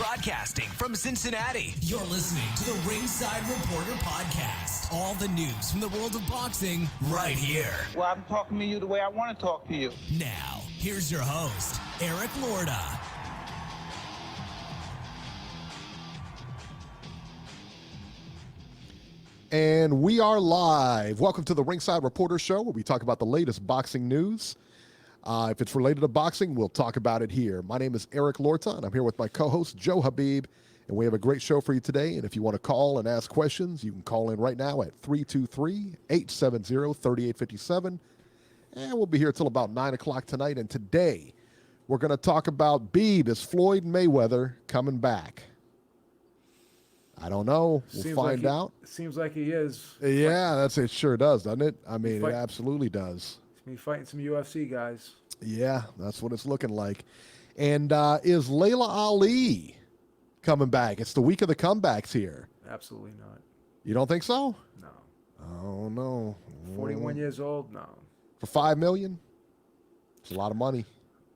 Broadcasting from Cincinnati, you're listening to the Ringside Reporter Podcast. All the news from the world of boxing right here. Well, I'm talking to you the way I want to talk to you. Now, here's your host, Eric Lorda. And we are live. Welcome to the Ringside Reporter Show, where we talk about the latest boxing news. If it's related to boxing, we'll talk about it here. My name is Eric Lorta, and I'm here with my co-host, Joe Habib, and we have a great show for you today. And if you want to call and ask questions, you can call in right now at 323-870-3857. And we'll be here till about 9 o'clock tonight. And today, we're going to talk about Beeb. Is Floyd Mayweather coming back? I don't know. We'll find out. Seems like he is. Yeah, it sure does, doesn't it? I mean, it absolutely does. He's fighting some UFC guys. Yeah, that's what it's looking like. And is Layla Ali coming back? It's the week of the comebacks here. Absolutely not. You don't think so? No. Oh, no. 41 years old? No. For $5 million? It's a lot of money.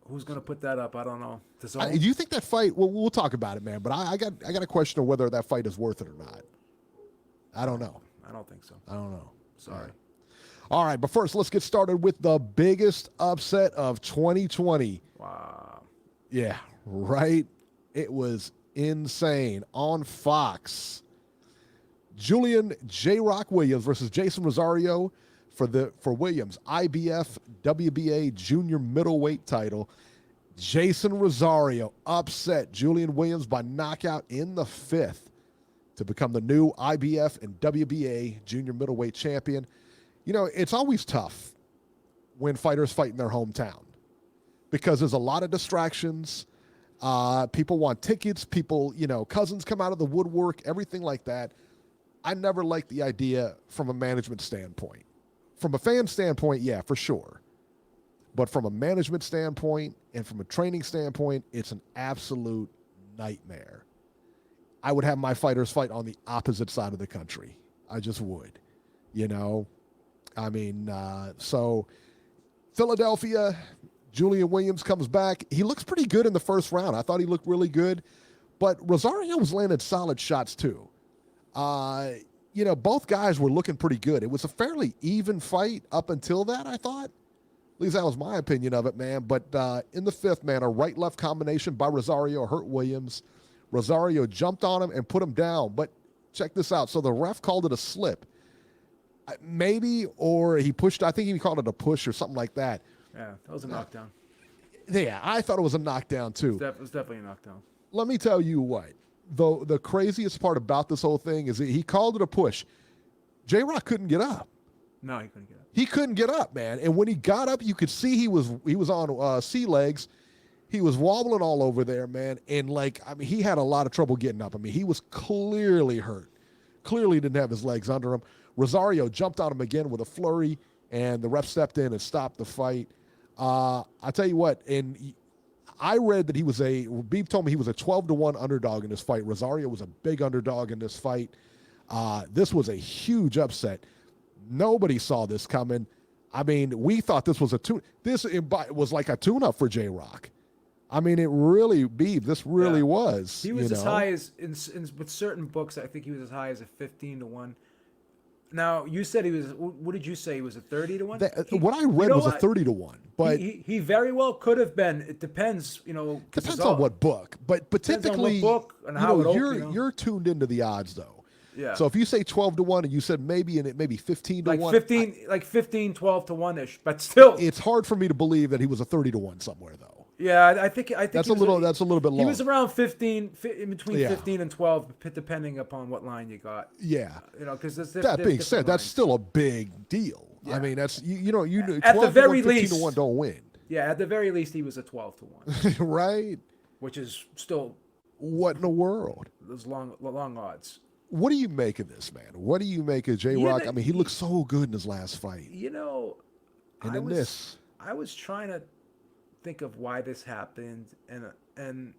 Who's going to put that up? I don't know. Do you think that fight? Well, we'll talk about it, man. But I got a question of whether that fight is worth it or not. I don't know. I don't think so. I don't know. Sorry. All right, but first, let's get started with the biggest upset of 2020. Wow. Yeah, right? It was insane. On Fox, Julian J-Rock Williams versus Jeison Rosario for Williams' IBF WBA junior middleweight title. Jeison Rosario upset Julian Williams by knockout in the fifth to become the new IBF and WBA junior middleweight champion. You know, it's always tough when fighters fight in their hometown because there's a lot of distractions. People want tickets. People, cousins come out of the woodwork, everything like that. I never liked the idea from a management standpoint. From a fan standpoint, yeah, for sure. But from a management standpoint and from a training standpoint, it's an absolute nightmare. I would have my fighters fight on the opposite side of the country. I just would, So Philadelphia, Julian Williams comes back. He looks pretty good in the first round. I thought he looked really good. But Rosario was landing solid shots too. Both guys were looking pretty good. It was a fairly even fight up until that, I thought. At least that was my opinion of it, man. But in the fifth, man, a right-left combination by Rosario hurt Williams. Rosario jumped on him and put him down. But check this out. So the ref called it a slip. Maybe, or he pushed. I think he called it a push or something like that. Yeah, that was a knockdown. Yeah, I thought it was a knockdown, too. It was definitely a knockdown. Let me tell you what. The craziest part about this whole thing is he called it a push. J-Rock couldn't get up. No, he couldn't get up. He couldn't get up, man. And when he got up, you could see he was on sea legs. He was wobbling all over there, man. And, he had a lot of trouble getting up. I mean, he was clearly hurt. Clearly didn't have his legs under him. Rosario jumped on him again with a flurry, and the ref stepped in and stopped the fight. I tell you what, and I read that Beeb told me he was a 12-1 underdog in this fight. Rosario was a big underdog in this fight. This was a huge upset. Nobody saw this coming. I mean, we thought this was this was like a tune-up for J-Rock. I mean, this really was. He was as high as, with certain books, I think he was as high as a 15-1. Now, you said he was, what did you say? He was a 30-1? What I read was a 30-1. But he very well could have been. It depends, Depends on what book. But typically, what book and how you're tuned into the odds, though. Yeah. So if you say 12-1 and you said maybe 15-1. Like 15, 12-1-ish. But still. It's hard for me to believe that he was a 30-1 somewhere, though. Yeah, I think that's a little bit long. He was around 15, in between 15 and 12, depending upon what line you got. Yeah, because that being said, that's still a big deal. Yeah. I mean, that's at the very least 15-1 don't win. Yeah, at the very least, he was a 12-1, right? Which is still what in the world? Those long odds. What do you make of this, man? What do you make of J-Rock? I mean, he looked so good in his last fight. I was trying to think of why this happened, and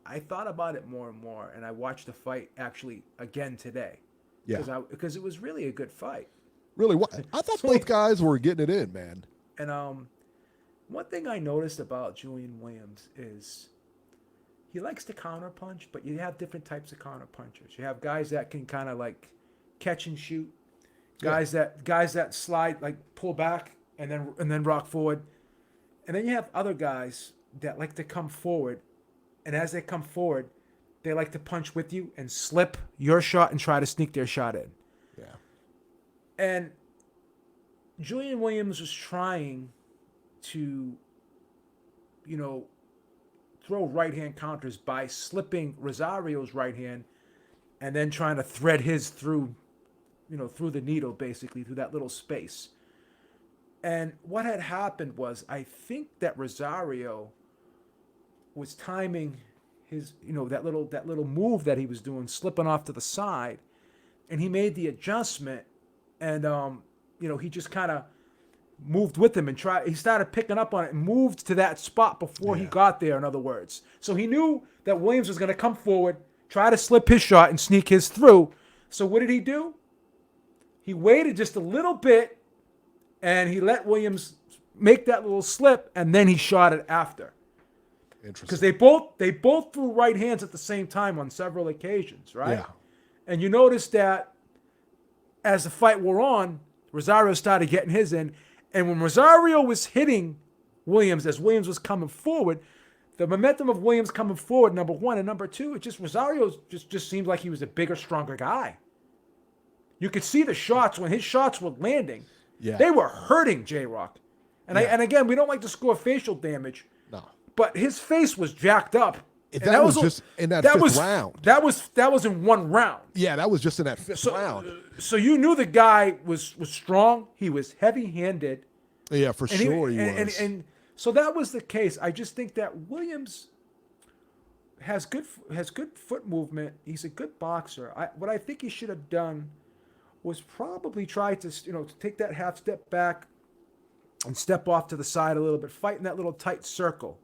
I thought about it more and more, and I watched the fight actually again today. Yeah, because it was really a good fight. Really, I thought both guys were getting it in, man. And one thing I noticed about Julian Williams is he likes to counter punch, but you have different types of counter punchers. You have guys that can kind of like catch and shoot, guys that slide, like pull back and then rock forward, and then you have other guys that like to come forward, and as they come forward, they like to punch with you and slip your shot and try to sneak their shot in. Yeah. And Julian Williams was trying to, throw right-hand counters by slipping Rosario's right hand and then trying to thread his through the needle, basically, through that little space. And what had happened was, I think that Rosario was timing his, that little move that he was doing, slipping off to the side, and he made the adjustment, and he just kind of moved with him and he started picking up on it and moved to that spot before he got there, in other words. So he knew that Williams was going to come forward, try to slip his shot and sneak his through. So what did he do? He waited just a little bit, and he let Williams make that little slip, and then he shot it after. Interesting. Because they both threw right hands at the same time on several occasions, right? Yeah. And you notice that as the fight wore on, Rosario started getting his in. And when Rosario was hitting Williams, as Williams was coming forward, the momentum of Williams coming forward, number one, and number two, Rosario just seemed like he was a bigger, stronger guy. You could see the shots when his shots were landing. Yeah. They were hurting J-Rock. And again, we don't like to score facial damage. No. But his face was jacked up. That was just in that fifth round. That was in one round. Yeah, that was just in that fifth round. So you knew the guy was strong. He was heavy-handed. Yeah, for sure he was. And so that was the case. I just think that Williams has good foot movement. He's a good boxer. What I think he should have done was probably try to to take that half step back and step off to the side a little bit, fight in that little tight circle.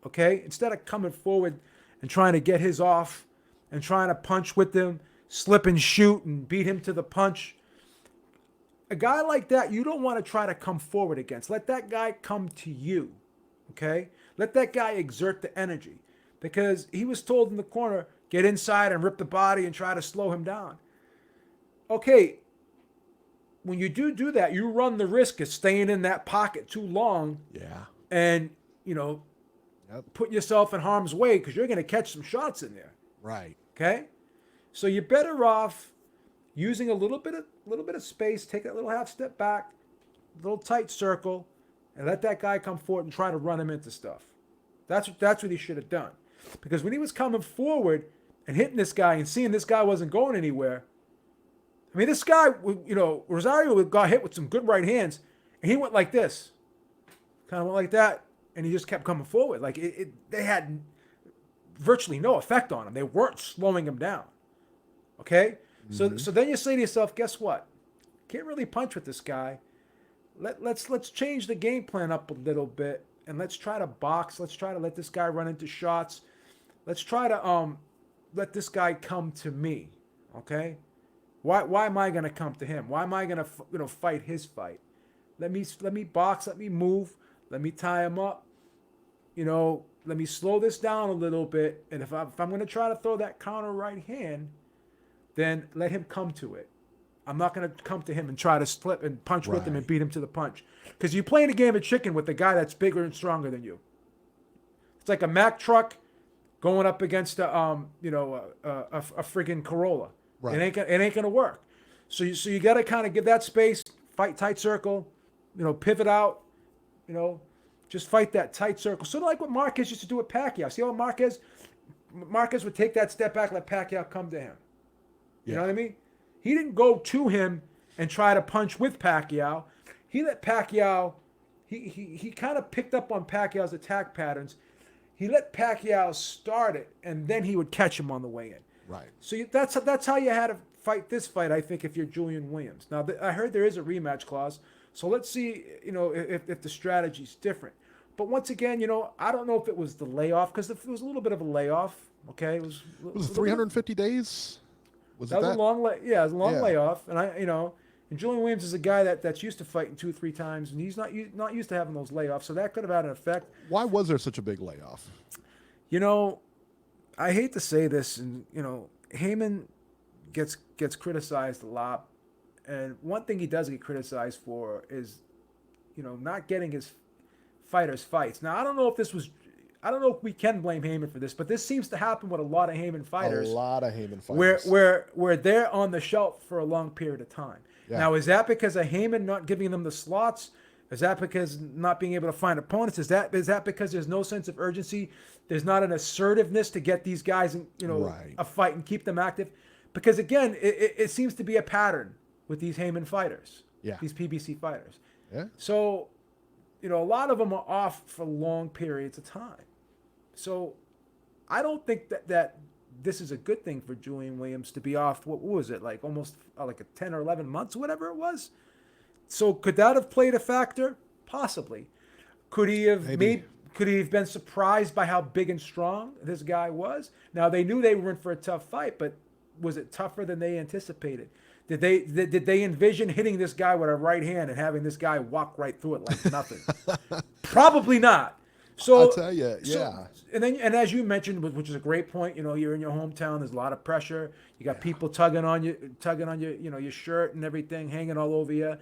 Okay? Instead of coming forward and trying to get his off and trying to punch with him, slip and shoot and beat him to the punch. A guy like that, you don't want to try to come forward against. Let that guy come to you. Okay? Let that guy exert the energy. Because he was told in the corner, get inside and rip the body and try to slow him down. Okay, when you do that, you run the risk of staying in that pocket too long. Yeah. And, put yourself in harm's way because you're going to catch some shots in there. Right. Okay? So you're better off using a little bit of space, take that little half step back, little tight circle, and let that guy come forward and try to run him into stuff. That's what he should have done. Because when he was coming forward and hitting this guy and seeing this guy wasn't going anywhere, I mean, this guy, Rosario got hit with some good right hands, and he went like this. Kind of went like that, and he just kept coming forward. Like, they had virtually no effect on him. They weren't slowing him down. Okay? Mm-hmm. So then you say to yourself, guess what? Can't really punch with this guy. Let's change the game plan up a little bit, and let's try to box. Let's try to let this guy run into shots. Let's try to let this guy come to me. Okay? Why am I going to come to him? Why am I going to fight his fight? Let me box. Let me move. Let me tie him up. Let me slow this down a little bit. And if I'm going to try to throw that counter right hand, then let him come to it. I'm not going to come to him and try to slip and punch with him and beat him to the punch. Because you're playing a game of chicken with a guy that's bigger and stronger than you. It's like a Mack truck going up against a friggin' Corolla. Right. It ain't gonna work. So you got to kind of give that space, fight tight circle, pivot out, just fight that tight circle. Sort of like what Marquez used to do with Pacquiao. See how Marquez would take that step back, let Pacquiao come to him. You know what I mean? He didn't go to him and try to punch with Pacquiao. He let Pacquiao. He kind of picked up on Pacquiao's attack patterns. He let Pacquiao start it, and then he would catch him on the way in. Right. So that's how you had to fight this fight, I think, if you're Julian Williams. Now, I heard there is a rematch clause, so let's see, if the strategy's different. But once again, I don't know if it was the layoff, because it was a little bit of a layoff, okay? It was 350 days? Was a long layoff. And and Julian Williams is a guy that's used to fighting 2-3 times, and he's not used to having those layoffs, so that could have had an effect. Why was there such a big layoff? I hate to say this, and Heyman gets criticized a lot, and one thing he does get criticized for is, not getting his fighters fights. Now I don't know if we can blame Heyman for this, but this seems to happen with a lot of Heyman fighters. A lot of Heyman fighters. Where they're on the shelf for a long period of time. Yeah. Now, is that because of Heyman not giving them the slots? Is that because not being able to find opponents? Is that because there's no sense of urgency? There's not an assertiveness to get these guys in, a fight and keep them active? Because again, it seems to be a pattern with these Heyman fighters. Yeah. These PBC fighters. Yeah. So, a lot of them are off for long periods of time. So, I don't think that this is a good thing for Julian Williams to be off. What was it, like almost like a 10 or 11 months, whatever it was? So could that have played a factor? Possibly. Could he have could he have been surprised by how big and strong this guy was? Now they knew they were in for a tough fight, but was it tougher than they anticipated? Did they envision hitting this guy with a right hand and having this guy walk right through it like nothing? Probably not. So I'll tell you, yeah. And as you mentioned, which is a great point, you're in your hometown. There's a lot of pressure. You got people tugging on your, your shirt and everything, hanging all over you,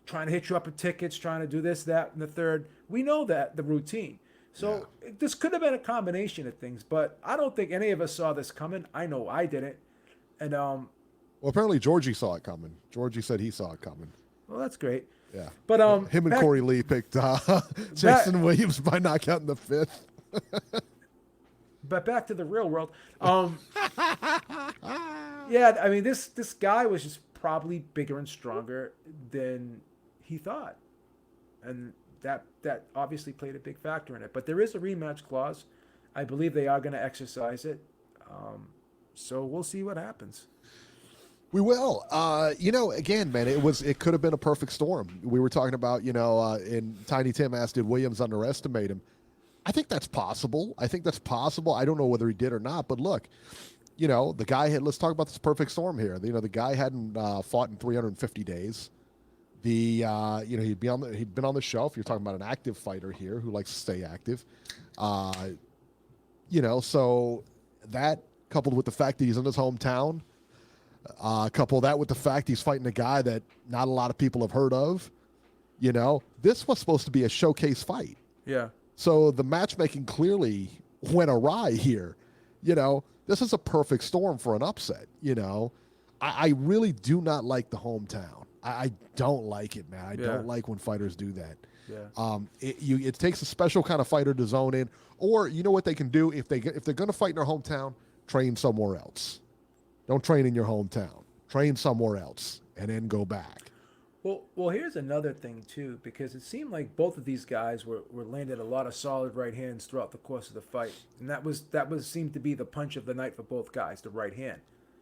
trying to hit you up with tickets, trying to do this, that, and the third. We know that, the routine. So this could have been a combination of things, but I don't think any of us saw this coming. I know I didn't. And well, apparently Georgie saw it coming. Georgie said he saw it coming. Well, that's great. Yeah. But him and Corey Lee picked Jason Williams by knockout in the 5th. But back to the real world. Yeah, I mean this guy was just probably bigger and stronger than he thought. And that obviously played a big factor in it. But there is a rematch clause. I believe they are going to exercise it. So we'll see what happens. We will. Again, man, it could have been a perfect storm. We were talking about, and Tiny Tim asked, did Williams underestimate him? I think that's possible. I don't know whether he did or not, but look, the guy let's talk about this perfect storm here. The guy hadn't fought in 350 days. He'd been on the shelf. You're talking about an active fighter here who likes to stay active. So that coupled with the fact that he's in his hometown, couple that with the fact he's fighting a guy that not a lot of people have heard of. This was supposed to be a showcase fight. Yeah. So the matchmaking clearly went awry here. This is a perfect storm for an upset. I really do not like the hometown. I don't like it, man. I don't like when fighters do that. Yeah. It takes a special kind of fighter to zone in, or you know what they can do if they're going to fight in their hometown, train somewhere else. Don't train in your hometown. Train somewhere else and then go back. Well, here's another thing too, because it seemed like both of these guys were landed a lot of solid right hands throughout the course of the fight, and that seemed to be the punch of the night for both guys, the right hand.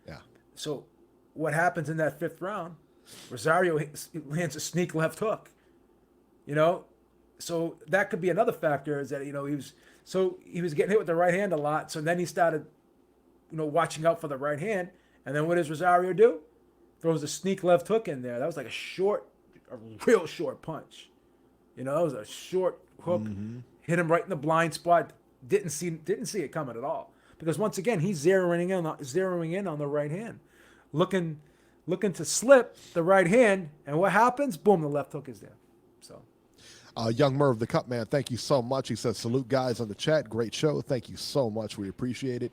Yeah. So, what happens in that 5th round? Rosario lands a sneak left hook. So that could be another factor, is that he was getting hit with the right hand a lot. So then he started, watching out for the right hand, and then what does Rosario do? Throws a sneak left hook in there. That was like a real short punch. It was a short hook, hit him right in the blind spot. Didn't see it coming at all. Because once again, he's zeroing in on the right hand, looking to slip the right hand, and what happens? Boom, the left hook is there. So, Young Merv, the Cup Man, thank you so much. He says, salute guys on the chat. Great show. Thank you so much. We appreciate it.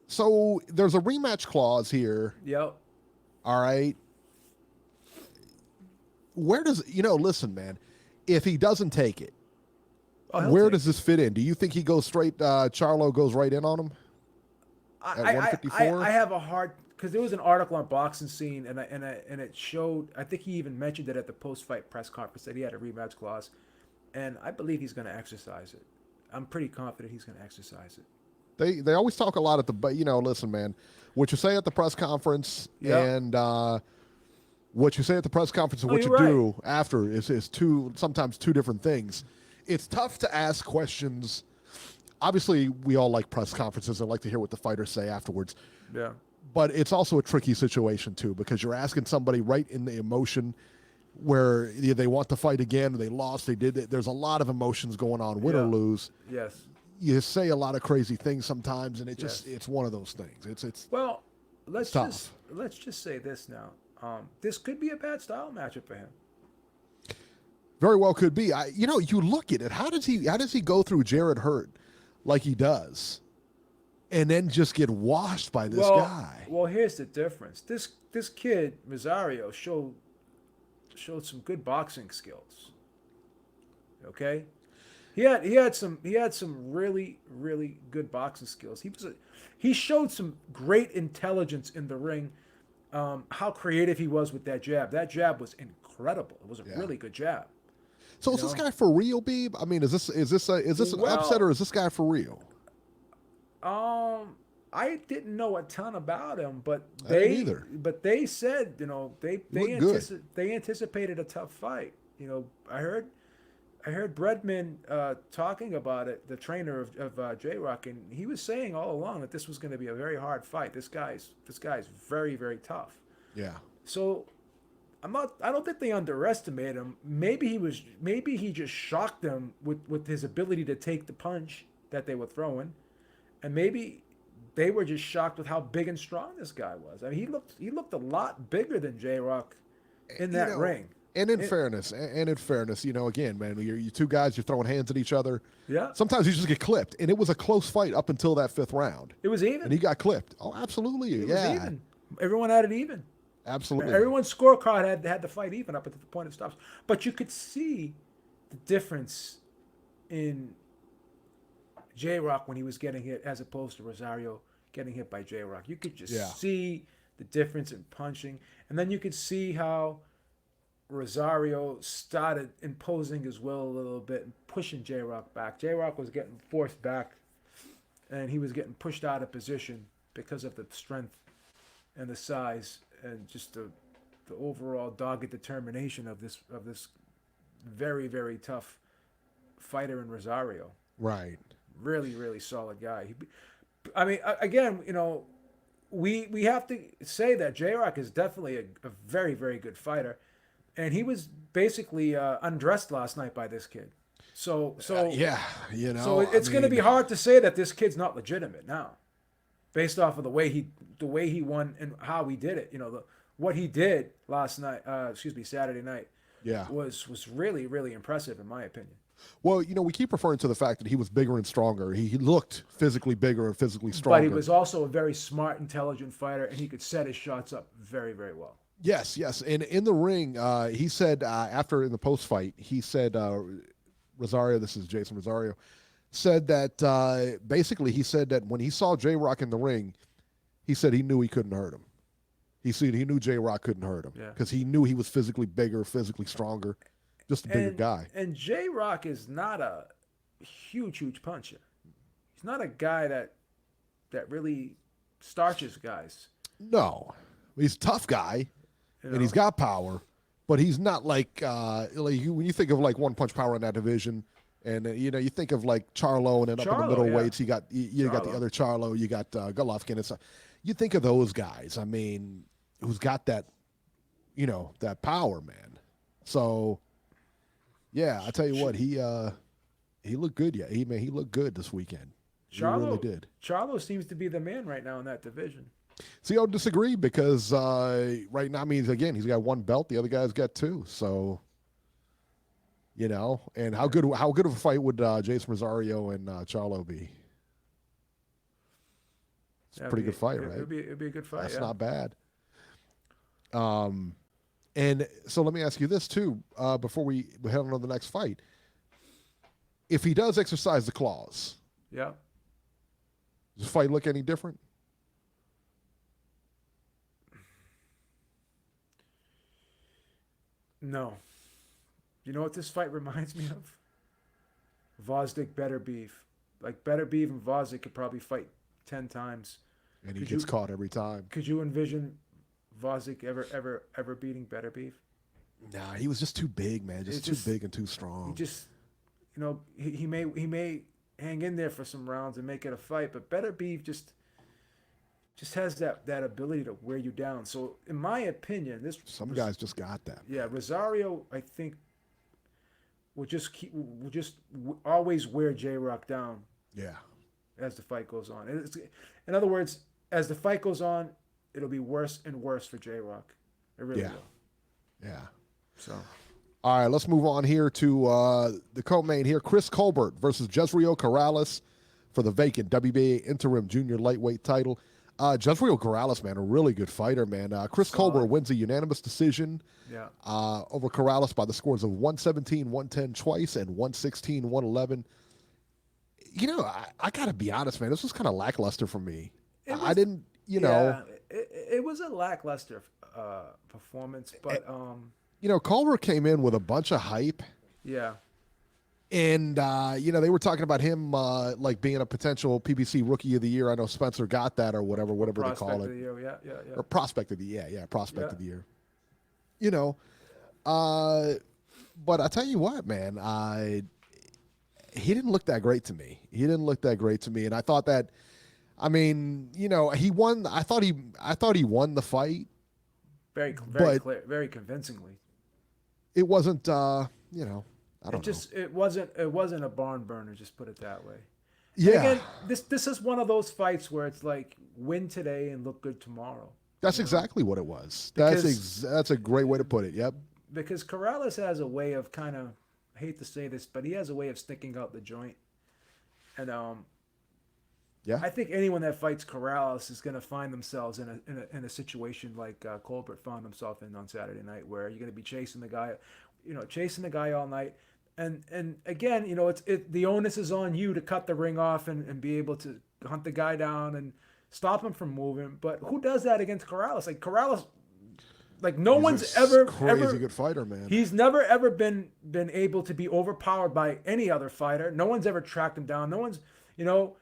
So there's a rematch clause here. Yep. All right. Where does, listen, man, if he doesn't take it, where does this fit in? Do you think he goes straight, Charlo goes right in on him? At 154? I have a hard, because there was an article on Boxing Scene, and it showed, I think he even mentioned it at the post-fight press conference, that he had a rematch clause, and I believe he's going to exercise it. I'm pretty confident he's going to exercise it. They always talk a lot at the, listen, man, what you say at the press conference and what you say at the press conference and what you do after is sometimes two different things. It's tough to ask questions. Obviously, we all like press conferences and like to hear what the fighters say afterwards. Yeah. But it's also a tricky situation, too, because you're asking somebody right in the emotion where they want to fight again, they lost, they did it. There's a lot of emotions going on, win or lose. Yes. you say a lot of crazy things sometimes, and it's one of those things. It's well, let's tough. just say this now. This could be a bad style matchup for him. Very well could be. You look at it. How does he go through Jared Hurt like he does, and then just get washed by this guy? Well, here's the difference. This kid Rosario showed some good boxing skills. Okay, he had some really good boxing skills. He showed some great intelligence in the ring. How creative he was with that jab. That jab was incredible. It was a really good jab. So is this guy for real, Beeb? I mean, is this an upset, or is this guy for real? I didn't know a ton about him, but they said, they anticipated a tough fight. I heard Bredman talking about it, the trainer of J-Rock, and he was saying all along that this was going to be a very hard fight. This guy's very, very tough. Yeah. So I don't think they underestimated him. Maybe he just shocked them with his ability to take the punch that they were throwing, and maybe they were just shocked with how big and strong this guy was. I mean, he looked a lot bigger than J-Rock in that ring. And in fairness, again, man, you two guys, you're throwing hands at each other. Yeah. Sometimes you just get clipped, and it was a close fight up until that 5th round. It was even. And he got clipped. Oh, absolutely. It was even. Everyone had it even. Absolutely. Everyone's scorecard had the fight even up at the point of stops. But you could see the difference in J-Rock when he was getting hit as opposed to Rosario getting hit by J-Rock. You could just see the difference in punching. And then you could see how Rosario started imposing his will a little bit and pushing J-Rock back. J-Rock was getting forced back, and he was getting pushed out of position because of the strength and the size and just the overall dogged determination of this very, very tough fighter in Rosario. Right. Really, really solid guy. I mean, again, we have to say that J-Rock is definitely a very, very good fighter. And he was basically undressed last night by this kid. So So it's going to be hard to say that this kid's not legitimate now, based off of the way he won and how he did it. What he did Saturday night. Yeah. Was really, really impressive in my opinion. Well, we keep referring to the fact that he was bigger and stronger. He looked physically bigger and physically stronger. But he was also a very smart, intelligent fighter, and he could set his shots up very, very well. Yes. And in the ring, he said after in the post fight, he said Rosario, this is Jeison Rosario, said that basically he said that when he saw J-Rock in the ring, he said he knew he couldn't hurt him. He knew J-Rock couldn't hurt him because he knew he was physically bigger, physically stronger, just a bigger guy. And J-Rock is not a huge puncher. He's not a guy that really starches guys. No, he's a tough guy. And he's got power, but he's not like when you think of like one punch power in that division, and you think of like Charlo, and then up in the middleweights, you got the other Charlo, you got Golovkin. It's you think of those guys. I mean, who's got that, that power, man. So, yeah, I tell you what, he looked good. Yeah, he looked good this weekend. He really did. Charlo seems to be the man right now in that division. See, I don't disagree because right now, I mean, again, he's got one belt, the other guy's got 2. So, and how good of a fight would Jeison Rosario and Charlo be? It's a pretty good fight, right? It'd be a good fight. That's not bad. And so let me ask you this too, before we head on to the next fight. If he does exercise the clause, does the fight look any different? No. You know what this fight reminds me of? Vosdik, Better Beef. Like Better Beef and Vosdik could probably fight 10 times. And he gets caught every time. Could you envision Vosdik ever beating Better Beef? Nah, he was just too big, man. Just too big and too strong. He just, he may hang in there for some rounds and make it a fight, but Better Beef just has that ability to wear you down. So in my opinion, some guys just got that. Yeah, Rosario, I think, will just always wear J-Rock down Yeah. As the fight goes on. In other words, as the fight goes on, it'll be worse and worse for J-Rock. It really will. Yeah. So, all right, let's move on here to the co-main here. Chris Colbert versus Jezreel Corrales for the vacant WBA interim junior lightweight title. Jezreel Corrales, man, a really good fighter, man. Chris Colbert wins a unanimous decision over Corrales by the scores of 117, 110 twice, and 116, 111. You know, I got to be honest, man. This was kind of lackluster for me. I didn't, you know. It was a lackluster performance, but you know, Culver came in with a bunch of hype. Yeah. And, you know, they were talking about him like being a potential PBC Rookie of the Year. I know Spencer got that or whatever they call it. Prospect of the Year, yeah. Or Prospect of the Year, Prospect of the Year. You know, but I tell you what, man, he didn't look that great to me. And I thought that, I mean, you know, he won. I thought he won the fight. Very clear, very convincingly. It wasn't, you know, I don't know. It wasn't a barn burner. Just put it that way. Yeah. And again, this is one of those fights where it's like win today and look good tomorrow. That's exactly what it was. That's a great way to put it. Yep. Because Corrales has a way of kind of, I hate to say this, but he has a way of sticking out the joint. And I think anyone that fights Corrales is going to find themselves in a situation like Colbert found himself in on Saturday night, where you're going to be chasing the guy all night. And again, you know, the onus is on you to cut the ring off and be able to hunt the guy down and stop him from moving. But who does that against Corrales? Like Corrales, like he's a crazy good fighter, man. He's never ever been able to be overpowered by any other fighter. No one's ever tracked him down. No one's, you know,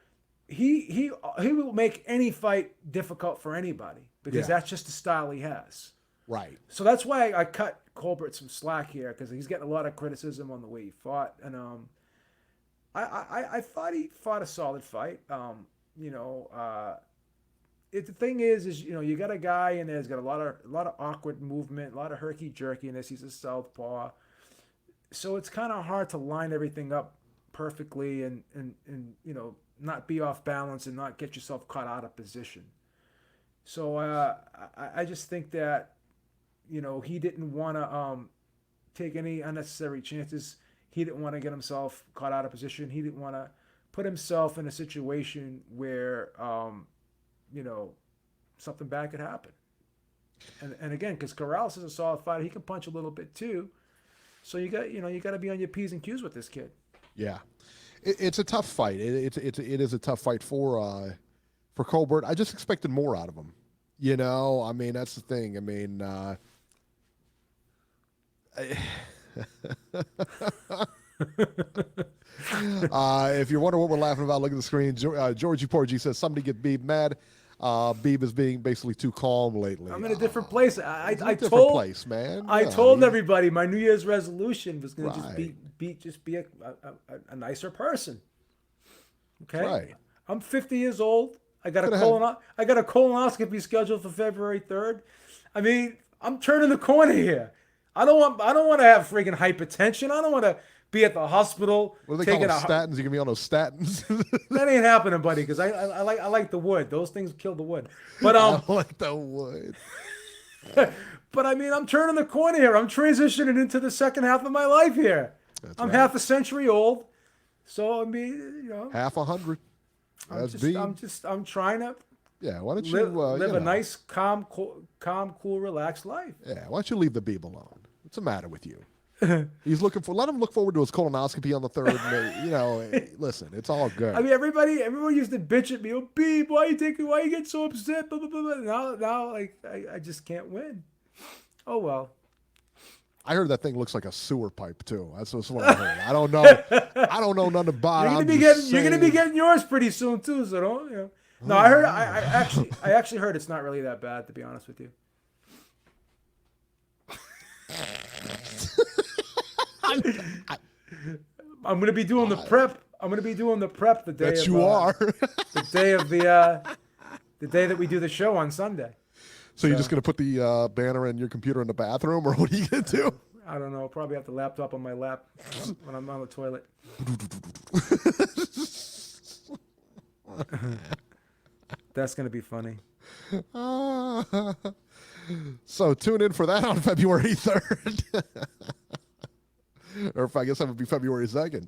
he will make any fight difficult for anybody because that's just the style he has. Right. So that's why I cut Colbert some slack here, because he's getting a lot of criticism on the way he fought, and I thought he fought a solid fight. You know, the thing is you know, you got a guy in there who's got a lot of awkward movement, a lot of herky jerkiness. He's a southpaw, so it's kind of hard to line everything up perfectly and you know, not be off balance and not get yourself caught out of position. So I just think that, you know, he didn't want to take any unnecessary chances. He didn't want to get himself caught out of position. He didn't want to put himself in a situation where, you know, something bad could happen. And again, because Corrales is a solid fighter, he can punch a little bit too. So you got to be on your P's and Q's with this kid. Yeah, it's a tough fight. It is a tough fight for Colbert. I just expected more out of him. You know, I mean, that's the thing. I mean, if you're wondering what we're laughing about, look at the screen. Georgie Porgy says somebody get Beeb mad. Beeb is being basically too calm lately. I'm in a different place. I told everybody my New Year's resolution was going to just be a nicer person. Okay, right. I'm 50 years old. I got a colonoscopy scheduled for February 3rd. I mean, I'm turning the corner here. I don't want to have freaking hypertension. I don't want to be at the hospital. What do they call those statins? You can be on those statins. That ain't happening, buddy. Because I like the wood. Those things kill the wood. But I like the wood. But I mean, I'm turning the corner here. I'm transitioning into the second half of my life here. I'm half a century old. So I mean, you know, half 100. I'm trying to. Yeah, why don't you live a nice, calm, cool, relaxed life? Yeah, why don't you leave the Beeb alone? What's the matter with you? Let him look forward to his colonoscopy on the 3rd. You know, listen, it's all good. I mean, everyone used to bitch at me. Oh, Beeb, why you get so upset? Blah, blah, blah, blah. Now, like, I just can't win. Oh well. I heard that thing looks like a sewer pipe too. That's what I heard. I don't know nothing about it. You're gonna be getting yours pretty soon too. So don't, you know. No, I actually heard it's not really that bad, to be honest with you. I'm gonna be doing the prep. The day that you are. The day that we do the show on Sunday. So you're just gonna put the banner in your computer in the bathroom, or what are you gonna do? I don't know. Probably have the laptop on my lap when I'm on the toilet. That's going to be funny. So tune in for that on February 3rd. Or if I guess that would be February 2nd.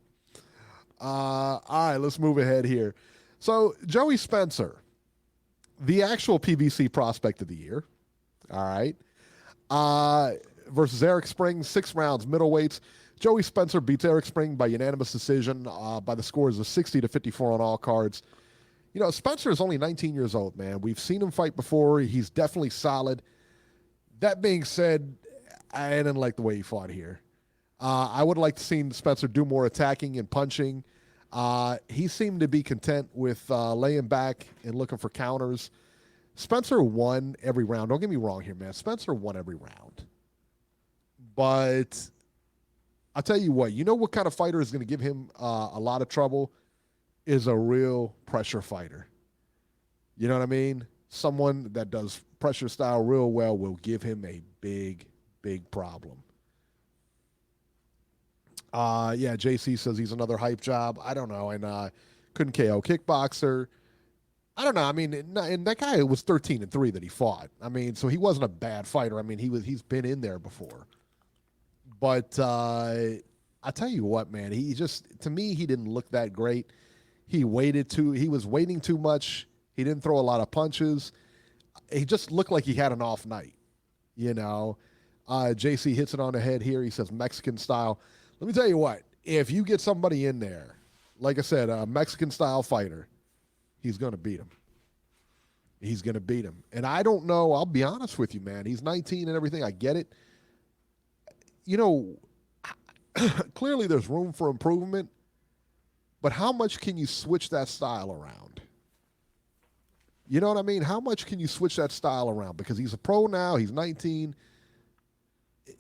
All right, let's move ahead here. So Joey Spencer, the actual PBC prospect of the year, all right, versus Eric Spring, 6 rounds, middleweights. Joey Spencer beats Eric Spring by unanimous decision by the scores of 60-54 on all cards. You know, Spencer is only 19 years old, man. We've seen him fight before. He's definitely solid. That being said, I didn't like the way he fought here. I would like to see Spencer do more attacking and punching. He seemed to be content with laying back and looking for counters. Spencer won every round. Don't get me wrong here, man. Spencer won every round. But I'll tell you what, you know what kind of fighter is going to give him a lot of trouble is a real pressure fighter. You know what I mean? Someone that does pressure style real well will give him a big, big problem. Yeah, JC says he's another hype job. I don't know. And couldn't KO kickboxer. I don't know. I mean, and that guy was 13-3 that he fought. I mean, so he wasn't a bad fighter. I mean, he's been in there before. But I tell you what, man, he just, to me, he didn't look that great. He was waiting too much. He didn't throw a lot of punches. He just looked like he had an off night, you know. JC hits it on the head here. He says Mexican style. Let me tell you what, if you get somebody in there, like I said, a Mexican style fighter, he's going to beat him. He's going to beat him. And I don't know, I'll be honest with you, man. He's 19 and everything. I get it. You know, clearly there's room for improvement, but how much can you switch that style around? You know what I mean? How much can you switch that style around? Because he's a pro now, he's 19.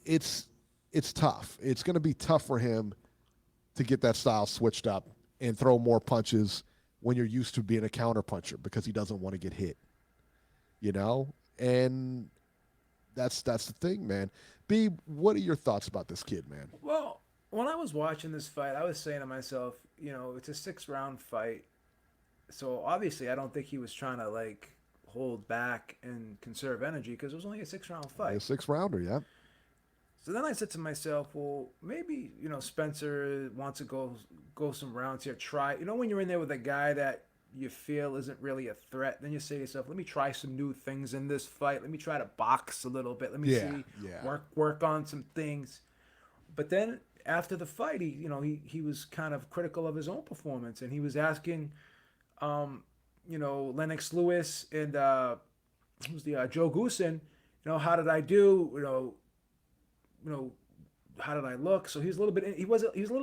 It's tough. It's going to be tough for him to get that style switched up and throw more punches when you're used to being a counter puncher because he doesn't want to get hit. You know? And that's the thing, man. Beeb, what are your thoughts about this kid, man? Well, when I was watching this fight, I was saying to myself, you know, it's a 6-round fight. So obviously I don't think he was trying to like hold back and conserve energy because it was only a 6-round fight. A 6-rounder, yeah. So then I said to myself, well, maybe, you know, Spencer wants to go some rounds here, try. You know, when you're in there with a guy that you feel isn't really a threat, then you say to yourself, let me try some new things in this fight. Let me try to box a little bit. Let me work on some things. But then after the fight, he was kind of critical of his own performance, and he was asking, you know, Lennox Lewis and who's the Joe Goosen, you know, how did I do? You know, how did I look? So he was a little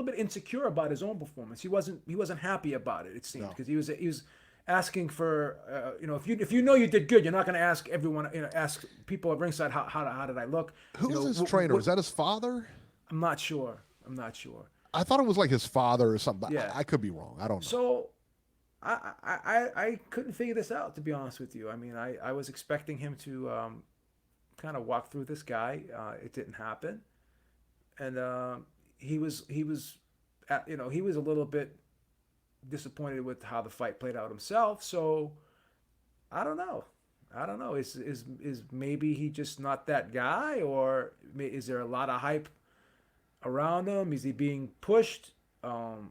bit insecure about his own performance. He wasn't happy about it. It seemed because he was asking for you know, if you know you did good, you're not going to ask everyone, you know, ask people at ringside how did I look? Who's his trainer? Is that his father? I'm not sure. I thought it was like his father or something. Yeah. I could be wrong. I don't know. So I couldn't figure this out, to be honest with you. I mean, I was expecting him to kind of walk through this guy. It didn't happen, and he was a little bit disappointed with how the fight played out himself. So I don't know. Is maybe he just not that guy, or is there a lot of hype around him? Is he being pushed? Can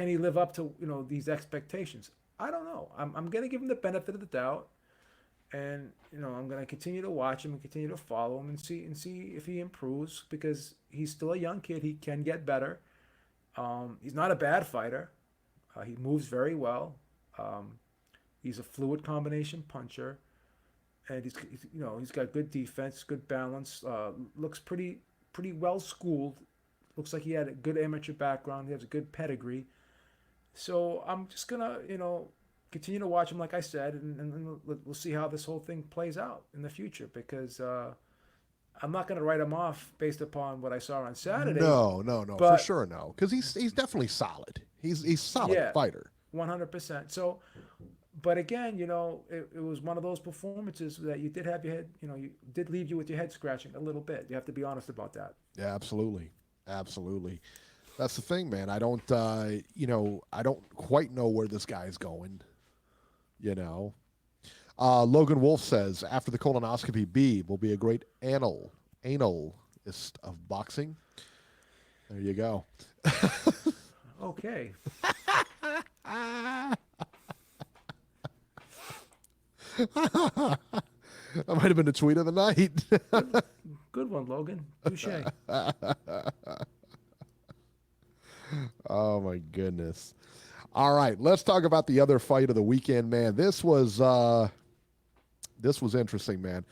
he live up to, you know, these expectations? I don't know. I'm gonna give him the benefit of the doubt. And, you know, I'm going to continue to watch him and continue to follow him and see if he improves, because he's still a young kid. He can get better. He's not a bad fighter. He moves very well. He's a fluid combination puncher, and he's got good defense, good balance. Looks pretty well schooled. Looks like he had a good amateur background. He has a good pedigree. So I'm just gonna, you know, continue to watch him, like I said, and we'll see how this whole thing plays out in the future, because I'm not going to write him off based upon what I saw on Saturday. No, for sure no, because he's definitely solid. He's solid fighter. 100%. So, but again, you know, it was one of those performances that you did have your head, you know, you did leave you with your head scratching a little bit. You have to be honest about that. Yeah, absolutely. That's the thing, man. I don't, I don't quite know where this guy's going. You know, Logan Wolf says after the colonoscopy, Beeb will be a great analist of boxing. There you go. Okay. That might have been the tweet of the night. Good one, Logan. Touche. Oh my goodness. All right, let's talk about the other fight of the weekend, man. This was interesting, man.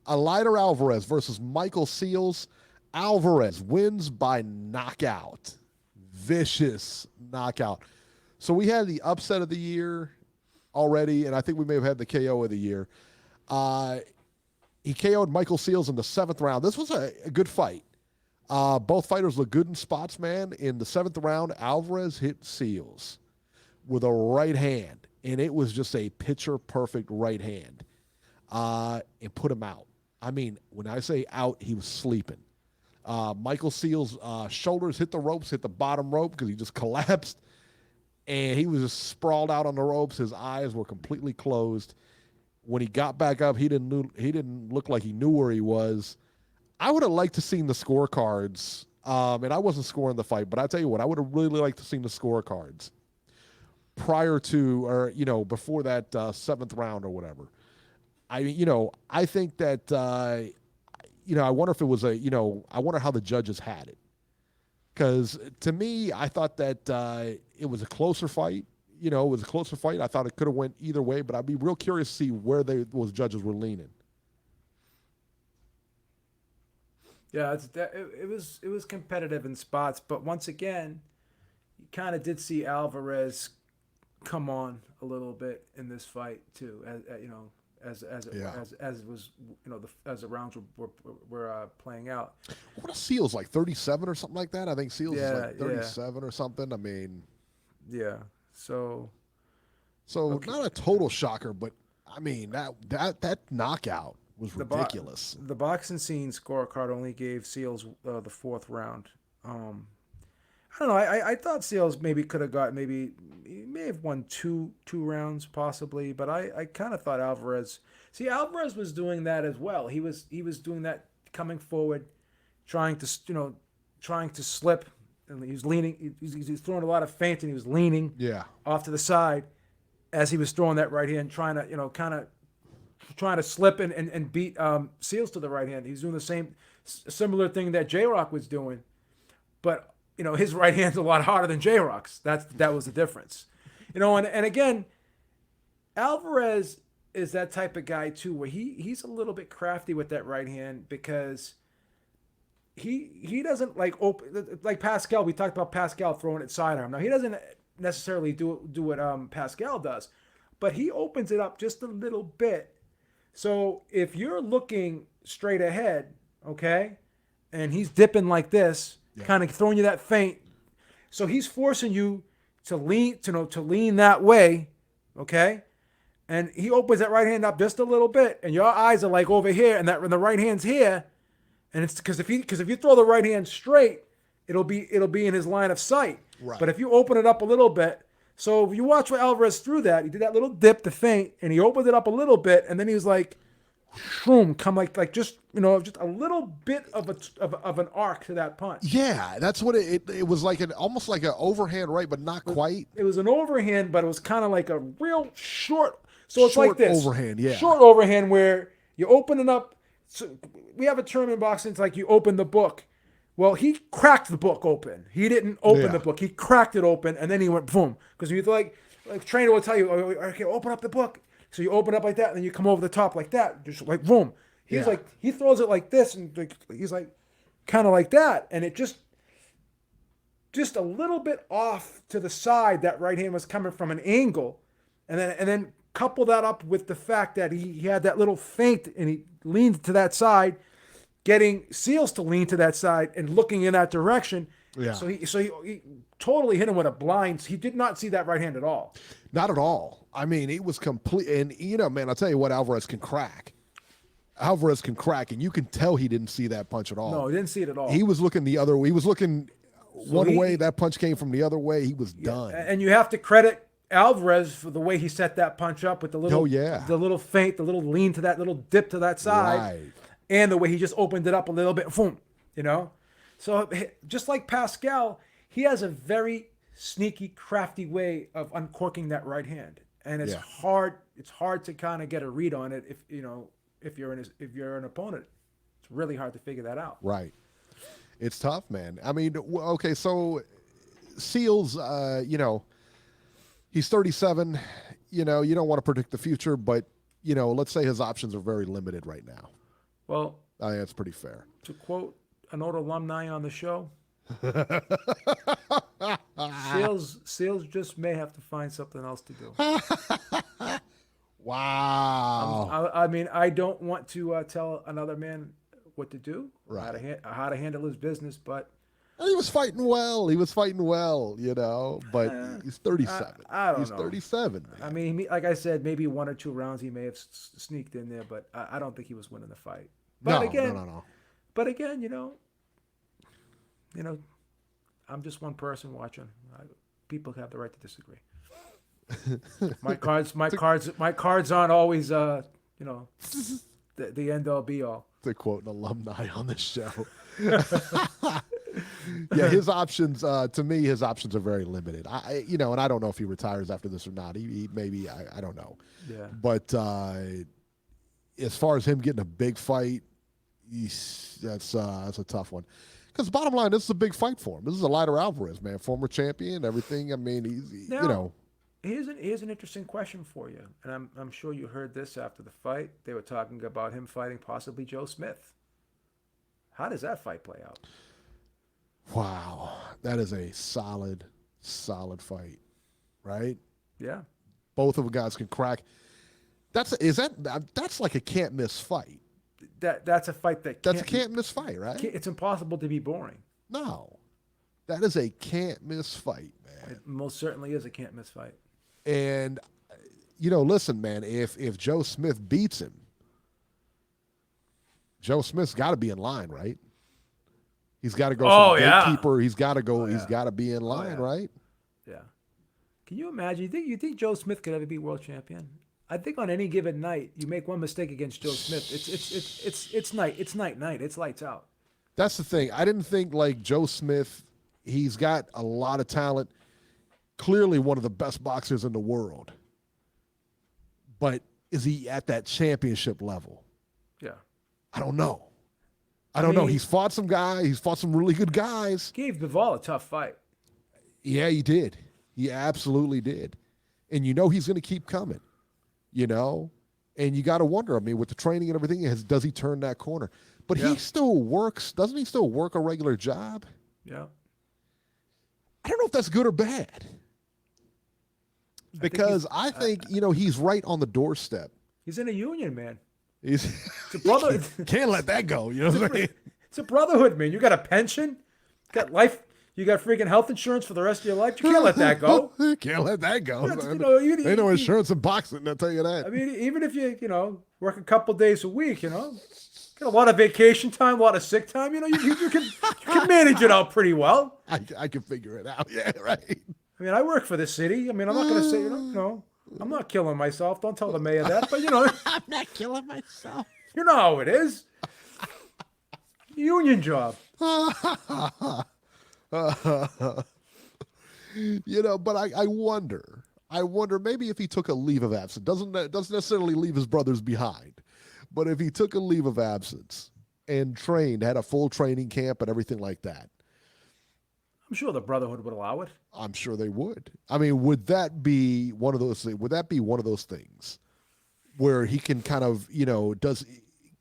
Eleider Alvarez versus Michael Seals. Alvarez wins by knockout. Vicious knockout. So we had the upset of the year already, and I think we may have had the KO of the year. He KO'd Michael Seals in the 7th round. This was a good fight. Both fighters look good in spots, man. In the 7th round, Alvarez hit Seals with a right hand, and it was just a picture-perfect right hand, and put him out. I mean, when I say out, he was sleeping. Michael Seals' shoulders hit the ropes, hit the bottom rope because he just collapsed, and he was just sprawled out on the ropes. His eyes were completely closed. When he got back up, he didn't look like he knew where he was. I would have liked to seen the scorecards, and I wasn't scoring the fight, but I tell you what, I would have really liked to seen the scorecards prior to, or before that 7th round or whatever. I think that I wonder if it was I wonder how the judges had it, because to me, I thought that it was a closer fight. It was a closer fight. I thought it could have went either way, but I'd be real curious to see where those judges were leaning. Yeah, it was competitive in spots, but once again, you kind of did see Alvarez come on a little bit in this fight too, as the rounds were playing out. What a Seals, like 37 or something like that? I think Seals is like 37 or something. I mean, yeah. So okay. Not a total shocker, but I mean that knockout was ridiculous. The boxing scene scorecard only gave Seals the 4th round. I don't know. I thought Seals maybe could have got he may have won two rounds possibly, but I kind of thought Alvarez. See, Alvarez was doing that as well. He was doing that, coming forward, trying to slip, and he was leaning. He was throwing a lot of feint, and he was leaning off to the side as he was throwing that right hand, trying to slip and beat Seals to the right hand. He's doing the similar thing that J-Rock was doing, but his right hand's a lot harder than J-Rock's. That was the difference. And again, Alvarez is that type of guy too, where he's a little bit crafty with that right hand, because he doesn't like Pascal. We talked about Pascal throwing it sidearm. Now he doesn't necessarily do what Pascal does, but he opens it up just a little bit. So if you're looking straight ahead, okay, and he's dipping like this, kind of throwing you that feint, so he's forcing you to lean that way, okay, and he opens that right hand up just a little bit, and your eyes are like over here, and the right hand's here, and it's because if you throw the right hand straight, it'll be in his line of sight. Right. But if you open it up a little bit, so if you watch what Alvarez threw that, he did that little dip, the feint, and he opened it up a little bit, and then he was like, shroom, come like just a little bit of an arc to that punch. Yeah, that's what it was like, almost like an overhand right, but not quite. It was an overhand, but it was kind of like a real short. So it's like this overhand, short overhand where you open it up. So we have a term in boxing. It's like you open the book. Well, he cracked the book open. He didn't open the book. He cracked it open, and then he went boom. Because you like trainer will tell you, okay, open up the book. So you open up like that, and then you come over the top like that, just like boom. He's like, he throws it like this, and he's like, kind of like that, and it just a little bit off to the side. That right hand was coming from an angle, and then couple that up with the fact that he had that little feint, and he leaned to that side, getting Seals to lean to that side and looking in that direction. Yeah. So he totally hit him with a blind. He did not see that right hand at all. Not at all. I mean, it was complete. And, man, I'll tell you what, Alvarez can crack. And you can tell he didn't see that punch at all. No, he didn't see it at all. He was looking the other way. He was looking one way, that punch came from the other way. He was done. And you have to credit Alvarez for the way he set that punch up with the little, the little feint, the little lean to that little dip to that side, and the way he just opened it up a little bit. Boom, you know. So just like Pascal, he has a very sneaky, crafty way of uncorking that right hand, and it's hard. It's hard to kind of get a read on it if you're an opponent. It's really hard to figure that out. Right. It's tough, man. I mean, okay, so Seals, he's 37. You don't want to predict the future, but, let's say his options are very limited right now. Well, I think that's pretty fair. To quote an old alumni on the show, Seals just may have to find something else to do. Wow. I mean, I don't want to tell another man what to do, right? How to handle his business, but he was fighting well. But he's 37. I don't know. He's 37. Man. I mean, like I said, maybe 1 or 2 rounds he may have sneaked in there, but I don't think he was winning the fight. But No. But again, I'm just one person watching. People have the right to disagree. My cards aren't always, the end all be all. To quote an alumni on the show. Yeah, his options, to me, his options are very limited. And I don't know if he retires after this or not. He maybe, I don't know. Yeah. But as far as him getting a big fight, that's a tough one. Because the bottom line, this is a big fight for him. This is a lighter Alvarez, man. Former champion, everything. I mean, Here's an interesting question for you, and I'm sure you heard this after the fight. They were talking about him fighting possibly Joe Smith. How does that fight play out? Wow, that is a solid fight, right? Yeah. Both of the guys can crack. That's like a can't miss fight. That's a fight that's a can't miss fight, right? It's impossible to be boring. No, that is a can't miss fight, man. It most certainly is a can't miss fight. And listen, man, if Joe Smith beats him, Joe Smith's got to be in line, right? He's got to go from gatekeeper. He's got to go. He's got to be in line, right? Yeah. Can you imagine? You think Joe Smith could ever be world champion? I think on any given night, you make one mistake against Joe Smith, it's night. It's lights out. That's the thing. I didn't think like Joe Smith. He's got a lot of talent. Clearly one of the best boxers in the world. But is he at that championship level? Yeah. I don't know. I don't know. He's fought some guys. He's fought some really good guys. Gave Bivol a tough fight. Yeah, he did. He absolutely did. And he's going to keep coming, And you got to wonder, with the training and everything, does he turn that corner? But he still works. Doesn't he still work a regular job? Yeah. I don't know if that's good or bad. Because I think he's right on the doorstep. He's in a union, man. It's a brother. Can't let that go. You know what I mean? It's a brotherhood, man. You got a pension, you got life, you got freaking health insurance for the rest of your life. You can't let that go. Can't let that go. Ain't no insurance in boxing, I'll tell you that. I mean, even if you work a couple days a week, got a lot of vacation time, a lot of sick time. You can manage it out pretty well. I can figure it out. Yeah, right. I mean, I work for the city. I mean, I'm not going to say, I'm not killing myself. Don't tell the mayor that. But, I'm not killing myself. You know how it is. Union job. But I wonder maybe if he took a leave of absence, doesn't necessarily leave his brothers behind, but if he took a leave of absence and trained, had a full training camp and everything like that, I'm sure the Brotherhood would allow it. I'm sure they would. I mean, would that be one of those things where he can kind of,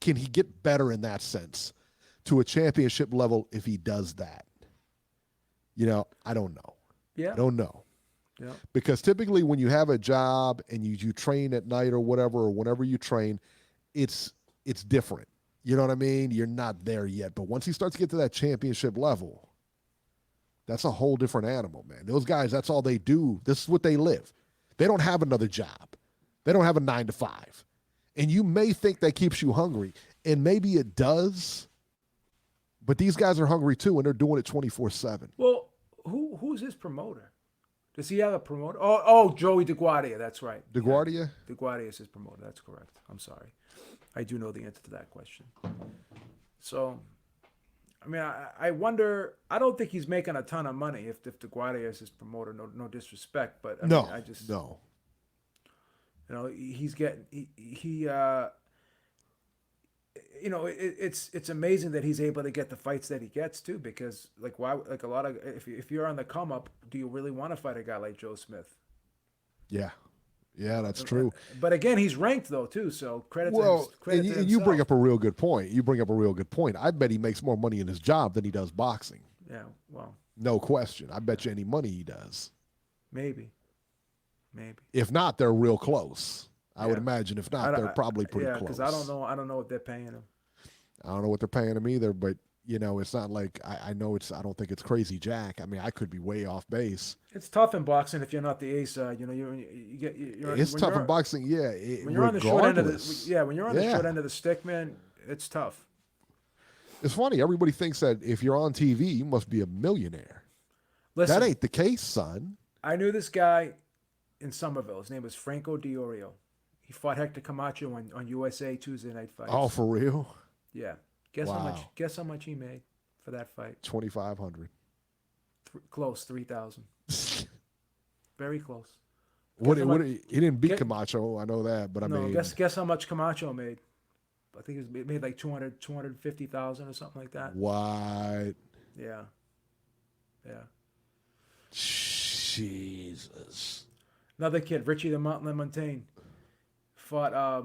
can he get better in that sense to a championship level if he does that? I don't know. Yeah. I don't know. Yeah. Because typically when you have a job and you train at night or whatever, or whenever you train, it's different. You know what I mean? You're not there yet. But once he starts to get to that championship level, that's a whole different animal, man. Those guys, that's all they do. This is what they live. They don't have another job. They don't have a 9 to 5. And you may think that keeps you hungry, and maybe it does, But these guys are hungry too, and they're doing it 24/7. Well, who's his promoter? Does he have a promoter? Oh, Joey DeGuardia. That's right. DeGuardia? Yeah, DeGuardia is his promoter. That's correct. I'm sorry. I do know the answer to that question. So, I mean, I wonder. I don't think he's making a ton of money if DeGuardia is his promoter. No disrespect, but I mean, I just no. You know, he's getting it's amazing that he's able to get the fights that he gets too, because why, a lot of, if you're on the come up, do you really want to fight a guy like Joe Smith? Yeah, that's true. But again, he's ranked though too, so credit to himself. You bring up a real good point. I bet he makes more money in his job than he does boxing. Yeah, well, no question. I bet you any money he does. Maybe. If not, they're real close. I would imagine. If not, they're probably pretty close. Yeah, because I don't know what they're paying him. I don't know what they're paying him either, but it's not like I know it's. I don't think it's crazy, Jack. I mean, I could be way off base. It's tough in boxing if you're not the ace. It's tough in boxing. Yeah, when you're on the short end of the short end of the stick, man, it's tough. It's funny. Everybody thinks that if you're on TV, you must be a millionaire. Listen, that ain't the case, son. I knew this guy in Somerville. His name was Franco Diorio. He fought Hector Camacho on USA Tuesday Night Fights. Oh, for real? Yeah. Guess how much he made for that fight? 2,500. Close, 3,000. Very close. He didn't beat Camacho. I know that, but I mean, guess how much Camacho made? I think it made like 250,000 or something like that. What? Yeah. Jesus. Another kid, Richie the Mountain LaMontagne, fought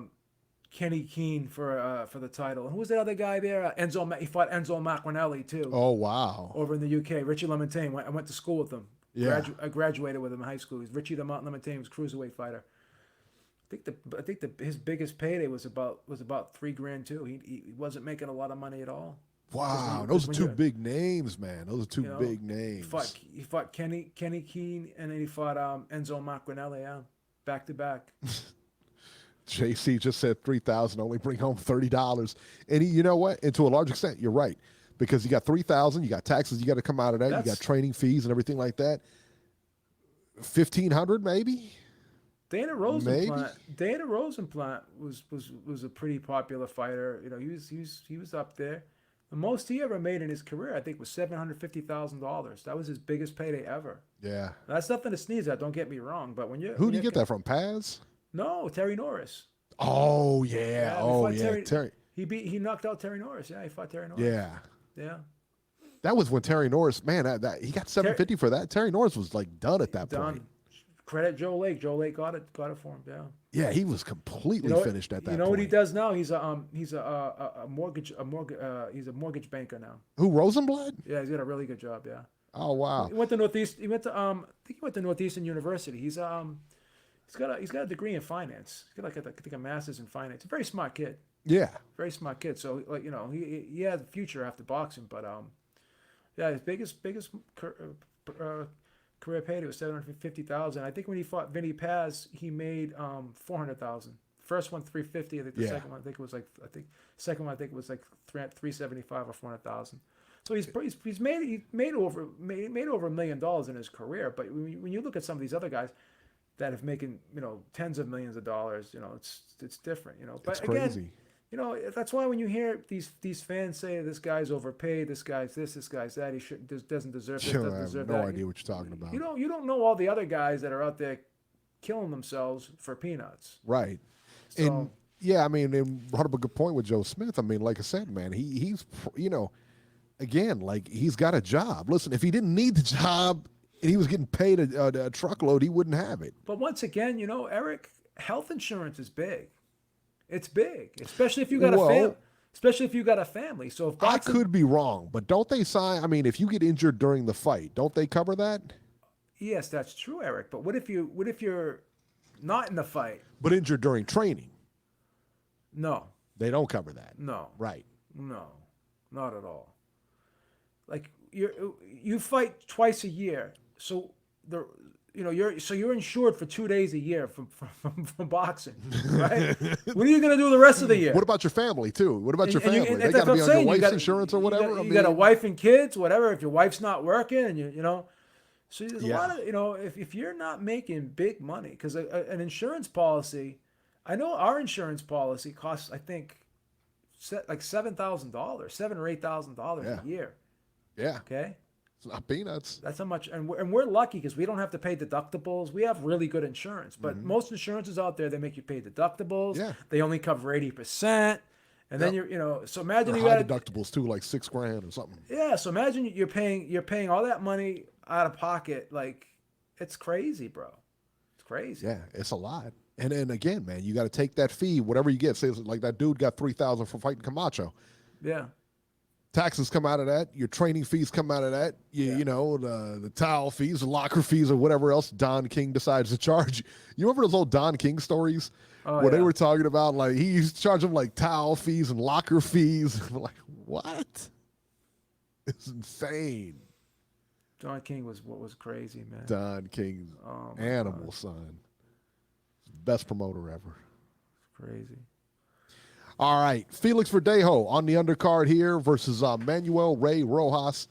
Kenny Keane for the title. And who was that other guy there? He fought Enzo Macronelli too. Oh wow! Over in the UK, Richie LaMontagne. I went to school with him. Yeah. I graduated with him in high school. He's Richie the Mountain LaMontagne. Was a cruiserweight fighter. I think his biggest payday was about $3,000 too. He wasn't making a lot of money at all. Wow, those are two big names, man. Those are two big names. He fought Kenny Keane, and then he fought Enzo Macronelli, back to back. JC just said 3,000, only bring home $30. And you know what? And to a large extent, you're right. Because you got 3,000, you got taxes, you got to come out of that, you got training fees and everything like that. 1,500 maybe? Dana Rosenplant was a pretty popular fighter. He was up there. The most he ever made in his career, I think, was $750,000. That was his biggest payday ever. Yeah. That's nothing to sneeze at. Don't get me wrong. But who do you get that from? Paz? No, Terry Norris. Oh yeah. Terry. He knocked out Terry Norris. Yeah, he fought Terry Norris. Yeah. That was when Terry Norris, man, that he got $750 for that. Terry Norris was like done at that point. Credit Joe Lake. Joe Lake got it for him. Yeah. Yeah, he was completely finished at that point. You know what he does now? He's a mortgage banker now. Who, Rosenblatt? Yeah, he's got a really good job. Yeah. Oh wow. He went to Northeast. I think he went to Northeastern University. He's got a degree in finance. He's got like a master's in finance. A very smart kid. Yeah. Very smart kid. So he has a future after boxing. But his biggest career payday was $750,000. I think when he fought Vinny Paz, he made $400,000. First one $350,000. I think the second one it was like $375,000 or $400,000. So he's made over $1 million in his career. But when you look at some of these other guys that have making tens of millions of dollars, it's different. But it's crazy. Again, that's why when you hear these fans say this guy's overpaid, this guy's this guy's that, he doesn't deserve this, doesn't deserve that. I have no idea what you're talking about. You don't know all the other guys that are out there killing themselves for peanuts. Right. So, and yeah, I mean, and brought up a good point with Joe Smith. I mean, like I said, man, he's again, like he's got a job. Listen, if he didn't need the job and he was getting paid a truckload, he wouldn't have it. But once again, Eric, health insurance is big. It's big, especially if you got a family. Especially if you got a family. So if I could be wrong, but don't they sign? I mean, if you get injured during the fight, don't they cover that? Yes, that's true, Eric. But what if you're not in the fight, but injured during training? No, they don't cover that. No, right? No, not at all. Like you fight twice a year, so you're insured for 2 days a year from boxing, right? What are you gonna do the rest of the year? What about your family too? What about your And family? They got to be on your wife's insurance or whatever. You got a wife and kids, whatever. If your wife's not working, and so there's a lot of if you're not making big money, because an insurance policy, I know our insurance policy costs, I think, like $7,000, $7,000 or $8,000 a year. Yeah. Okay. It's not peanuts. That's how much, and we're lucky because we don't have to pay deductibles. We have really good insurance, but most insurances out there, they make you pay deductibles. Yeah. They only cover 80%, and then so imagine Or you high got deductibles too, like $6,000 or something. Yeah, so imagine you're paying all that money out of pocket. Like, it's crazy, bro. It's crazy. Yeah, it's a lot. And then again, man, you got to take that fee, whatever you get. Say like that dude got $3,000 for fighting Camacho. Yeah. Taxes come out of that. Your training fees come out of that. The towel fees, the locker fees, or whatever else Don King decides to charge. You remember those old Don King stories where they were talking about like he used to charge them like towel fees and locker fees? Like, what? It's insane. Don King was crazy, man. Don King, animal son, best promoter ever. Crazy. All right, Felix Verdejo on the undercard here versus Manuel Rey Rojas.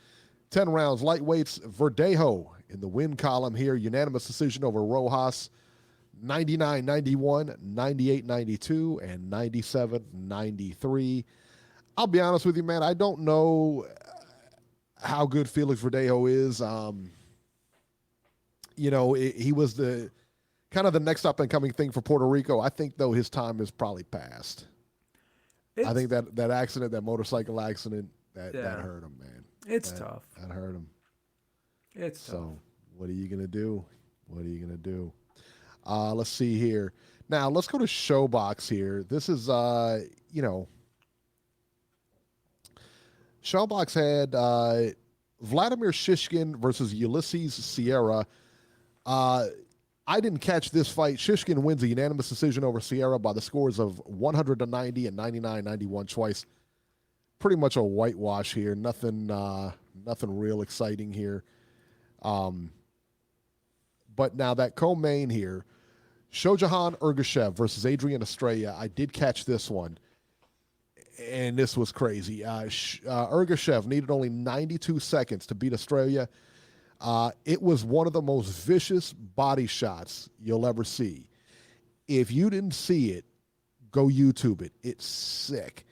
10 rounds, lightweights. Verdejo in the win column here. Unanimous decision over Rojas. 99-91, 98-92, and 97-93. I'll be honest with you, man. I don't know how good Felix Verdejo is. He was the kind of the next up-and-coming thing for Puerto Rico. I think, though, his time is probably past. I think that accident, that motorcycle accident, that hurt him, man. It's tough. That hurt him. It's tough. So what are you going to do? What are you going to do? Let's see here. Now, let's go to Showbox here. This is, Showbox had Vladimir Shishkin versus Ulysses Sierra. I didn't catch this fight. Shishkin wins a unanimous decision over Sierra by the scores of 100-90 and 99-91 twice. Pretty much a whitewash here. Nothing real exciting here. But now that co-main here, Shojahan Ergashev versus Adrian Australia. I did catch this one, and this was crazy. Ergashev needed only 92 seconds to beat Australia. It was one of the most vicious body shots you'll ever see. If you didn't see it, go YouTube it. It's sick.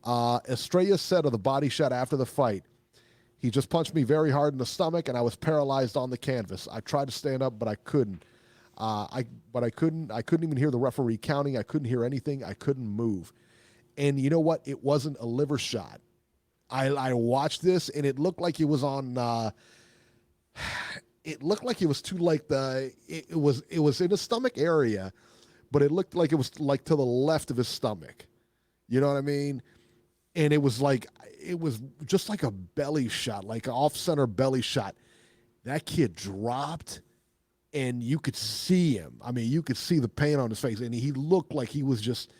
Estrella said of the body shot after the fight, he just punched me very hard in the stomach and I was paralyzed on the canvas. I tried to stand up, but I couldn't. I couldn't even hear the referee counting. I couldn't hear anything. I couldn't move. And you know what? It wasn't a liver shot. I watched this and it looked like it was on it looked like it was too like it was in the stomach area, but it looked like it was like to the left of his stomach. You know what I mean? And it was just like a belly shot, like an off-center belly shot. That kid dropped and you could see him. I mean, you could see the pain on his face and he looked like he was just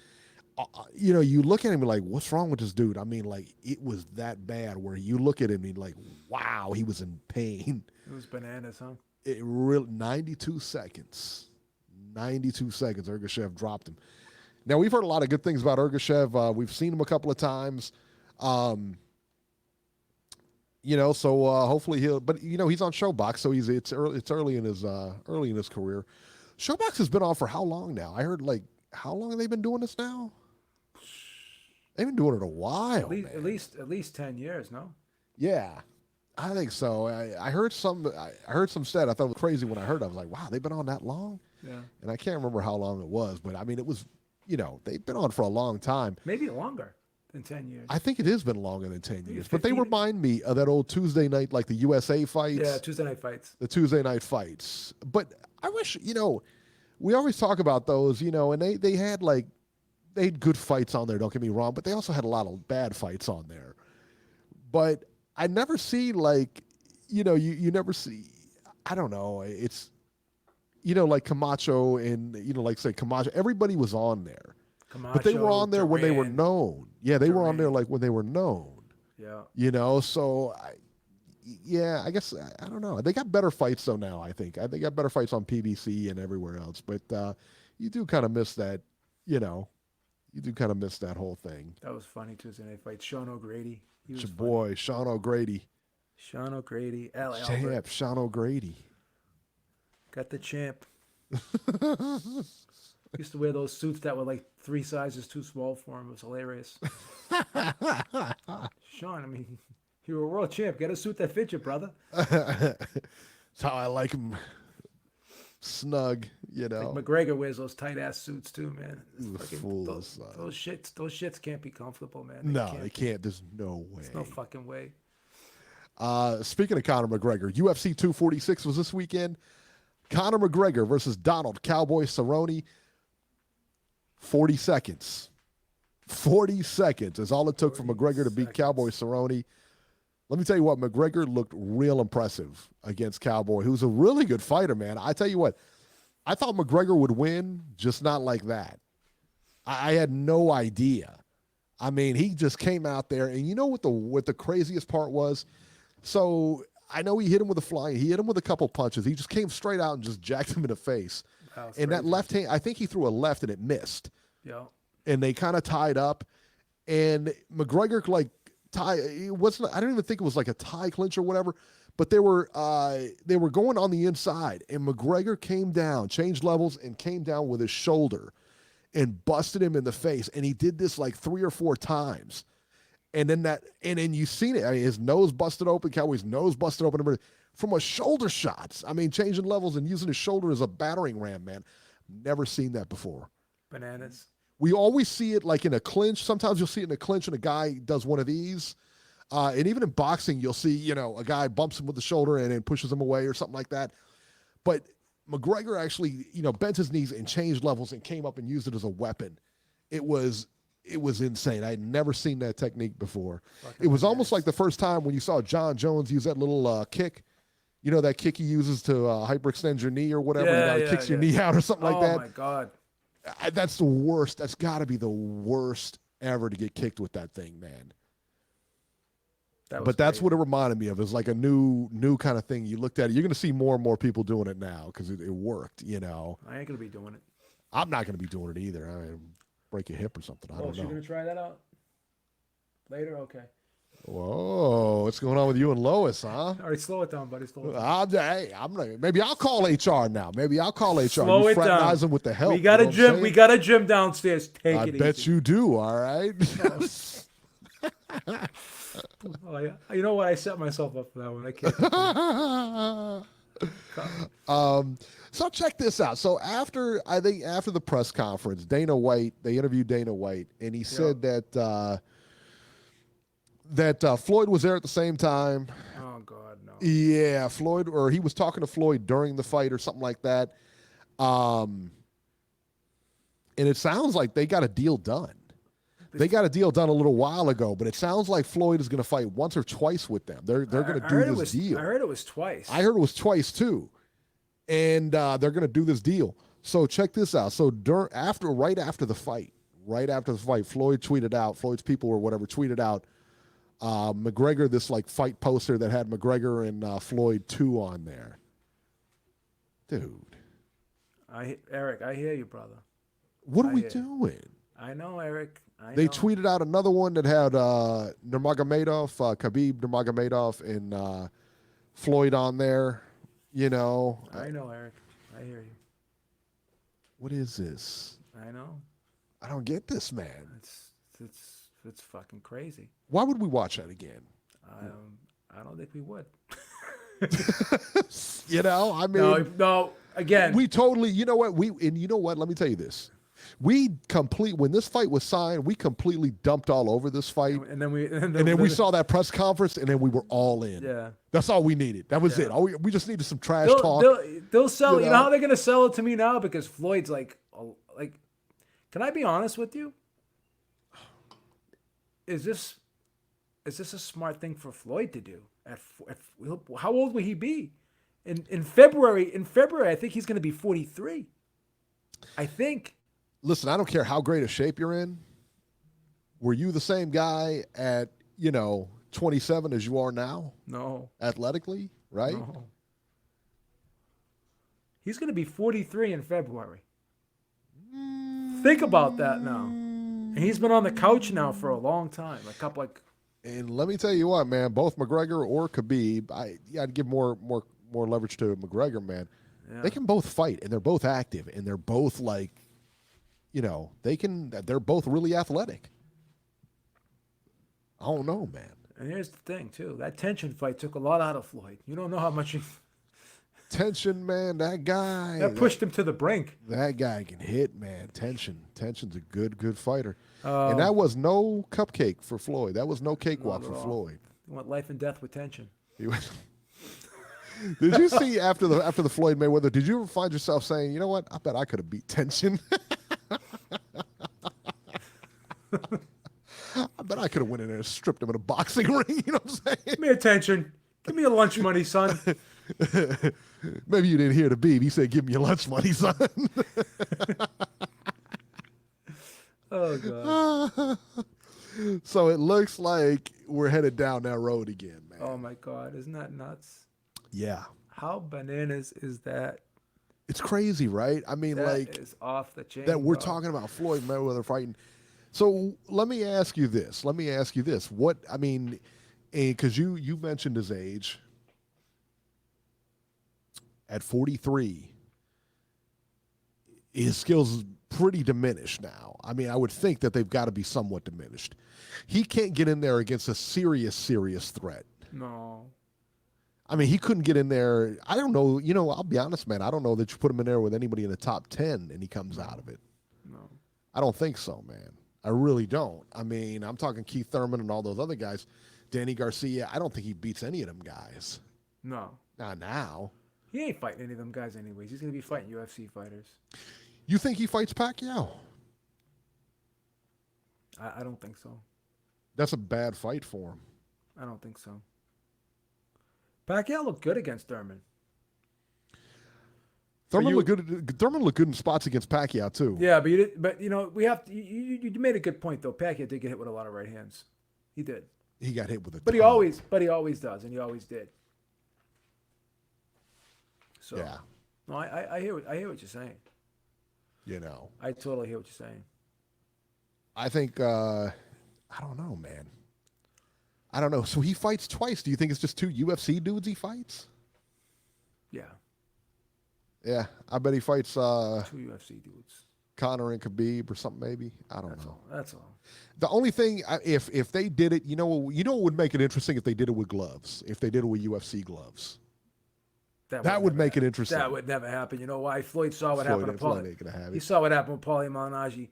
you look at him like, what's wrong with this dude? I mean, like, it was that bad where you look at him and like, wow, he was in pain. It was bananas, huh? It really 92 seconds. 92 seconds, Ergashev dropped him. Now, we've heard a lot of good things about Ergashev. We've seen him a couple of times. So hopefully he's on Showbox, so it's early in his career. Showbox has been on for how long now? I heard, like, how long have they been doing this now? They've been doing it a while. At least 10 years, no? Yeah, I think so. I heard some stat. I thought it was crazy when I heard it. I was like, wow, they've been on that long? Yeah. And I can't remember how long it was, but I mean, it was, they've been on for a long time. Maybe longer than 10 years. I think it has been longer than 10 years. But they remind me of that old Tuesday night, like the USA fights. Yeah, Tuesday night fights. The Tuesday night fights. But I wish, we always talk about those, and they had good fights on there, don't get me wrong, but they also had a lot of bad fights on there. But I never see you never see, I don't know, it's, like Camacho and, like say Camacho, everybody was on there. But they were on there when they were known. Yeah, they were on there like when they were known. Yeah. So, yeah, I guess I don't know. They got better fights though now. I think they got better fights on PBC and everywhere else. But you do kind of miss that. You know, you do kind of miss that whole thing. That was funny Tuesday night fight. Sean O'Grady. He was Your funny. boy Sean O'Grady. Sean O'Grady. Al Champ, Albert. Sean O'Grady. Got the champ. Used to wear those suits that were like 3 sizes too small for him. It was hilarious. Sean, I mean, you were a world champ. Get a suit that fits you, brother. That's how I like him. Snug, you know. Like McGregor wears those tight ass suits too, man. Those shits can't be comfortable, man. They can't. There's no way. There's no fucking way. Speaking of Conor McGregor, UFC 246 was this weekend. Conor McGregor versus Donald Cowboy Cerrone. 40 seconds. 40 seconds is all it took for McGregor to beat Cowboy Cerrone. Let me tell you what, McGregor looked real impressive against Cowboy, who's a really good fighter, man. I tell you what, I thought McGregor would win, just not like that. I had no idea. I mean, he just came out there, and you know what the craziest part was? So I know he hit him with a flying. He hit him with a couple punches. He just came straight out and just jacked him in the face. And that left hand, I think he threw a left and it missed. Yeah. And they kind of tied up. And McGregor, it wasn't. I don't even think it was like a tie clinch or whatever. But they were going on the inside, and McGregor came down, changed levels, and came down with his shoulder, and busted him in the face. And he did this like 3 or 4 times. And then you've seen it. I mean, his nose busted open, Cowboy's nose busted open from a shoulder shot. I mean, changing levels and using his shoulder as a battering ram, man. Never seen that before. Bananas. We always see it like in a clinch. Sometimes you'll see it in a clinch and a guy does one of these. And even in boxing, you'll see, a guy bumps him with the shoulder and then pushes him away or something like that. But McGregor actually, bent his knees and changed levels and came up and used it as a weapon. It was insane. I had never seen that technique before. It was almost like the first time when you saw John Jones use that little kick. You know that kick he uses to hyperextend your knee or whatever? He kicks your knee out or something like that. Oh, my God. That's the worst. That's got to be the worst ever to get kicked with that thing, man. But that's what it reminded me of. It was like a new kind of thing. You looked at it. You're going to see more and more people doing it now because it worked, I ain't going to be doing it. I'm not going to be doing it either. I mean, break a hip or something. I don't know. You're going to try that out later? Okay. Whoa, what's going on with you and Lois, huh? All right, slow it down, buddy. Slow it down. Maybe I'll call HR now. Maybe I'll call HR. Slow it down. Them with the help. We got a gym. We got a gym downstairs. Take it easy. I bet you do. All right. Oh yeah. You know what? I set myself up for that one. I can't. So check this out. So after the press conference, they interviewed Dana White, and he said that Floyd was there at the same time. Oh God, no. Yeah, he was talking to Floyd during the fight or something like that. And it sounds like they got a deal done. They got a deal done a little while ago, but it sounds like Floyd is going to fight once or twice with them. They're going to do this deal. I heard it was twice. I heard it was twice too, and they're going to do this deal. So check this out. So right after the fight, Floyd tweeted out. Floyd's people or whatever tweeted out McGregor, this like fight poster that had McGregor and Floyd 2 on there. Dude, Eric, I hear you, brother. What are we doing? I know, Eric. They tweeted out another one that had Nurmagomedov, Khabib Nurmagomedov, and Floyd on there. I know, Eric. I hear you. What is this? I know. I don't get this, man. It's fucking crazy. Why would we watch that again? I don't think we would. I mean, no. Again, we totally. You know what? Let me tell you this. When this fight was signed, we completely dumped all over this fight. And then we saw that press conference, and then we were all in. Yeah. That's all we needed. That was it. We just needed some trash talk. They'll sell. You know how they're going to sell it to me now? Because Floyd's like, can I be honest with you? Is this a smart thing for Floyd to do? How old will he be? In February, I think he's going to be 43. I think. Listen, I don't care how great a shape you're in. Were you the same guy at, 27 as you are now? No. Athletically, right? No. He's going to be 43 in February. Think about that now. And he's been on the couch now for a long time. And let me tell you what, man, both McGregor or Khabib, I'd give more leverage to McGregor, man. Yeah. They can both fight, and they're both active, and they're both like, they're both really athletic. I don't know, man. And here's the thing, too. That tension fight took a lot out of Floyd. You don't know how much Tension, man, that guy. that pushed him to the brink. That guy can hit, man. Tension's a good fighter. And that was no cupcake for Floyd. That was no cakewalk for Floyd. He went life and death with tension. Did you see after the Floyd Mayweather, did you ever find yourself saying, you know what, I bet I could have beat tension? I bet I could have went in there and stripped him in a boxing ring. You know what I'm saying? Give me attention. Give me your lunch money, son. Maybe you didn't hear the Beeb. He said, give me your lunch money, son. Oh, God. So it looks like we're headed down that road again, man. Oh, my God. Isn't that nuts? Yeah. How bananas is that? It's crazy, right? I mean, That is off the chain. that we're bro. talking about Floyd Mayweather fighting. So let me ask you this. What, I mean, because you mentioned his age. At 43, his skills is pretty diminished now. I mean, I would think that they've got to be somewhat diminished. He can't get in there against a serious threat. No. I mean, he couldn't get in there. I don't know. I'll be honest, man. I don't know that you put him in there with anybody in the top 10 and he comes out of it. No. I don't think so, man. I really don't. I mean, I'm talking Keith Thurman and all those other guys. Danny Garcia, I don't think he beats any of them guys. No. Not now. He ain't fighting any of them guys anyways. He's going to be fighting UFC fighters. You think he fights Pacquiao? I don't think so. That's a bad fight for him. I don't think so. Pacquiao looked good against Thurman. Thurman looked good in spots against Pacquiao too. Yeah, but we have to. You made a good point though. Pacquiao did get hit with a lot of right hands. He did. He got hit with a. But he always does, and he always did. So, yeah. No, I hear what you're saying. I totally hear what you're saying. I think I don't know, man. I don't know. So he fights twice. Do you think it's just two UFC dudes he fights? Yeah. Yeah, I bet he fights Two UFC dudes. Conor and Khabib or something maybe. I don't know. That's all. The only thing, if they did it, what would make it interesting if they did it with gloves. If they did it with UFC gloves. That would make it interesting. That would never happen. You know why? Floyd saw what happened to Paulie. Ain't gonna have it. He saw what happened with Paulie Malignaggi.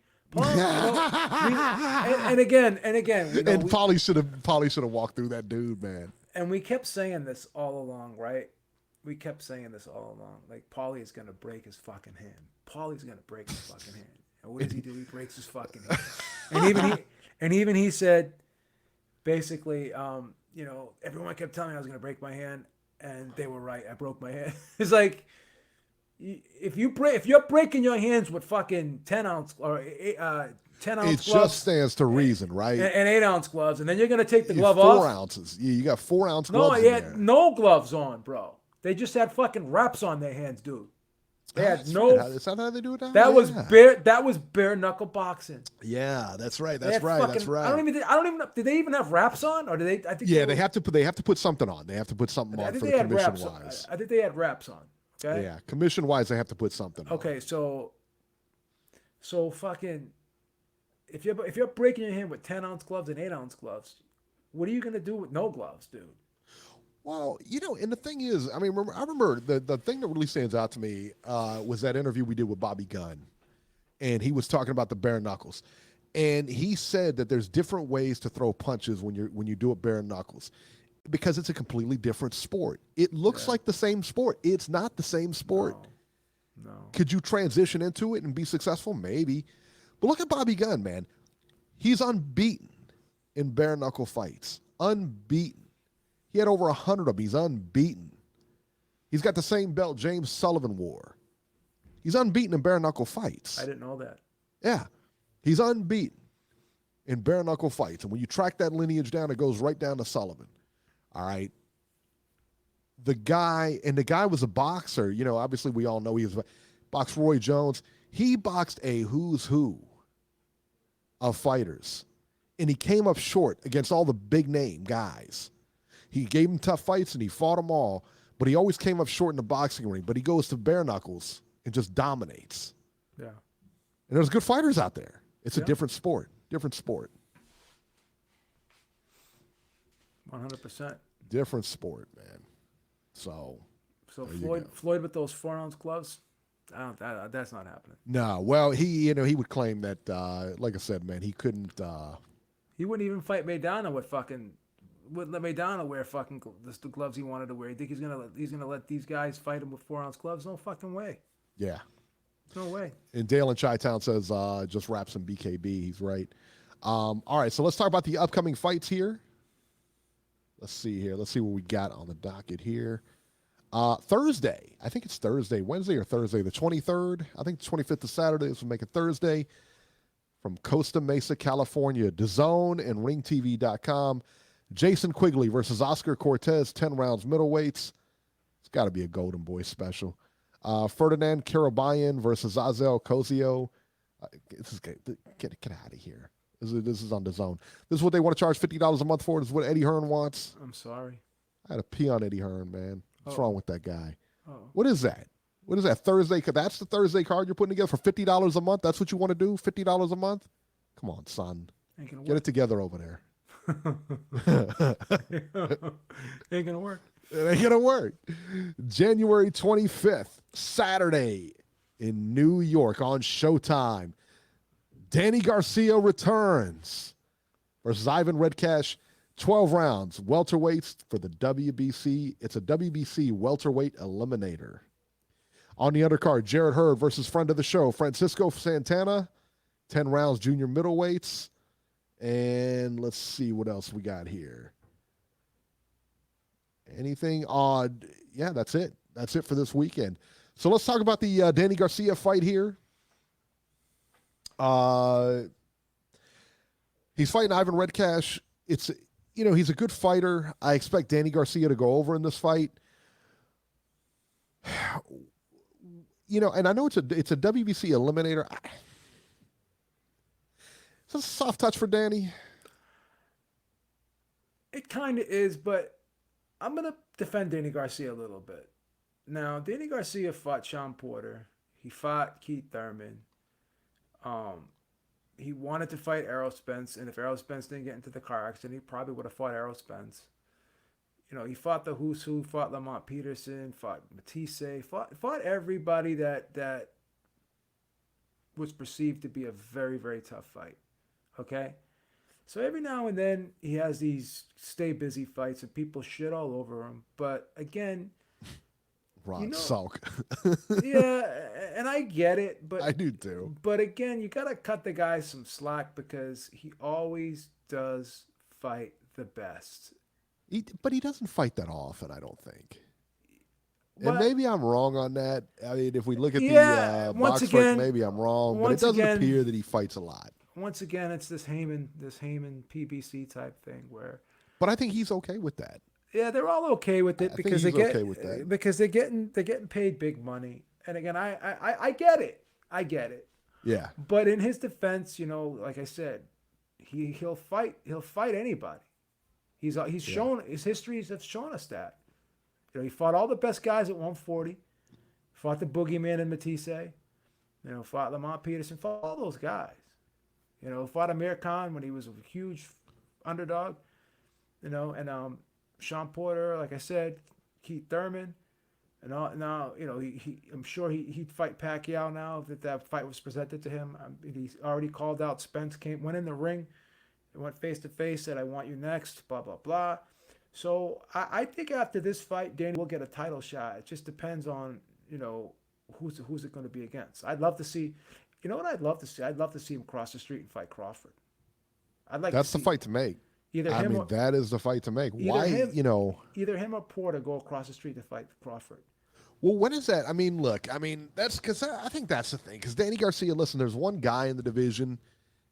And again. And Paulie should have walked through that dude, man. And we kept saying this all along, right? We kept saying this all along. Like, Paulie is going to break his fucking hand. Paulie's going to break his fucking hand. And what does he do? He breaks his fucking hand. And even he said, basically, everyone kept telling me I was going to break my hand. And they were right. I broke my hand. It's like, if you're breaking your hands with fucking 10-ounce or 10-ounce gloves. It just stands to reason, right? And 8-ounce gloves. And then you're going to take the glove 4 off. 4 ounces. Yeah, you got 4-ounce No, gloves he in had there. no gloves on, bro. They just had fucking wraps on their hands, dude. They had no. Is that how they do it now? That was bare. That was bare knuckle boxing. Yeah, that's right. They had That's right. I don't even know. Did they even have wraps on, or did they? I think. Yeah, they have to put something on. They have to put something on for the commission wise. I think they had wraps on. Okay. Yeah, commission wise, they have to put something on. Okay, so fucking, if you're breaking your hand with 10-ounce gloves and 8-ounce gloves, what are you gonna do with no gloves, dude? Well, and the thing is, I remember the thing that really stands out to me was that interview we did with Bobby Gunn, and he was talking about the bare knuckles, and he said that there's different ways to throw punches when you do it bare knuckles, because it's a completely different sport. It looks like the same sport. It's not the same sport. No. Could you transition into it and be successful? Maybe, but look at Bobby Gunn, man. He's unbeaten in bare knuckle fights. Unbeaten. He had over 100 of them. He's unbeaten. He's got the same belt James Sullivan wore. He's unbeaten in bare knuckle fights. I didn't know that. Yeah. He's unbeaten. in bare knuckle fights. And when you track that lineage down, it goes right down to Sullivan. All right. The guy was a boxer. You know, obviously we all know he was boxed Roy Jones. He boxed a who's who of fighters. And he came up short against all the big name guys. He gave him tough fights and he fought them all, but he always came up short in the boxing ring. But he goes to bare knuckles and just dominates. Yeah. And there's good fighters out there. It's a Yeah. different sport. Different sport. 100%. Different sport, man. So Floyd with those 4-ounce gloves, that's not happening. no, well, he would claim that, like I said, man, he couldn't. He wouldn't even fight Maidana wouldn't let Maidana wear fucking the gloves he wanted to wear. You think he's gonna let these guys fight him with 4-ounce gloves? No fucking way. Yeah. No way. And Dale in Chi-Town says just wrap some BKB. He's right. All right, so let's talk about the upcoming fights here. Let's see here. Let's see what we got on the docket here. Thursday. I think it's Thursday. Wednesday or Thursday, the 23rd. I think the 25th is Saturday. This will make it Thursday. From Costa Mesa, California. DAZN and RingTV.com. Jason Quigley versus Oscar Cortez, 10 rounds middleweights. It's got to be a Golden Boy special. Ferdinand Karabayan versus Azel Cozio. Get out of here. This is on DAZN. This is what they want to charge $50 a month for. This is what Eddie Hearn wants. I'm sorry. I had to pee on Eddie Hearn, man. What's wrong with that guy? Oh. What is that? What is that, Thursday? That's the Thursday card you're putting together for $50 a month? That's what you want to do? $50 a month? Come on, son. Get it together over there. Ain't gonna work. It ain't gonna work. January 25th, Saturday in New York on Showtime. Danny Garcia returns versus Ivan Redcash. 12 rounds, welterweights for the WBC. It's a WBC welterweight eliminator. On the undercard, Jarrett Hurd versus friend of the show, Francisco Santana. 10 rounds, junior middleweights. And let's see what else we got here. Anything odd? Yeah, that's it. That's it for this weekend. So let's talk about the Danny Garcia fight here. He's fighting Ivan Redcash. He's a good fighter. I expect Danny Garcia to go over in this fight. And I know it's a WBC eliminator. Is this a soft touch for Danny? It kind of is, but I'm going to defend Danny Garcia a little bit. Now, Danny Garcia fought Sean Porter. He fought Keith Thurman. He wanted to fight Errol Spence, and if Errol Spence didn't get into the car accident, he probably would have fought Errol Spence. He fought the who's who, fought Lamont Peterson, fought Matisse, fought everybody that was perceived to be a very, very tough fight. Okay? So every now and then he has these stay busy fights and people shit all over him. But again, Ron Salk. Yeah, and I get it, but I do too. But again, you gotta cut the guy some slack because he always does fight the best. But he doesn't fight that often, I don't think. But, and maybe I'm wrong on that. I mean, if we look at the box again, maybe I'm wrong, but it doesn't appear that he fights a lot. Once again, it's this Heyman PBC type thing where. But I think he's okay with that. Yeah, they're all okay with it because they're getting paid big money. And again, I get it. I get it. Yeah. But in his defense, like I said, he'll fight anybody. He's shown his histories have shown us that. He fought all the best guys at 140. Fought the Boogeyman and Matisse. Fought Lamont Peterson. Fought all those guys. Fought Amir Khan when he was a huge underdog. And Sean Porter, like I said, Keith Thurman, and now I'm sure he'd fight Pacquiao now if that fight was presented to him. He's already called out Spence. Went in the ring, and went face to face. Said, "I want you next." Blah blah blah. So I think after this fight, Danny will get a title shot. It just depends on who's it going to be against. I'd love to see. You know what I'd love to see? I'd love to see him cross the street and fight Crawford. That's the fight to make. That is the fight to make. Why, either him or Porter go across the street to fight Crawford. Well, when is that? That's because I think that's the thing. Because Danny Garcia, listen, there's one guy in the division,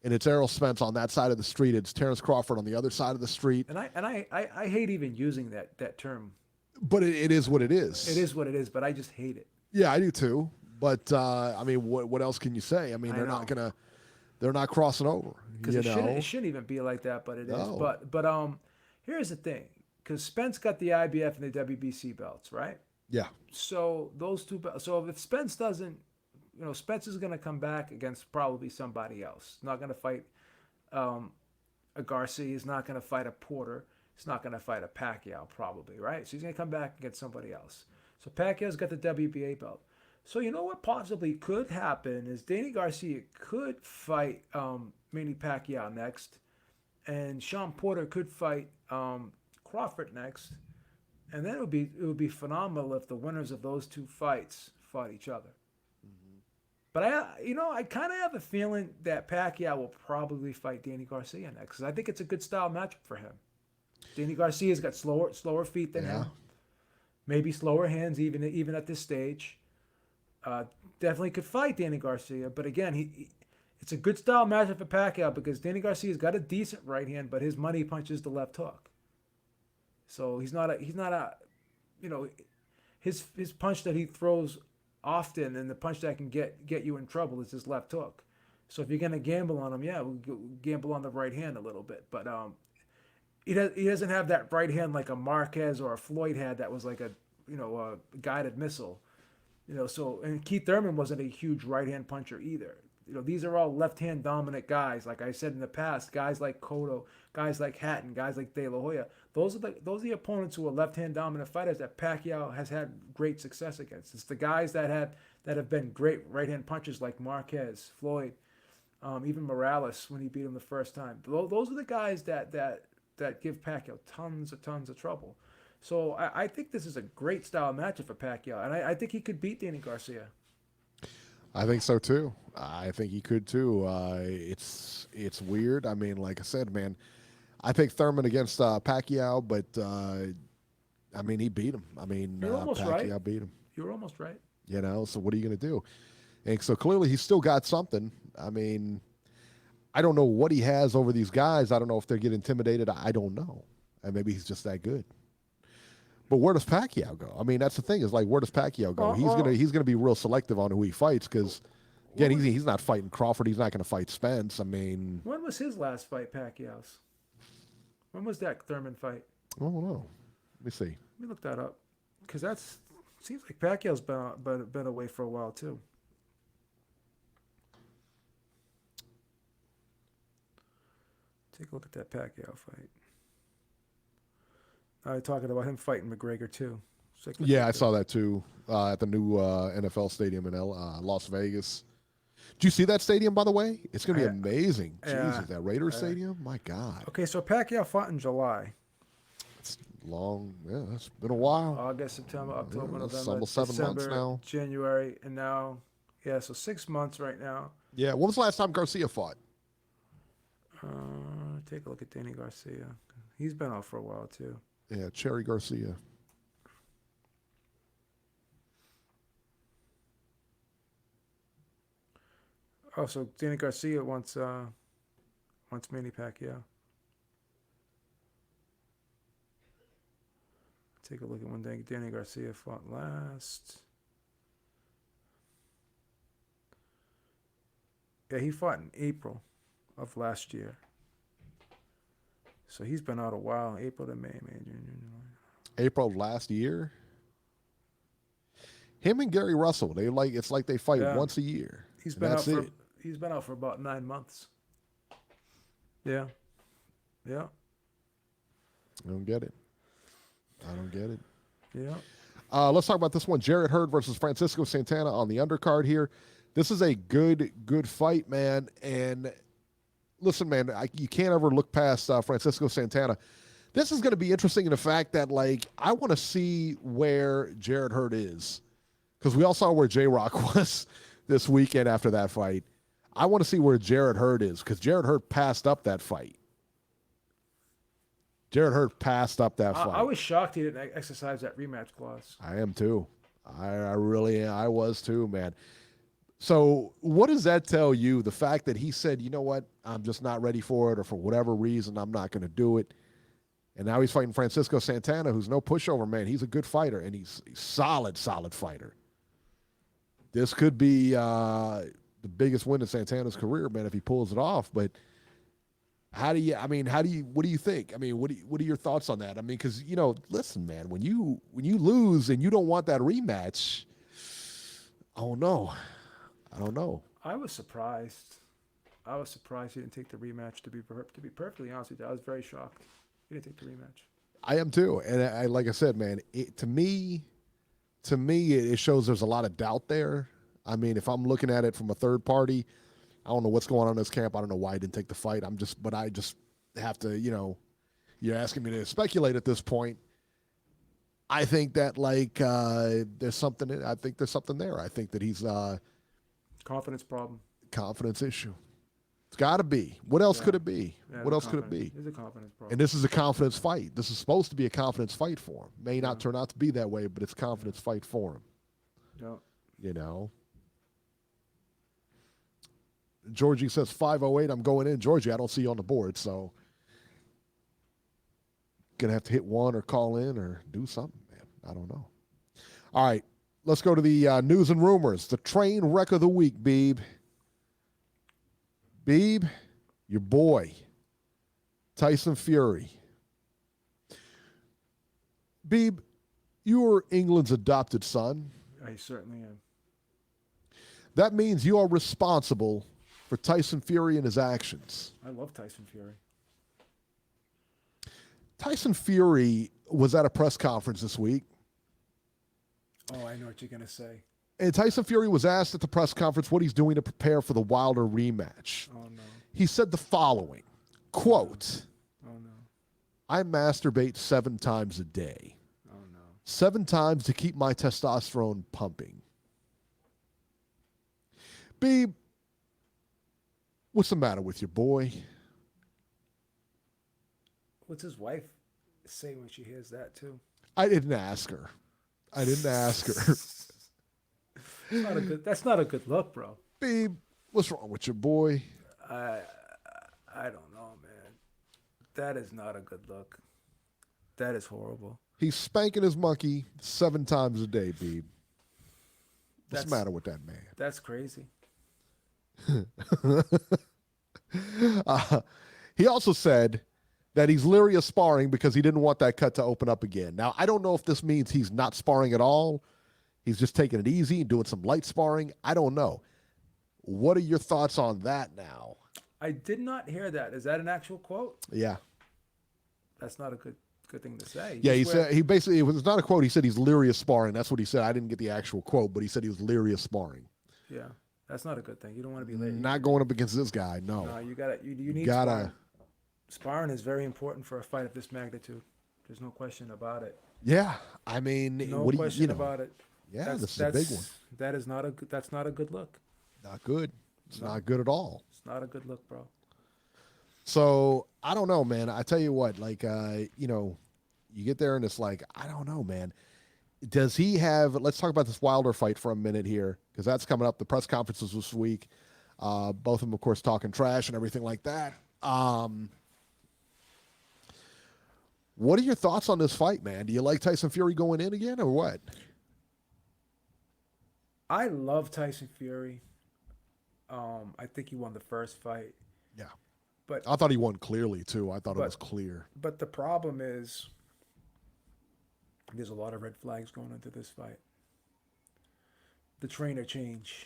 and it's Errol Spence on that side of the street. It's Terrence Crawford on the other side of the street. And I hate even using that term. But it is what it is. It is what it is, but I just hate it. Yeah, I do too. But I mean, what else can you say? I mean, they're not crossing over. Because it shouldn't even be like that, but it is. But here's the thing, because Spence got the IBF and the WBC belts, right? Yeah. So those two. So if Spence doesn't, Spence is going to come back against probably somebody else. Not going to fight a Garcia. He's not going to fight a Porter. He's not going to fight a Pacquiao probably, right? So he's going to come back against somebody else. So Pacquiao's got the WBA belt. So you know what possibly could happen is Danny Garcia could fight Manny Pacquiao next, and Sean Porter could fight Crawford next, and then it would be phenomenal if the winners of those two fights fought each other. Mm-hmm. But I kind of have a feeling that Pacquiao will probably fight Danny Garcia next, because I think it's a good style matchup for him. Danny Garcia's got slower feet than him, maybe slower hands even at this stage. Definitely could fight Danny Garcia, but again, it's a good style matchup for Pacquiao because Danny Garcia's got a decent right hand, but his money punches the left hook. So he's not a his punch that he throws often and the punch that can get you in trouble is his left hook. So if you're gonna gamble on him, we'll gamble on the right hand a little bit, but he doesn't have that right hand like a Marquez or a Floyd had that was like a guided missile. And Keith Thurman wasn't a huge right-hand puncher either. These are all left-hand dominant guys. Like I said in the past, guys like Cotto, guys like Hatton, guys like De La Hoya. Those are the opponents who are left-hand dominant fighters that Pacquiao has had great success against. It's the guys that have been great right-hand punchers like Marquez, Floyd, even Morales when he beat him the first time. Those are the guys that give Pacquiao tons of trouble. So I think this is a great style matchup for Pacquiao, and I think he could beat Danny Garcia. I think so too. I think he could too. It's weird. I mean, like I said, man, I picked Thurman against Pacquiao, but I mean, he beat him. I mean, Pacquiao beat him. You were almost right. So what are you going to do? And so clearly he's still got something. I mean, I don't know what he has over these guys. I don't know if they get intimidated. I don't know. And maybe he's just that good. But where does Pacquiao go? I mean, that's the thing is like, where does Pacquiao go? He's gonna be real selective on who he fights because, again, he's not fighting Crawford. He's not going to fight Spence. I mean, when was his last fight, Pacquiao's? When was that Thurman fight? I don't know. Let me see. Let me look that up because seems like Pacquiao's been away for a while too. Take a look at that Pacquiao fight. Talking about him fighting McGregor too. Yeah, I saw that too at the new NFL stadium in Las Vegas. Did you see that stadium, by the way? It's going to be amazing. Jesus, that Raiders stadium? My God. Okay, so Pacquiao fought in July. It's long. Yeah, it's been a while. August, September, October, November, it's almost 7 December, months now. January, and now, so 6 months right now. Yeah, when was the last time Garcia fought? Take a look at Danny Garcia. He's been out for a while too. Yeah, Cherry Garcia. Oh, so Danny Garcia wants Manny Pacquiao. Take a look at when Danny Garcia fought last. Yeah, he fought in April of last year. So he's been out a while. April to May, June, July. April of last year. Him and Gary Russell, it's like they fight once a year. He's been out for about 9 months. Yeah. Yeah. I don't get it. Yeah. Let's talk about this one. Jarrett Hurd versus Francisco Santana on the undercard here. This is a good fight, man. And listen, man, you can't ever look past Francisco Santana. This is going to be interesting in the fact that, like, I want to see where Jarrett Hurd is. Because we all saw where J-Rock was this weekend after that fight. I want to see where Jarrett Hurd is because Jarrett Hurd passed up that fight. I was shocked he didn't exercise that rematch clause. I am too. I really I was too, man. So what does that tell you? The fact that he said, you know what, I'm just not ready for it, or for whatever reason, I'm not going to do it. And now he's fighting Francisco Santana, who's no pushover, man. He's a good fighter, and he's a solid fighter. This could be the biggest win in Santana's career, man, if he pulls it off. But what do you think? I mean, what are your thoughts on that? I mean, because, listen, man, when you lose and you don't want that rematch, I don't know. I was surprised. He didn't take the rematch. To be perfectly honest with you, I was very shocked. He didn't take the rematch. I am too, and I like I said, man. To me, it shows there's a lot of doubt there. I mean, if I'm looking at it from a third party, I don't know what's going on in this camp. I don't know why he didn't take the fight. But I just have to, you're asking me to speculate at this point. I think that there's something. I think there's something there. I think that he's confidence problem. Confidence issue. It's got to be. What else could it be? Yeah, what else could it be? It's a confidence problem. And this is a confidence fight. This is supposed to be a confidence fight for him. May not turn out to be that way, but it's a confidence fight for him. Yeah. Georgie says 508. I'm going in. Georgie, I don't see you on the board, so gonna have to hit one or call in or do something, man. I don't know. All right, let's go to the news and rumors. The train wreck of the week, Beeb. Beeb, your boy, Tyson Fury. Beeb, you are England's adopted son. I certainly am. That means you are responsible for Tyson Fury and his actions. I love Tyson Fury. Tyson Fury was at a press conference this week. Oh, I know what you're going to say. And Tyson Fury was asked at the press conference what he's doing to prepare for the Wilder rematch. Oh, no. He said the following, quote, Oh, no. I masturbate 7 times a day. Oh, no. 7 times to keep my testosterone pumping. Beeb, what's the matter with your boy? What's his wife say when she hears that, too? I didn't ask her. That's not a good look, bro. Beeb, what's wrong with your boy? I don't know, man. That is not a good look. That is horrible. He's spanking his monkey 7 times a day, Beeb. What's the matter with that man? That's crazy. He also said that he's leery of sparring because he didn't want that cut to open up again. Now, I don't know if this means he's not sparring at all. He's just taking it easy and doing some light sparring. I don't know. What are your thoughts on that now? I did not hear that. Is that an actual quote? Yeah. That's not a good thing to say. Yeah, he said he basically, it was not a quote. He said he's leery of sparring. That's what he said. I didn't get the actual quote, but he said he was leery of sparring. Yeah, that's not a good thing. You don't want to be leery. Not going up against this guy. No. No, you need sparring. Sparring is very important for a fight of this magnitude. There's no question about it. Yeah, I mean, no question about it. Yeah, this is a big one. That's not a good look. Not good. It's not good at all. It's not a good look, bro. So I don't know, man. I tell you what, you get there and it's like, I don't know, man. Does he have? Let's talk about this Wilder fight for a minute here, because that's coming up. The press conferences this week, both of them, of course, talking trash and everything like that. What are your thoughts on this fight, man? Do you like Tyson Fury going in again, or what? I love Tyson Fury. I think he won the first fight. Yeah. But I thought he won clearly, too. I thought it was clear. But the problem is there's a lot of red flags going into this fight. The trainer change.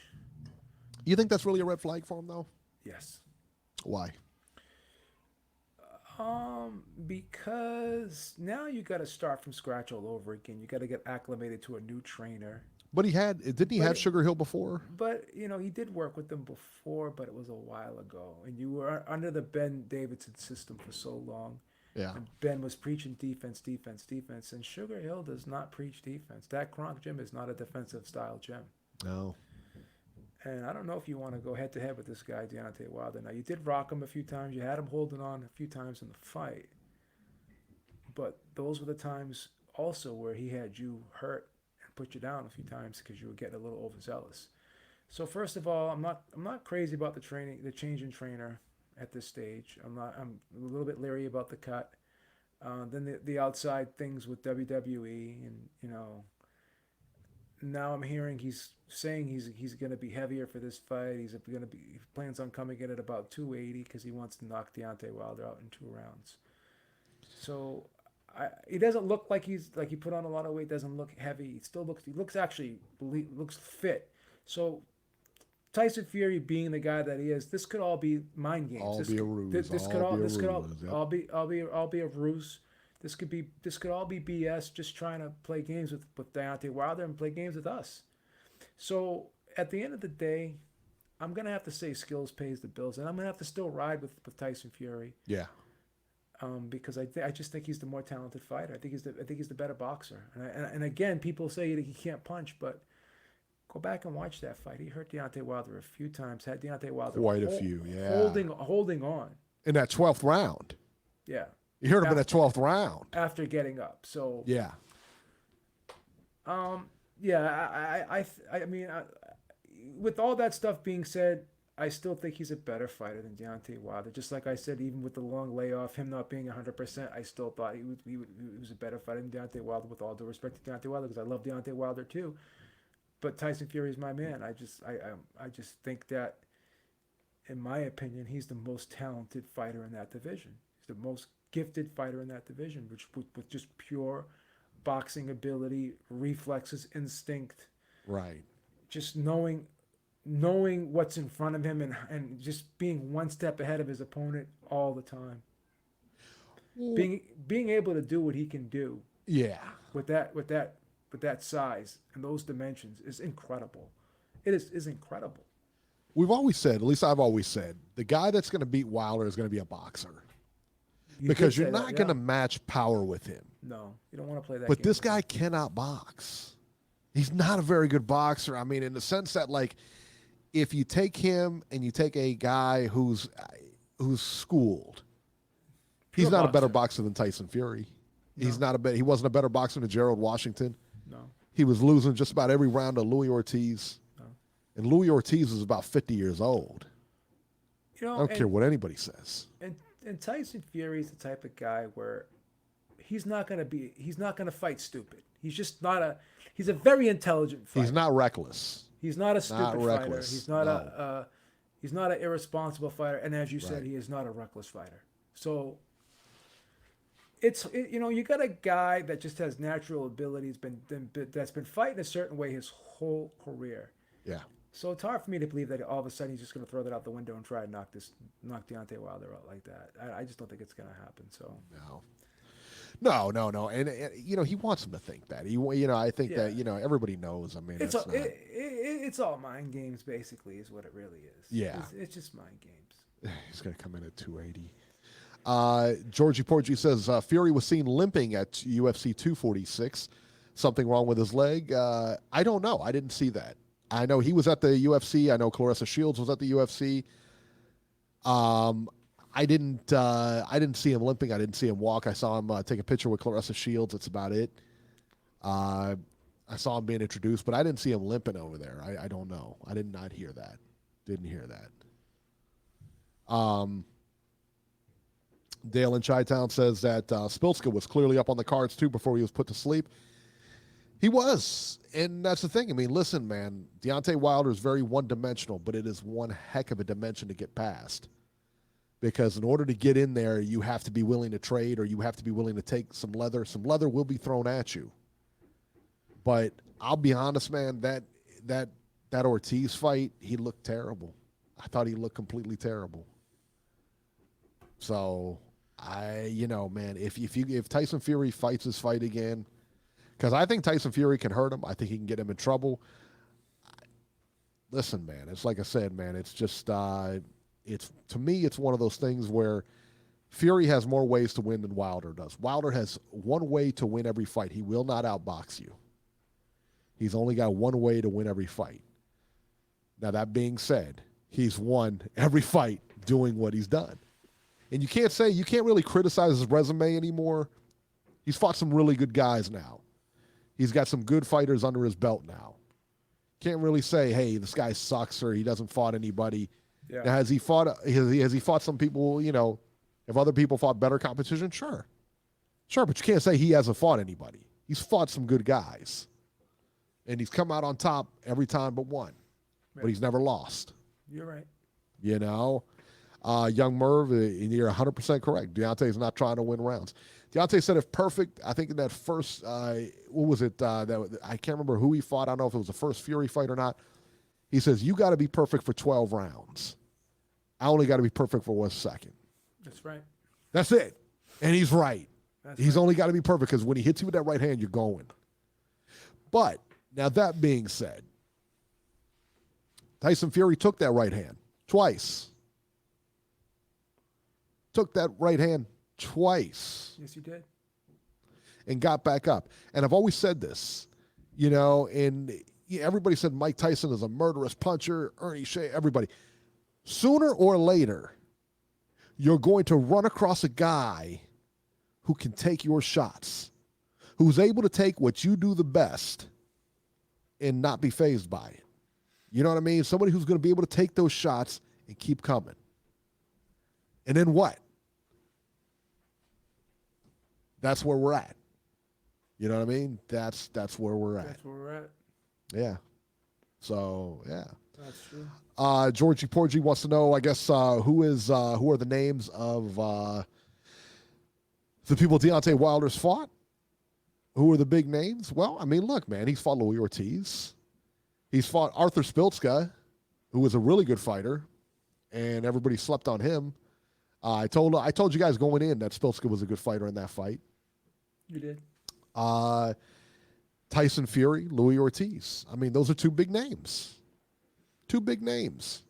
You think that's really a red flag for him, though? Yes. Why? Because now you got to start from scratch all over again. You got to get acclimated to a new trainer. But didn't he have Sugar Hill before? But, he did work with them before, but it was a while ago. And you were under the Ben Davidson system for so long. Yeah. And Ben was preaching defense. And Sugar Hill does not preach defense. That Kronk gym is not a defensive style gym. No. And I don't know if you want to go head to head with this guy, Deontay Wilder. Now, you did rock him a few times. You had him holding on a few times in the fight. But those were the times also where he had you hurt and put you down a few times because you were getting a little overzealous. So first of all, I'm not crazy about the change in trainer at this stage. I'm a little bit leery about the cut. Then the outside things with WWE, and now I'm hearing he's saying he's going to be heavier for this fight. He plans on coming in at about 280 because he wants to knock Deontay Wilder out in 2 rounds. So he doesn't look like he put on a lot of weight. Doesn't look heavy. He looks fit. So Tyson Fury being the guy that he is, this could all be mind games. Be a ruse. This could all be a ruse. This could all be BS, just trying to play games with Deontay Wilder and play games with us. So at the end of the day, I'm gonna have to say skills pays the bills, and I'm gonna have to still ride with Tyson Fury. Yeah. Because I just think he's the more talented fighter. I think he's the better boxer. And again, people say he can't punch, but go back and watch that fight. He hurt Deontay Wilder a few times. Had Deontay Wilder quite a few, yeah, holding on in that 12th round. Yeah, you heard him in that 12th round after getting up. So yeah, yeah. I mean, with all that stuff being said, I still think he's a better fighter than Deontay Wilder. Just like I said, even with the long layoff, him not being 100%, I still thought he was a better fighter than Deontay Wilder. With all due respect to Deontay Wilder, because I love Deontay Wilder too. But Tyson Fury is my man. I just think that, in my opinion, he's the most talented fighter in that division. He's the most gifted fighter in that division, which with just pure boxing ability, reflexes, instinct. Right. Just knowing what's in front of him and just being one step ahead of his opponent all the time. Being able to do what he can do. Yeah. With that size and those dimensions is incredible. It is incredible. We've always said, at least I've always said, the guy that's going to beat Wilder is going to be a boxer. Because you're not going to match power with him. No, you don't want to play that But game this guy cannot box. He's not a very good boxer. I mean, in the sense that, like, if you take him and you take a guy who's schooled, he's not a better boxer than Tyson Fury. No. He wasn't a better boxer than Gerald Washington. No. He was losing just about every round to Louis Ortiz. No. And Louis Ortiz was about 50 years old. I don't care what anybody says. And Tyson Fury is the type of guy where he's not going to fight stupid. He's a very intelligent fighter. He's not reckless. He's not a stupid fighter. He's not an irresponsible fighter. And as you said, he is not a reckless fighter. So you got a guy that just has natural abilities, that's been fighting a certain way his whole career. Yeah. So it's hard for me to believe that all of a sudden he's just going to throw that out the window and try to knock Deontay Wilder out like that. I just don't think it's going to happen. So no, and he wants him to think that. I think that everybody knows. I mean, it's all mind games, basically, is what it really is. Yeah, it's just mind games. He's going to come in at 280. Georgie Porgy says Fury was seen limping at UFC 246. Something wrong with his leg? I don't know. I didn't see that. I know he was at the UFC. I know Clarissa Shields was at the UFC. I didn't see him limping. I didn't see him walk. I saw him take a picture with Clarissa Shields. That's about it. I saw him being introduced, but I didn't see him limping over there. I don't know. I did not hear that. Didn't hear that. Dale in Chi-Town says that Spilska was clearly up on the cards too before he was put to sleep. He was, and that's the thing. I mean, listen, man, Deontay Wilder is very one-dimensional, but it is one heck of a dimension to get past. Because in order to get in there, you have to be willing to trade, or you have to be willing to take some leather. Some leather will be thrown at you. But I'll be honest, man, that Ortiz fight, he looked terrible. I thought he looked completely terrible. So man, if Tyson Fury fights his fight again, because I think Tyson Fury can hurt him. I think he can get him in trouble. Listen, man, it's like I said, man, it's just, to me, it's one of those things where Fury has more ways to win than Wilder does. Wilder has one way to win every fight. He will not outbox you. He's only got one way to win every fight. Now, that being said, he's won every fight doing what he's done. And you can't really criticize his resume anymore. He's fought some really good guys now. He's got some good fighters under his belt now. Can't really say, hey, this guy sucks or he doesn't fought anybody. Yeah. Now, has he fought some people, if other people fought better competition? Sure. Sure, but you can't say he hasn't fought anybody. He's fought some good guys. And he's come out on top every time but one. Yeah. But he's never lost. You're right. Young Merv, you're 100% correct. Deontay's not trying to win rounds. Deontay said if perfect, I think in that first, what was it? I can't remember who he fought. I don't know if it was the first Fury fight or not. He says, you got to be perfect for 12 rounds. I only got to be perfect for 1 second. That's right. That's it. And he's right. He's right. only got to be perfect because when he hits you with that right hand, you're going. But now that being said, Tyson Fury took that right hand twice. Took that right hand twice. Yes, he did. And got back up. And I've always said this, and everybody said Mike Tyson is a murderous puncher, Ernie Shea, everybody. Sooner or later, you're going to run across a guy who can take your shots, who's able to take what you do the best and not be fazed by it. You know what I mean? Somebody who's going to be able to take those shots and keep coming. And then what? That's where we're at. You know what I mean? That's where we're at. That's where we're at. Yeah. So, yeah. That's true. Georgie Porgy wants to know, I guess, who are the names of the people Deontay Wilder's fought? Who are the big names? Well, I mean, look, man, he's fought Louis Ortiz. He's fought Arthur Spiltzka, who was a really good fighter, and everybody slept on him. I told you guys going in that Spiltzka was a good fighter in that fight. You did. Tyson Fury, Louis Ortiz. I mean, those are two big names. Two big names.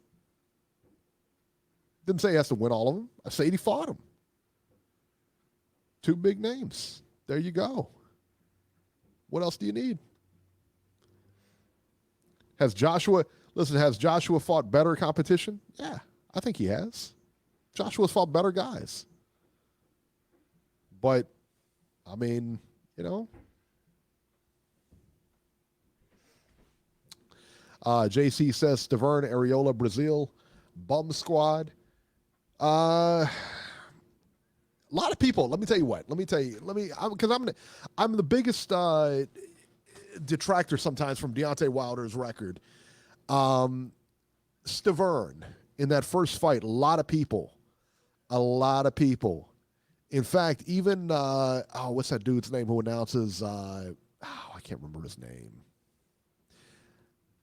Didn't say he has to win all of them. I said he fought them. Two big names. There you go. What else do you need? Has Joshua fought better competition? Yeah, I think he has. Joshua's fought better guys. But, I mean, JC says Stavern, Areola, Brazil, bum squad. A lot of people. Let me tell you what. Because I'm the biggest detractor sometimes from Deontay Wilder's record. Stavern in that first fight, a lot of people. In fact, even what's that dude's name who announces? I can't remember his name.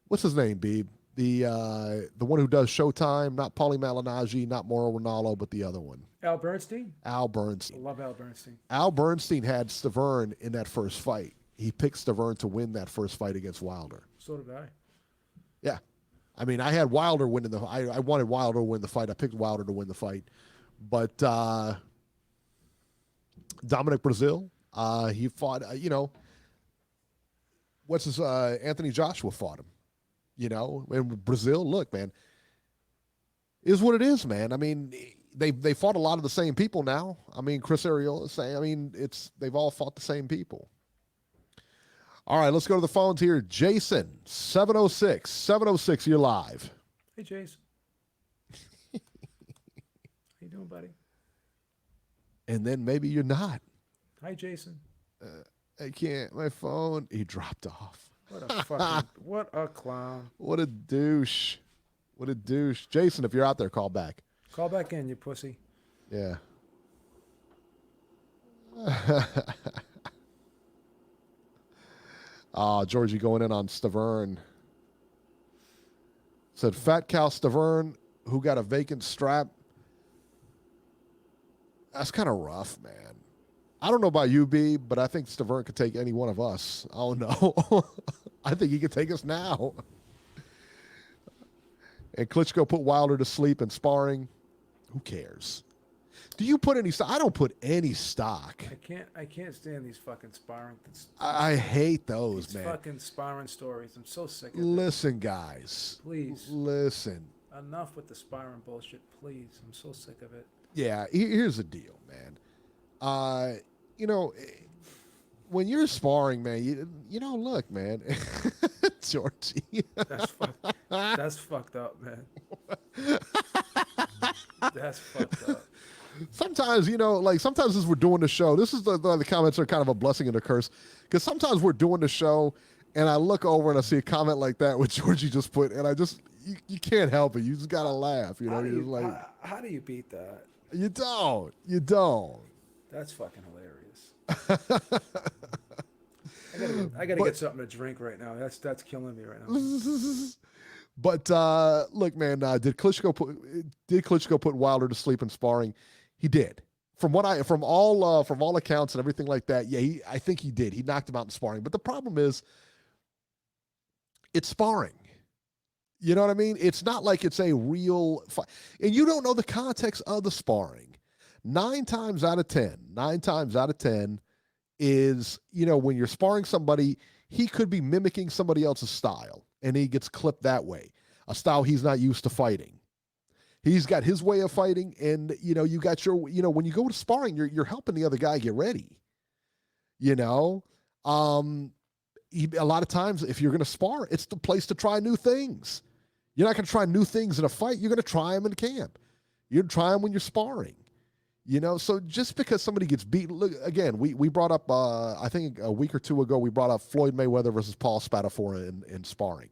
What's his name, Beeb? The one who does Showtime, not Paulie Malignaggi, not Mauro Ranallo, but the other one. Al Bernstein? Al Bernstein. I love Al Bernstein. Al Bernstein had Stavern in that first fight. He picked Stavern to win that first fight against Wilder. So did I. Yeah. I mean, I had Wilder winning I wanted Wilder to win the fight. I picked Wilder to win the fight. But Dominic Brazil, he fought, Anthony Joshua fought him. And Brazil, look, man, is what it is, man. I mean, they fought a lot of the same people now. I mean, Chris Arreola, they've all fought the same people. All right, let's go to the phones here. Jason, 706, you're live. Hey, Jason. How you doing, buddy? And then maybe you're not. Hi, Jason. I can't. My phone. He dropped off. What a clown. What a douche. Jason, if you're out there, call back. Call back in, you pussy. Yeah. Georgie going in on Stavern. Said Fat Cow Stavern, who got a vacant strap. That's kind of rough, man. I don't know about you, B, but I think Stavern could take any one of us. Oh, no. I think he could take us now. And Klitschko put Wilder to sleep in sparring. Who cares? Do you put any stock? I don't put any stock. I can't stand these fucking sparring. I hate those, these man. Fucking sparring stories. I'm so sick of it. Listen, guys. Please. Listen. Enough with the sparring bullshit, please. I'm so sick of it. Yeah, here's the deal, man. When you're sparring, man, look, man, Georgie. That's fucked up, man. That's fucked up. Sometimes, like sometimes as we're doing the show, this is the comments are kind of a blessing and a curse. Because sometimes we're doing the show and I look over and I see a comment like that which Georgie just put, and I just you can't help it. You just gotta laugh, How do you, like how do you beat that? you don't. That's fucking hilarious. I gotta get something to drink right now. That's killing me right now. But look, man, did Klitschko put Wilder to sleep in sparring? He did. From all accounts and everything like that, yeah, I think he did. He knocked him out in sparring. But the problem is, it's sparring. You know what I mean? It's not like it's a real fight, and you don't know the context of the sparring. 9 times out of 10 is, when you're sparring somebody, he could be mimicking somebody else's style, and he gets clipped that way, a style he's not used to fighting. He's got his way of fighting, and, you got your, when you go to sparring, you're helping the other guy get ready. A lot of times, if you're going to spar, it's the place to try new things. You're not going to try new things in a fight. You're going to try them in camp. You're try them when you're sparring. So just because somebody gets beaten, look, again, we brought up, I think a week or two ago, we brought up Floyd Mayweather versus Paul Spadafora in sparring.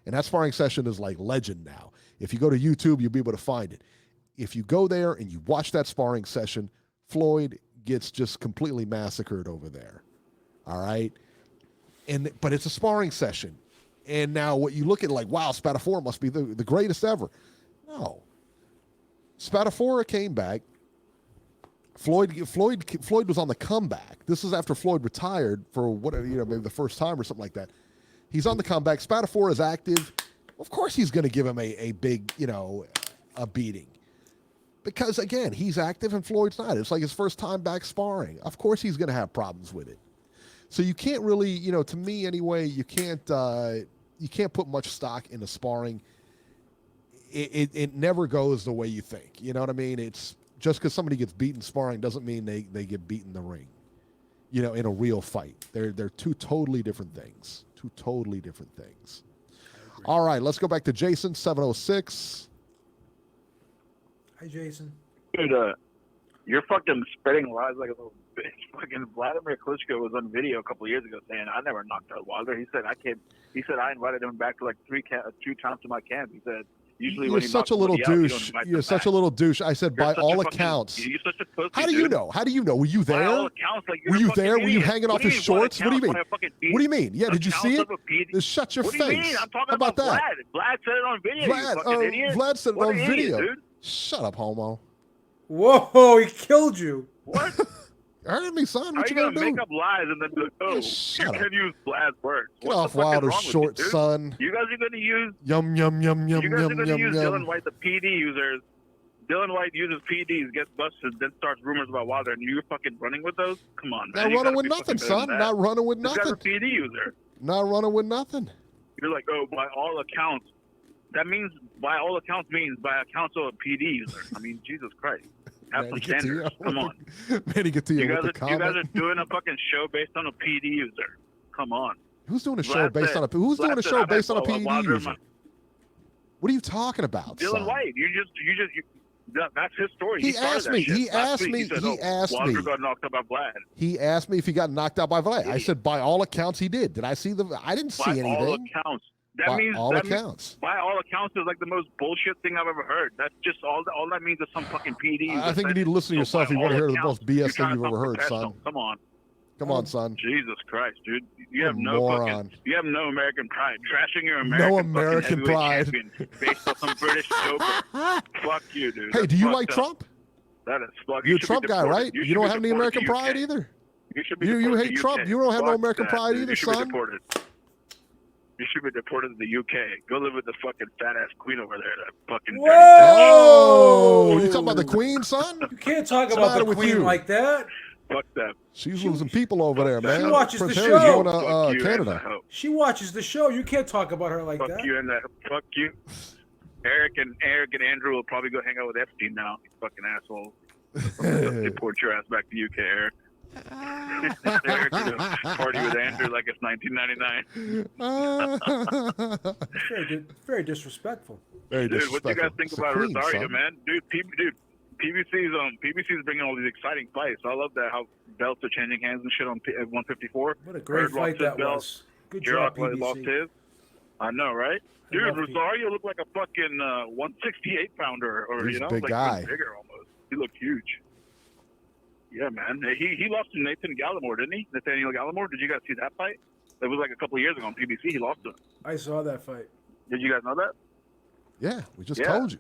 And that sparring session is like legend now. If you go to YouTube, you'll be able to find it. If you go there and you watch that sparring session, Floyd gets just completely massacred over there. All right? But it's a sparring session. And now what you look at like, wow, Spadafora must be the greatest ever. No. Spadafora came back. Floyd was on the comeback. This is after Floyd retired for maybe the first time or something like that. He's on the comeback. Spadafora is active. Of course he's going to give him a big, a beating. Because, again, he's active and Floyd's not. It's like his first time back sparring. Of course he's going to have problems with it. So you can't really, to me anyway, you can't put much stock into sparring. It never goes the way you think. You know what I mean? It's just because somebody gets beaten sparring doesn't mean they get beaten in the ring, in a real fight. They're two totally different things. Two totally different things. All right, let's go back to Jason, 706. Hi, Jason. Dude, you're fucking spreading lies like a little bitch. Fucking Vladimir Klitschko was on video a couple of years ago saying, I never knocked out Wilder. He said, I invited him back to like 2 times to my camp. He said, usually You're such a little douche. You're such a little douche. I said, by all accounts. You're such a pussy, How do you know? How do you know? Were you there? By all accounts, like, were you there? Were you idiot. hanging off his shorts? What do you mean? What do you mean? Yeah, did you see it? Just shut your face. What do you mean? I'm talking How about that? Vlad said it on video, you fucking idiot. Vlad said it on video. Dude. Shut up, homo. Whoa, he killed you. What? Heard me, son. What you gonna make up lies and then be like, oh, shut you up. can use Vlad's words. Get off Wilder's short, son. You guys are going to use... Yum, yum, yum, yum, You guys are yum, going to yum, use yum. Dylan White, the PD users. Dylan White uses PDs, gets busted, then starts rumors about Wilder, and you're fucking running with those? Come on, man. Not running with nothing, son. Not running with This guy's nothing. a PD user. Not running with nothing. You're like, oh, by all accounts. That means, by all accounts means, by accounts of a PD user. I mean, Jesus Christ. Have some standards. Come on. Manny Gatillo You with the comment. guys are doing a fucking show based on a PD user. Come on. Who's doing a show based on a PD user? What are you talking about, Dylan son? White. That's his story. He asked me. He asked me. Wilder got knocked out by Vlad. He asked me if he got knocked out by Vlad. I said, by all accounts, he did. Did I see I didn't see anything. By all accounts. By all accounts is like the most bullshit thing I've ever heard. That's just all that means is some fucking PD. I think you need to listen to yourself if you want to hear the most BS thing you've ever heard, son. Come on. Come on, son. Jesus Christ, dude. You have no moron. You have no American pride. Trashing your American No American pride. Based on some British joker. Fuck you, dude. Hey, do you like Trump? That is fuck. You're a Trump guy, right? You don't have any American pride either? You hate Trump. You don't have no American pride either, son? You should be deported to the UK. Go live with the fucking fat ass queen over there. That fucking. Whoa! You talking about the queen, son? You can't talk about the queen like that. Fuck that. She's losing people over there, man. She watches the Prince show. Harry's going to Canada. She watches the show. You can't talk about her like that. Fuck you and that. Fuck you. Eric and Andrew will probably go hang out with Epstein now. You fucking asshole. Deport your ass back to UK, Eric. They're gonna party with Andrew like it's 1999. Very disrespectful. Very Dude, what do you disrespectful. guys think It's a about queen, Rosario, son. man? PBC's bringing all these exciting fights. I love that how belts are changing hands and shit on at 154. What a great fight that was. Good job, Jirok lost PBC. his. I know, right? Dude, love Rosario looked like a fucking 168 pounder, or He's a you know, big like guy. even bigger almost. He looked huge. Yeah, man. He lost to Nathan Gallimore, didn't he? Nathaniel Gallimore. Did you guys see that fight? It was like a couple of years ago on PBC. He lost to him. I saw that fight. Did you guys know that? Yeah, we just Yeah. told you.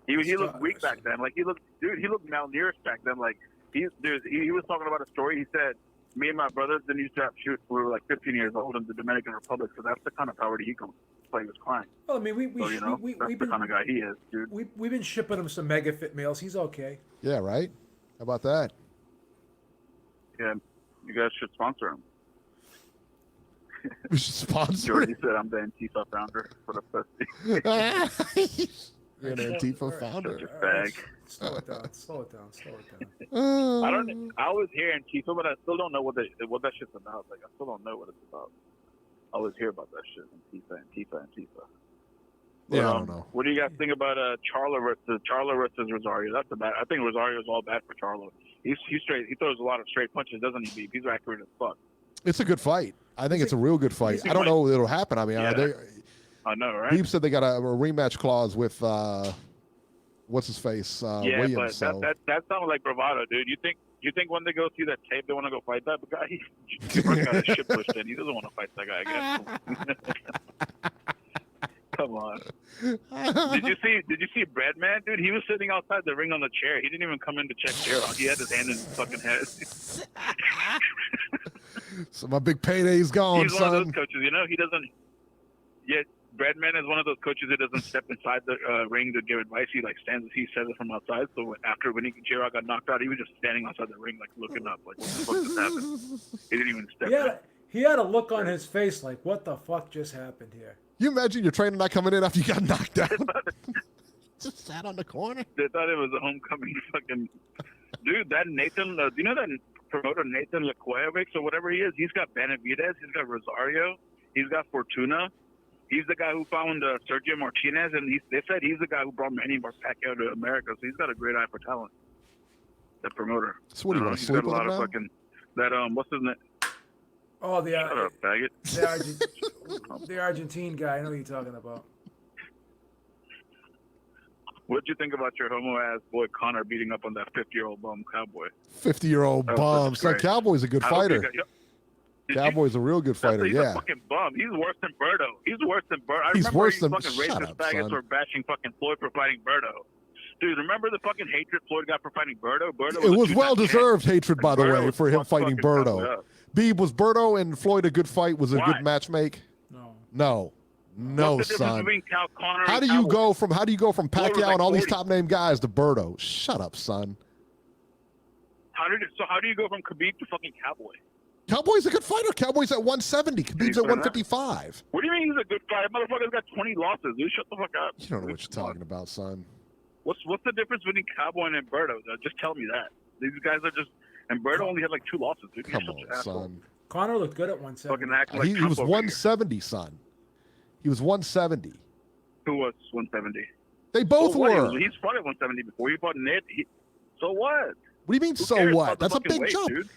He looked weak back then. Like he looked malnourished back then. Like he was talking about a story. He said, "Me and my brothers didn't used to have shoot. We were like 15 years old in the Dominican Republic, so that's the kind of poverty he comes. Play was crying. Well, I mean, So that's we've the been kind of guy he is, dude. we've been shipping him some mega fit meals. He's okay. Yeah, right? How about that? Yeah, you guys should sponsor him. We should sponsor Jordy it. said, "I'm the Antifa founder for the festival." You're an Antifa founder. Such a fag. Slow it down. Slow it down. Slow it down. I always hear Antifa, but I still don't know what that shit's about. Like I still don't know what it's about. I always hear about that shit. Antifa. Yeah, I don't know. What do you guys think about Charlo versus Rosario? That's bad. I think Rosario's all bad for Charlo. He's straight. He throws a lot of straight punches, doesn't he? Beeb? He's accurate as fuck. It's a good fight. I think it's a real good fight. I don't know if it'll happen. I mean, I know, right? Beeb said they got a rematch clause with what's his face Yeah, Williams. but So that sounds like bravado, dude. You think when they go see that tape, they want to go fight that guy? He got his shit pushed in. He doesn't want to fight that guy again. Come on. Did you see Breadman, dude? He was sitting outside the ring on the chair. He didn't even come in to check J-Rock. He had his hand in his fucking head. so my big payday's gone, He's son. one of those coaches, you know. He doesn't. Yet Breadman is one of those coaches that doesn't step inside the ring to give advice. He like stands. He says it from outside. So when J-Rock got knocked out, he was just standing outside the ring, like looking up, like what the fuck just happened? He didn't even step in. He had a look on his face like, what the fuck just happened here? You imagine your trainer not coming in after you got knocked out? Just sat on the corner. They thought it was a homecoming fucking dude. That Nathan, do you know that promoter Nathan Lakoyevic or whatever he is? He's got Benavidez. He's got Rosario. He's got Fortuna. He's the guy who found Sergio Martinez, and they said he's the guy who brought Manny Pacquiao to America. So he's got a great eye for talent. The promoter. So what do you want to sleep He's got a with lot him of now? fucking that what's his name? Oh, Shut up, faggot. the Argentine guy. I know who you're talking about. What'd you think about your homo-ass boy Connor beating up on that 50-year-old bum cowboy? 50-year-old bum. So great. Cowboy's a good fighter. Cowboy's a real good fighter. He's Yeah. a fucking bum. He's worse than Berto. He's worse than Berto. I He's remember worse than- fucking shut racist up, faggots son. were bashing fucking Floyd for fighting Berto. Dude, remember the fucking hatred Floyd got for fighting Berto? It was well-deserved hatred, by the Berto way, was for him fucking fighting Cowboy Berto. up. Beeb, was Berto and Floyd a good fight? Was it a Why? good matchmake? No. No, What's the difference son. between Connor How and do you Cowboy? go from Floyd was Pacquiao like and all these 40. top name guys to Berto? Shut up, son. How do you go from Khabib to fucking Cowboy? Cowboy's a good fighter. Cowboy's at 170. Khabib's at 155. What do you mean he's a good fighter? Motherfucker's got 20 losses, dude. Shut the fuck up. You don't know what you're talking about, son. What's the difference between Cowboy and Berto? Just tell me that. These guys are just. And Berto only had like 2 losses, dude. Come You're such on, an asshole. son. Connor looked good at 170. Fucking act like He Trump was over here. 170, son. He was 170. Who was 170? They both So what? were. He's fought at 170 before. He fought Nate. So what? What do you mean, Who so cares what? about the That's a fucking big weight, jump. dude?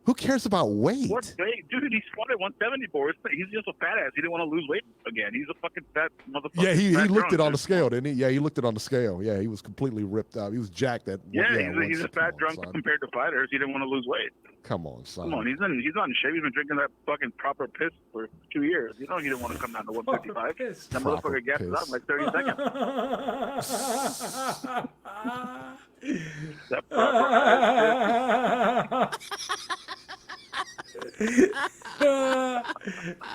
Who cares about weight? What weight? Dude, he's fought at 170 before. He's just a fat ass. He didn't want to lose weight again. He's a fucking fat motherfucker. Yeah, he Fat looked it drunk, on the dude. scale, didn't he? Yeah, he looked it on the scale. Yeah, he was completely ripped up. He was jacked at. Yeah, yeah he's a fat drunk son. compared to fighters. He didn't want to lose weight. Come on, son. Come on, he's not in shape. He's been drinking that fucking proper piss for 2 years. You know he didn't want to come down to 155. piss. That Proper motherfucker gassed out in like 30 seconds. That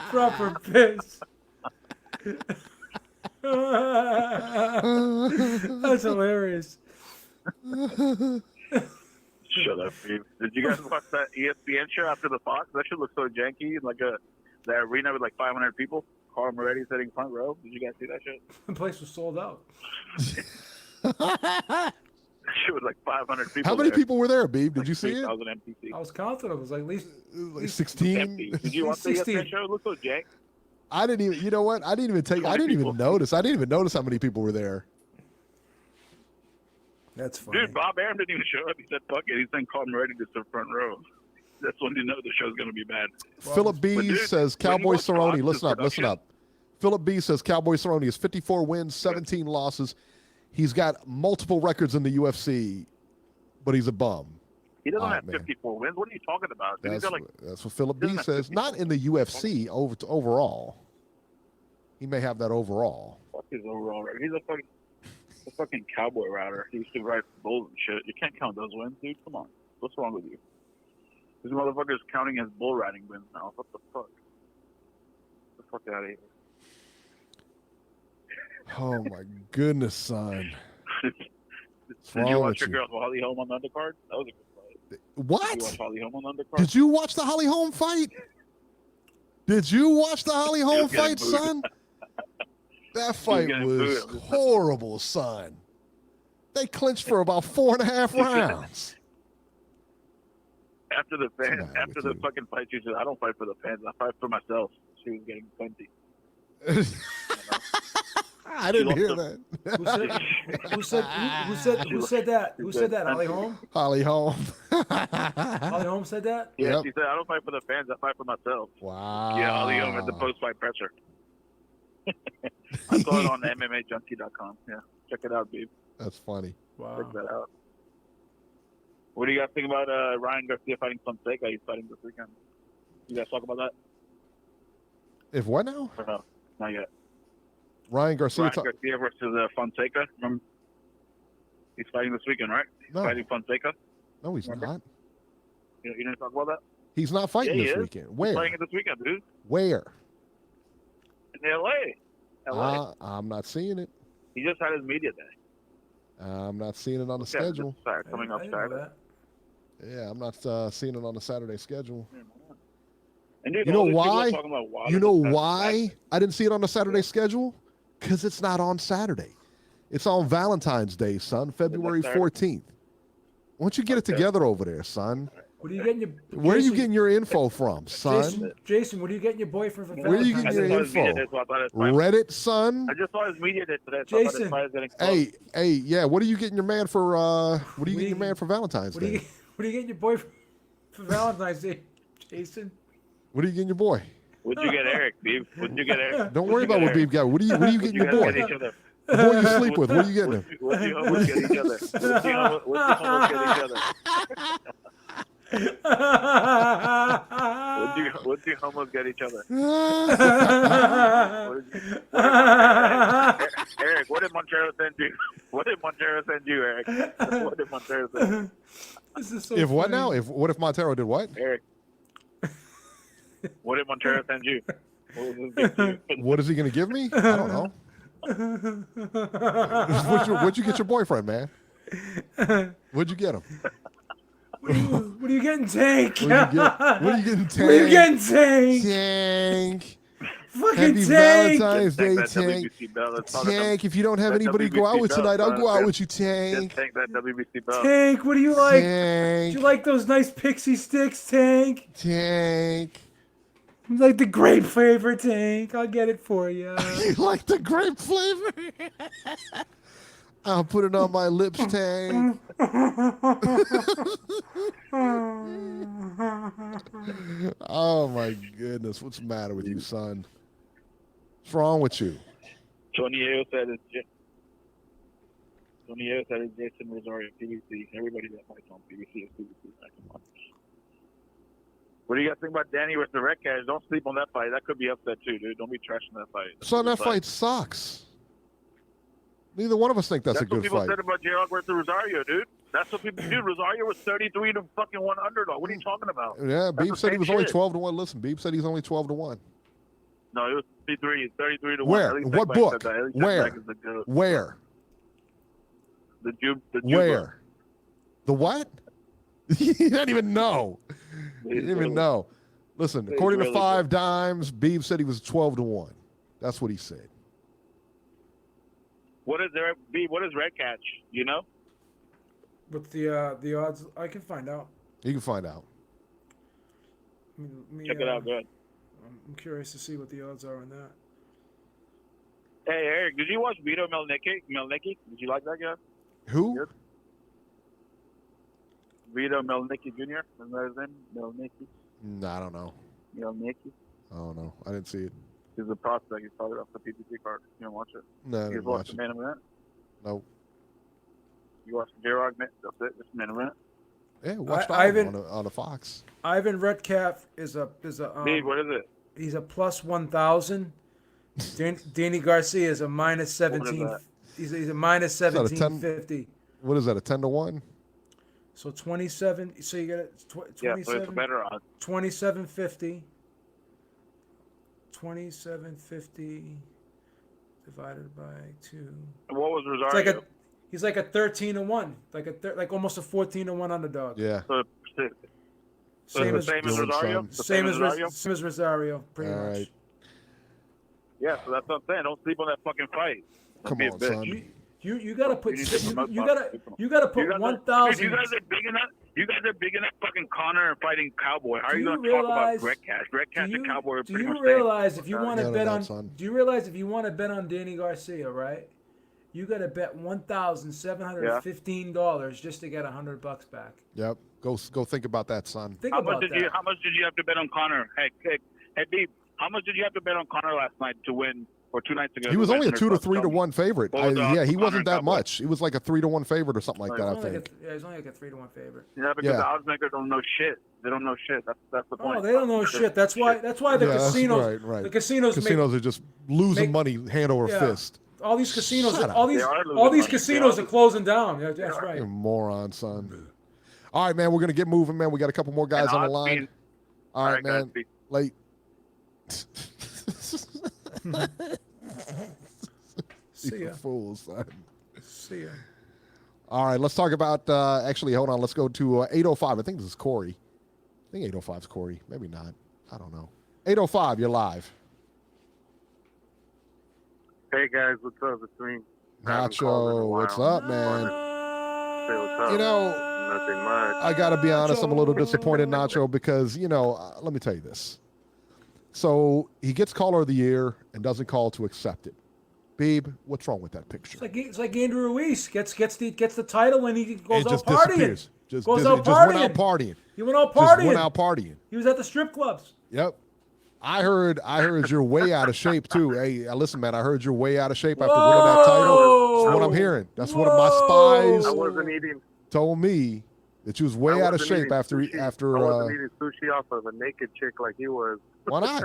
Proper piss. That's hilarious. Shut up, Beeb. Did you guys watch that ESPN show after the Fox? That shit looks so janky. Like that arena with like 500 people. Carl Moretti sitting front row. Did you guys see that shit? The place was sold out. Shit was like 500 people. How many there. people were there, Beeb? Did you see it? 3,000 NPC. I was counting them. It was like at least Like 16. Empty. Did you watch the 16. show? It looked so jank. I didn't even. You know what? I didn't even take. I 20 didn't even people. notice. I didn't even notice how many people were there. That's funny. Dude, Bob Arum didn't even show up. He said, fuck it. He's been called him ready to sit front row. That's when you know the show's going to be bad. Philip B but dude, says when you Cowboy watch Cerrone. Fox's Listen up. Listen production- up. Philip B says Cowboy Cerrone is 54 wins, 17 losses. He's got multiple records in the UFC, but he's a bum. He doesn't All right, have man. 54 wins. What are you talking about? Dude, he's got like, That's what Philip B doesn't have says. 54. Not in the UFC overall. He may have that overall. fuck his overall record. He's a fucking cowboy router. He used to ride bulls and shit. You can't count those wins, dude. Come on. What's wrong with you? This motherfucker's counting his bull riding wins now. What the fuck? Get the fuck out of here. Oh my goodness, son. Did wrong you watch with your you? girl Holly Holm on the undercard? That was a good fight. Did you What? watch Holly Holm on the undercard? Did you watch the Holly Holm fight? Did you watch the Holly Holm was getting fight, booed. son? That fight getting was booed. horrible, son. They clinched for about 4.5 rounds. After the What's the fans, matter after with the you? fucking fight, she said, "I don't fight for the fans. I fight for myself." She was getting plenty. I didn't lost hear the- that. Who said that? Who said that? Holly Holm? Holly Holm. Holly Holm said that? Yeah, Yep. she said, "I don't fight for the fans. I fight for myself." Wow. Yeah, Holly Holm at the post-fight presser. I saw it on MMAJunkie.com. Yeah, check it out, dude. That's funny. Wow. Check that out. What do you guys think about Ryan Garcia fighting Fonseca? He's fighting this weekend. You guys talk about that? If what now? Or no? Not yet. Ryan Garcia. Ryan Garcia versus Fonseca. Remember? He's fighting this weekend, right? He's No. fighting Fonseca. No, he's Remember? not. You didn't talk about that? He's not fighting Yeah, he this is. weekend. He's Where? fighting it this weekend, dude. Where? In L.A. L.A. I'm not seeing it. He just had his media day. I'm not seeing it on the Yeah, schedule. this Saturday, coming up I didn't know Saturday. that. Yeah, I'm not seeing it on the Saturday schedule. And dude, You know all these people are why? talking about Wilder You know this past why Saturday. I didn't see it on the Saturday schedule? Because it's not on Saturday. It's on Valentine's Day, son, February Saturday? 14th. Why don't you get it Okay. together over there, son? What are you getting your? Where are you Jason, getting your info from, son? Jason, what are you getting your boyfriend for? Where are you I getting just your saw his media info? day, so I thought his fight- Reddit, son? I just saw his media day today, so I thought his Jason. fight was getting close. Hey, yeah, what are you getting your man for what are you getting your man for Valentine's What are Day? you getting your boyfriend for Valentine's Day, Jason? What are you getting your boy? What'd you get, Eric, Beeb? What'd you get, Eric? Don't worry What'd you about what get, Beeb got. What are you What'd getting you your guys boy? get each other? The boy you sleep with, what are you getting him? What'd you almost get each other? What'd you almost get each other? What'd you almost get each other? Eric, what did Montero send you? What did Montero send you, Eric? What did Montero send you? This is so If what funny. now? What if Montero did what? Eric, what did Montero send you? What was his gift to you? What is he going to give me? I don't know. What'd you get your boyfriend, man? What'd you get him? What are you getting, Tank? What are you getting, Tank? What are you getting, Tank? Tank. Fucking Happy Tank. Valentine's Day, Take that Tank. WBC belt. Let's talk about- Tank, if you don't have that anybody to go out WBC with belt, tonight, I'll go out son. with you, Just Tank. take that WBC belt. Tank, what do you like? Tank. Do you like those nice pixie sticks, Tank? Tank. You like the grape flavor, Tank? I'll get it for you. You like the grape flavor? I'll put it on my lips, Tank. Oh my goodness, what's the matter with you, son? What's wrong with you? Tony Ayo said it's Jeison Rosario, PBC. Everybody that fights on PBC is PBC. Come on. What do you guys think about Danny with the Red Cash? Don't sleep on that fight. That could be upset too, dude. Don't be trashing that fight. That's Son, a that good fight sucks. Neither one of us think that's a what good people fight. said about J-Rock versus Rosario, dude. That's what people do. Rosario was 33 to fucking 1 underdog. What are you talking about? Yeah, That's Beeb the said he same was only shit. 12 to 1. Listen, Beeb said he's only 12 to 1. No, it was 33 to 1. Where? At least What Tekbak book? said that. At least Where? Tekbak is the goat. Where? The Jew Where? book. The what? He didn't even know. He He's didn't even really- know. Listen, He's according to really Five Dimes, Beeb said he was 12 to 1. That's what he said. What is there? B? What is Red Catch? You know? With the odds, I can find out. You can find out. Check it out, good. I'm curious to see what the odds are on that. Hey, Eric, did you watch Vito Melnicki? Did you like that guy? Who? Good. Vito Melnicki Jr. Isn't that his name? Melnicki. No, I don't know. Melnicki. I don't know. I didn't see it. He's a prospect. He's probably off the PPC card. You don't watch it. No, I You didn't just watch watch the it. main event. Nope. You watch the J-Rock, that's it. Just the main event. Yeah, watched Ivan- on the Fox. Ivan Redcalf is a Dave, what is it? he's a plus 1,000. Danny Garcia is a minus 17. that? He's a minus that a 10? 1750. What is that? A 10-1? So 27. So you get Yeah, so it's a better odds. 2750. 2750 divided by 2. And what was It's Rosario? he's like a 13-1, like almost a 14-1 underdog. Yeah. So Same it's as the same as Dylan's Rosario? son. The same Rosario? as Rosario, pretty All much. right. Yeah, so that's what I'm saying. Don't sleep on that fucking fight. Don't Come be a on, bitch. son. You gotta put You need to promote you boxing. gotta put You guys are- 1,000. Dude, you guys are big enough. You guys are big enough. Fucking Connor and fighting Cowboy. How are Do you you going to talk about realize- Greg Cash? Greg Cash and Cowboy are Do pretty you much realize if you want to No, bet no, on? son. Do you realize if you want to bet on Danny Garcia, right? You got to bet $1,715 just to get $100 back. Yep. Go think about that, son. Think How about much that. How much did you have to bet on Connor? Hey, Beeb, how much did you have to bet on Connor last night to win, or 2 nights ago? He was only a 2 to 3 to 1 favorite. What was the odds Yeah, he for wasn't Connor that and Cowboy? much. He was like a 3 to 1 favorite or something like that, I think. He's only like a 3-1 favorite. Yeah, because Yeah. the odds makers don't know shit. They don't know shit. That's the point. Oh, they don't know shit. That's why the Yeah, casinos. that's right. The casinos Casinos are just losing make- money hand over Yeah. fist. All these casinos, Shut up. all these They are losing money. casinos They are are. closing down. Yeah, that's right. You moron, son. All right, man. We're gonna get moving, man. We got a couple more guys And on the odds line. being- All right, guys, man. be- Late. See ya. You fools, son. See ya. All right, let's talk about. Actually, hold on. Let's go to 805. I think this is Corey. I think 805 is Corey. Maybe not. I don't know. 805, you're live. Hey guys, what's up? It's me. Haven't called in a Nacho, while. what's up, man? Say what's up. You know, Nothing much. I got to be honest. I'm a little disappointed, Nacho, because, let me tell you this. So he gets caller of the year and doesn't call to accept it. Beeb, what's wrong with that picture? It's like Andrew Ruiz gets the title and he goes It out just partying. disappears. Just went Goes out out partying. partying. He went out Just partying. went out partying. He was at the strip clubs. Yep. I heard you're way out of shape too. Hey, listen, man, I heard you're way out of shape after winning that title. That's what I'm hearing. That's what my I spies wasn't eating. told me, that you was way I out of wasn't shape eating after sushi. after. I wasn't eating sushi off of a naked chick like he was. Why not?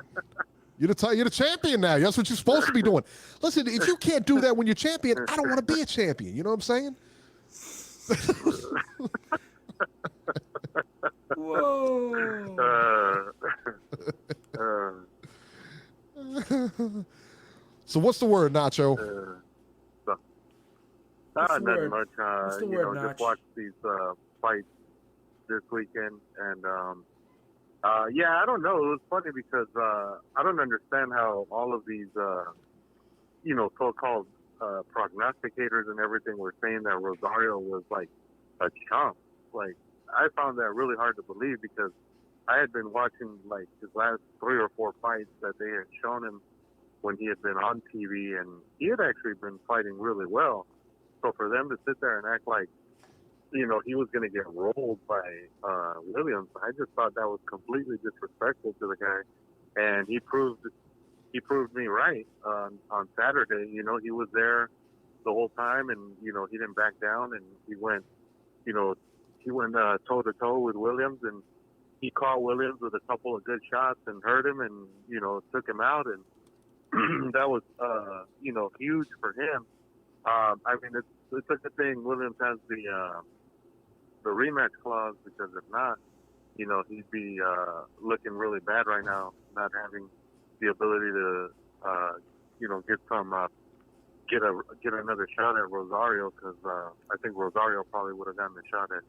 You're the champion now. That's what you're supposed to be doing. Listen, if you can't do that when you're champion, I don't want to be a champion. You know what I'm saying? Whoa. So what's the word, Nacho? What's the Nothing word? much. What's the word, Notch? Just watch these fights this weekend, and yeah, I don't know. It was funny because I don't understand how all of these, so-called prognosticators and everything were saying that Rosario was like a chump. Like, I found that really hard to believe because I had been watching like his last 3 or 4 fights that they had shown him when he had been on TV, and he had actually been fighting really well. So for them to sit there and act like, he was going to get rolled by Williams, I just thought that was completely disrespectful to the guy. And he proved me right on Saturday. He was there the whole time, and he didn't back down, and he went toe to toe with Williams, and he caught Williams with a couple of good shots and hurt him, and took him out, and that was huge for him. I mean, it's a good thing Williams has the rematch clause, because if not, he'd be looking really bad right now, not having the ability to get another shot at Rosario, because I think Rosario probably would have gotten a shot at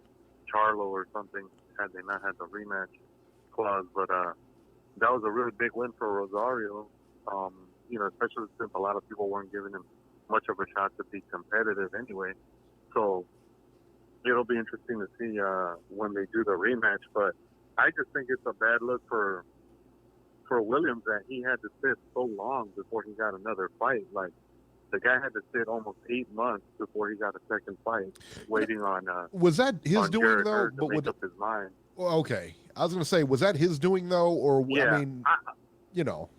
Charlo or something had they not had the rematch clause. But that was a really big win for Rosario, especially since a lot of people weren't giving him much of a shot to be competitive anyway. So, it'll be interesting to see when they do the rematch. But I just think it's a bad look for Williams that he had to sit so long before he got another fight. Like, the guy had to sit almost 8 months before he got a second fight, waiting on. Was that his on doing Jared though? Hurd to But make would up his mind. well, okay, I was going to say, was that his doing though, or Yeah, I mean, you know,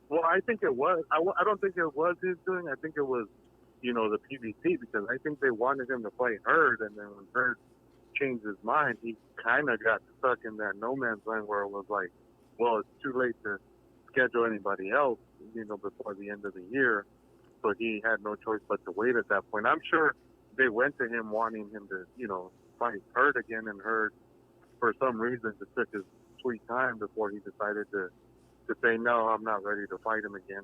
well, I think it was. I don't think it was his doing. I think it was, the PBC, because I think they wanted him to fight Hurd, and then when Hurd changed his mind, he kind of got stuck in that no man's land where it was like, well, it's too late to schedule anybody else, before the end of the year. So he had no choice but to wait at that point. I'm sure they went to him wanting him to, fight Hurd again, and Hurd, for some reason, just took his sweet time before he decided to say, no, I'm not ready to fight him again.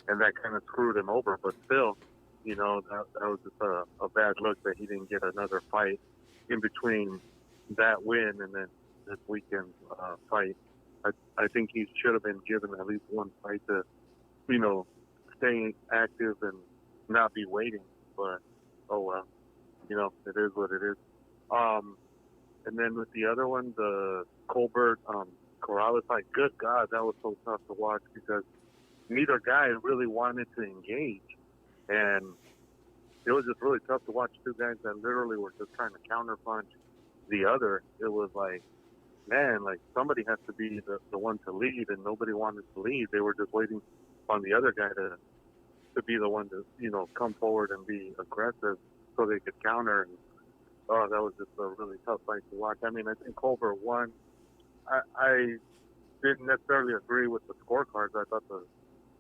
And that kind of screwed him over. But still, that was just a bad look that he didn't get another fight in between that win and then this weekend's fight. I think he should have been given at least one fight to, stay active and not be waiting. But, oh well, it is what it is. And then with the other one, the Colbert Corrales fight, good God, that was so tough to watch because neither guy really wanted to engage. And it was just really tough to watch two guys that literally were just trying to counterpunch the other. It was like, man, like somebody has to be the one to lead, and nobody wanted to lead. They were just waiting on the other guy to be the one to, come forward and be aggressive so they could counter. And, oh, that was just a really tough fight to watch. I mean, I think Colbert won. I didn't necessarily agree with the scorecards. I thought the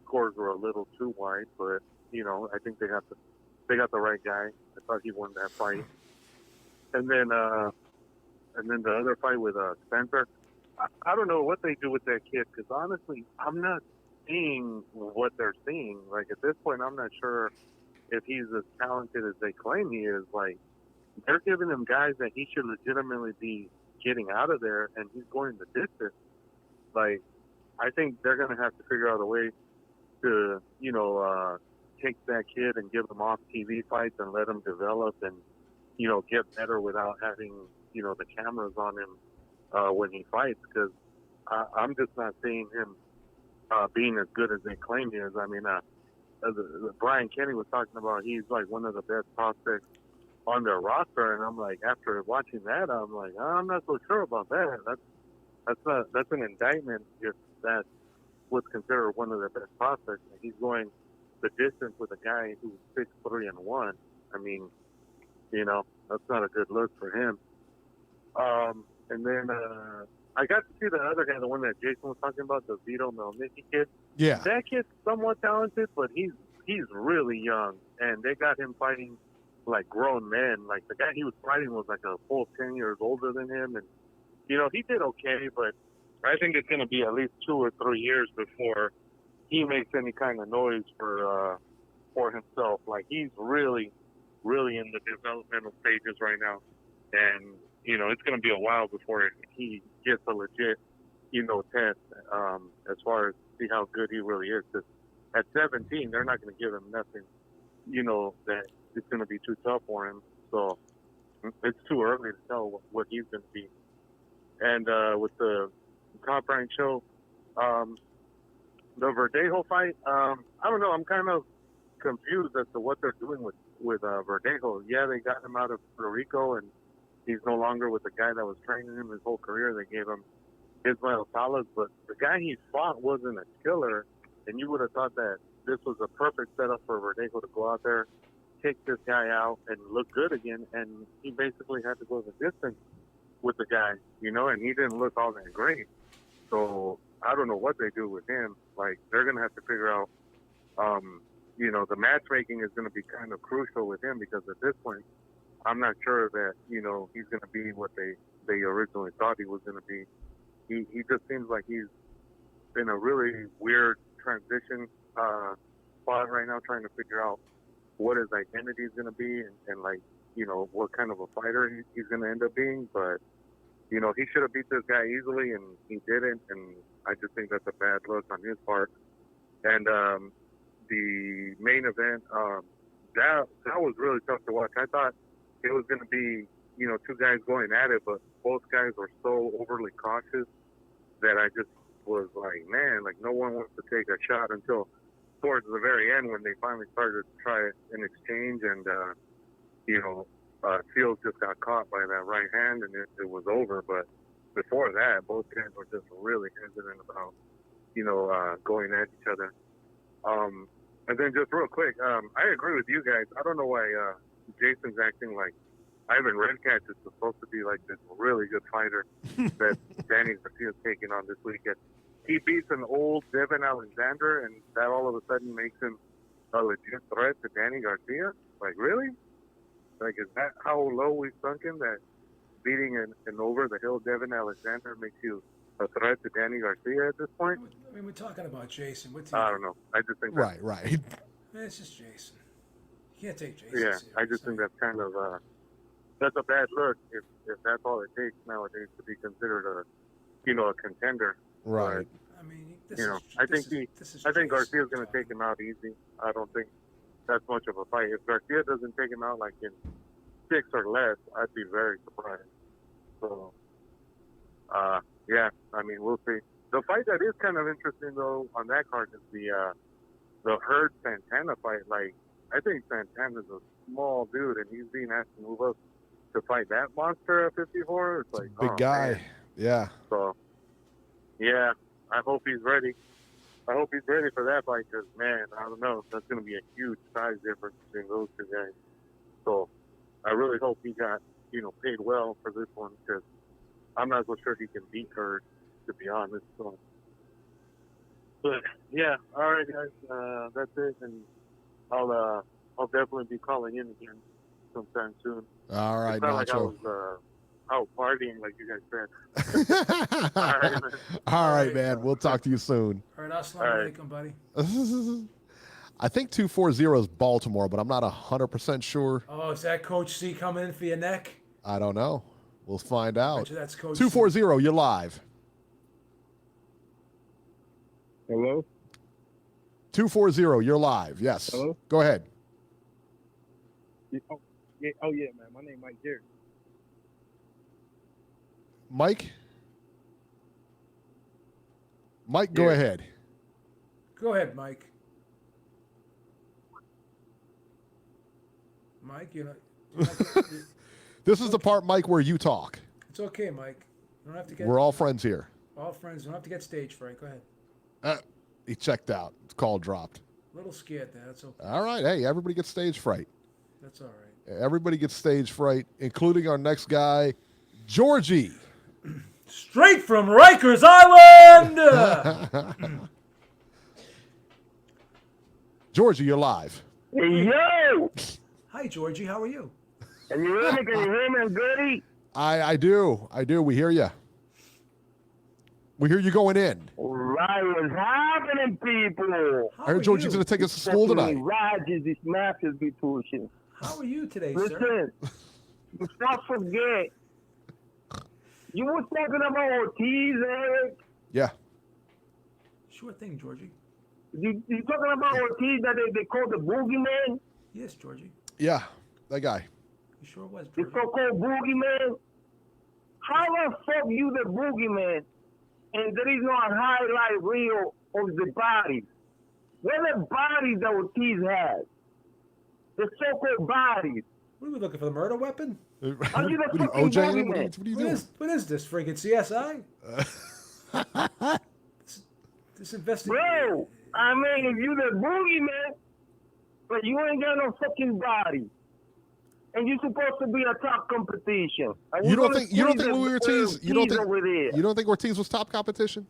scores were a little too wide, but, I think they got the right guy. I thought he won that fight. And then the other fight with Spencer, I don't know what they do with that kid, because honestly, I'm not seeing what they're seeing. Like, at this point, I'm not sure if he's as talented as they claim he is. Like, they're giving him guys that he should legitimately be getting out of there, and he's going the distance. Like, I think they're going to have to figure out a way to, take that kid and give him off TV fights and let him develop and, get better without having, the cameras on him when he fights, because I'm just not seeing him being as good as they claim he is. I mean, Brian Kenny was talking about he's like one of the best prospects on their roster, and I'm like, after watching that, I'm like, I'm not so sure about that. That's an indictment if that's what's considered one of the best prospects. And he's going the distance with a guy who's 6'3" I mean, that's not a good look for him. And then I got to see the other guy, the one that Jason was talking about, the Vito Melnicki kid. yeah, That kid's somewhat talented, but he's really young, and they got him fighting like grown men. Like, the guy he was fighting was like a full 10 years older than him, and he did okay, but I think it's going to be at least 2 or 3 years before he makes any kind of noise for himself. Like, he's really, really in the developmental stages right now, and it's going to be a while before he gets a legit, test as far as see how good he really is. Because at 17, they're not going to give him nothing, that it's going to be too tough for him. So it's too early to tell what he's going to be. And with the Top Rank show, the Verdejo fight, I don't know. I'm kind of confused as to what they're doing with Verdejo. Yeah, they got him out of Puerto Rico, and he's no longer with the guy that was training him his whole career. They gave him Ismael Salas, but the guy he fought wasn't a killer, and you would have thought that this was a perfect setup for Verdejo to go out there, take this guy out, and look good again, and he basically had to go the distance with the guy, and he didn't look all that great. So I don't know what they do with him. Like, they're going to have to figure out, the matchmaking is going to be kind of crucial with him, because at this point, I'm not sure that, he's going to be what they originally thought he was going to be. He just seems like he's in a really weird transition spot right now, trying to figure out what his identity is going to be and what kind of a fighter he's going to end up being. But, he should have beat this guy easily, and he didn't, and I just think that's a bad look on his part. And the main event, that was really tough to watch. I thought it was going to be, two guys going at it, but both guys were so overly cautious that I just was like, man, like no one wants to take a shot until towards the very end when they finally started to try an exchange, and Seals just got caught by that right hand, and it was over. But before that, both guys were just really hesitant about going at each other. And then just real quick, I agree with you guys. I don't know why Jason's acting like Ivan Redcatch is supposed to be like this really good fighter that Danny Garcia's taking on this weekend. He beats an old Devin Alexander, and that all of a sudden makes him a legit threat to Danny Garcia? Like, really? Like, is that how low we've sunk in, that beating an over-the-hill Devin Alexander makes you a threat to Danny Garcia at this point? I mean, we're talking about Jason. I don't know. I just think right. It's just Jason. You can't take Jason. Yeah, serious. I just think that's kind of that's a bad look if that's all it takes nowadays to be considered a contender. Right. I mean, I think Garcia's going to take him out easy. I don't think that's much of a fight. If Garcia doesn't take him out like in 6 or less, I'd be very surprised. So, yeah, I mean, we'll see. The fight that is kind of interesting though on that card is the Hurd Santana fight. Like, I think Santana's a small dude, and he's being asked to move up to fight that monster at 54. It's like, big guy. Man. Yeah. So, yeah, I hope he's ready. I hope he's ready for that fight because, man, I don't know. That's going to be a huge size difference between those two guys. So, I really hope he got, paid well for this one because I'm not so sure he can beat Hurd, to be honest. So, but, yeah, all right, guys, that's it. And I'll definitely be calling in again sometime soon. All right, it's not like I Nacho. was out partying like you guys said. All right, man. All right, man. We'll talk to you soon. All right, assalamu alaikum, buddy. I think 240 is Baltimore, but I'm not 100% sure. Oh, is that Coach C coming in for your neck? I don't know. We'll find out. Bet you that's Coach 240, you're live. Hello? 240, you're live. Yes. Hello? Go ahead. Oh, yeah, man. My name is Mike Jerry. Mike? Mike, go ahead. Go ahead, Mike. Mike, This is the part, Mike, where you talk. It's okay, Mike. You don't have to get. We're all friends here. All friends. You don't have to get stage fright. Go ahead. He checked out. Call dropped. A little scared there. That's okay. All right. Hey, everybody gets stage fright. That's all right. Everybody gets stage fright, including our next guy, Georgie. Straight from Rikers Island! Georgie, you're live. Hey, yo! Hi, Georgie. How are you? Can you hear me? Can you hear me, Goody? I do. We hear you. We hear you going in. All right, what's happening, people? I heard Georgie's going to take us to school tonight. Rogers, this matches be pushing. How are you today, sir? Listen, before I forget, you were talking about Ortiz, Eric? Yeah. Sure thing, Georgie. You talking about Ortiz that they call the boogeyman? Yes, Georgie. Yeah, that guy. You sure was. The so-called boogeyman? How the fuck you the boogeyman and there is no highlight reel of the bodies? What are the bodies that Ortiz has? The so-called bodies. What are we looking for? The murder weapon? Are you the What are you, fucking OJ? boogeyman? What are you doing? What is this? Friggin' CSI? This investigation. Bro, I mean, if you the boogeyman, but you ain't got no fucking body, and you're supposed to be a top competition. You don't think Louis Ortiz? You don't think think Ortiz was top competition?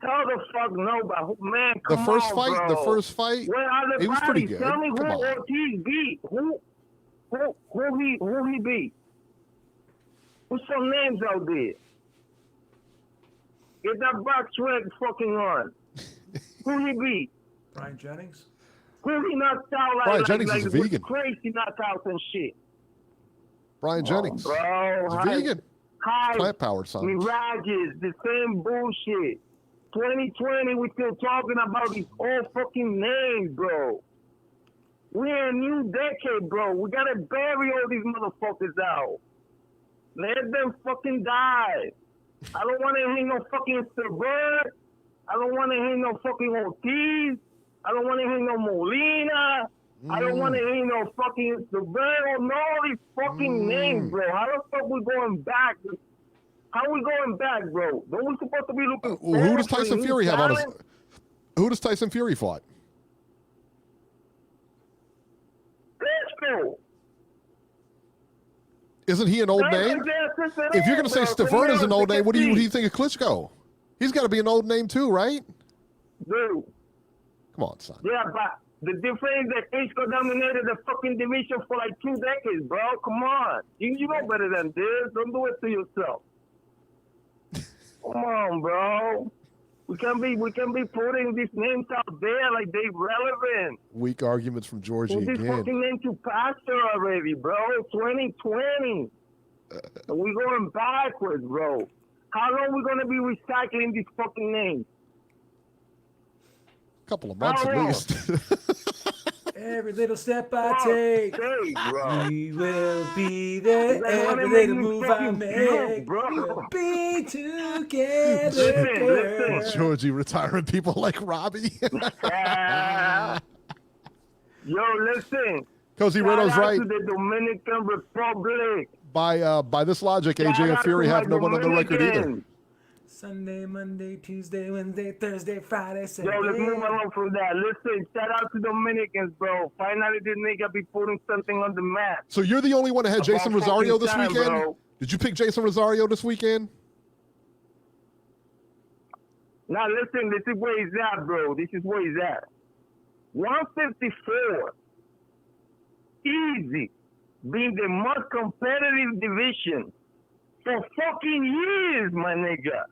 Hell the fuck no, but man, The come first on, fight, bro. the first fight, Where are the it was pretty bodies? good. Tell me Come who on. Ortiz beat. Who he beat? Who's some names out there? Get that box red fucking on. Who he beat? Brian Jennings? Who he knocked out Brian Jennings is with vegan. crazy knockouts and shit. Brian Jennings. Bro, He's vegan. Hi, Plant powered, son. Mirages, the same bullshit. 2020, we still talking about these old fucking names, bro. We in a new decade, bro. We gotta bury all these motherfuckers out. Let them fucking die. I don't want to hear no fucking Cerrone. I don't want to hear no fucking Ortiz. I don't want to hear no Molina. I don't want to hear no fucking Cerrone. No, these fucking names, bro. How the fuck we going back? How we going back, bro? Don't we supposed to be looking? Who does Tyson Fury have on his? Who does Tyson Fury fought? Klitschko. Isn't he an old name? If you're going to say Cerrone is an old name, what do you think of Klitschko? He's got to be an old name too, right? Dude. Come on, son. Yeah, but the difference is that Klitschko dominated the fucking division for like 2 decades, bro. Come on. You know better than this. Don't do it to yourself. Come on, bro. We can be putting these names out there like they relevant. Weak arguments from Georgie Put this again. fucking name to pastor already, bro. 2020. We're going backwards, bro. How long we gonna be recycling these fucking names? Couple of months at least. Every little step I take, bro. we will be there. Every little move I make, we'll be together. Listen. Georgie retiring people like Robbie. Yo, listen. Cozy Reno's right. To the Dominican Republic. By this logic, AJ and Fury have no one on the record either. Sunday, Monday, Tuesday, Wednesday, Thursday, Friday, Saturday. Yo, let's move on from that. Listen, shout out to Dominicans, bro. Finally, this nigga be putting something on the map. So you're the only one that had Jeison Rosario this weekend? Bro. Did you pick Jeison Rosario this weekend? Now, listen, this is where he's at, bro. This is where he's at. 154. Easy. Being the most competitive division for fucking years, my nigga.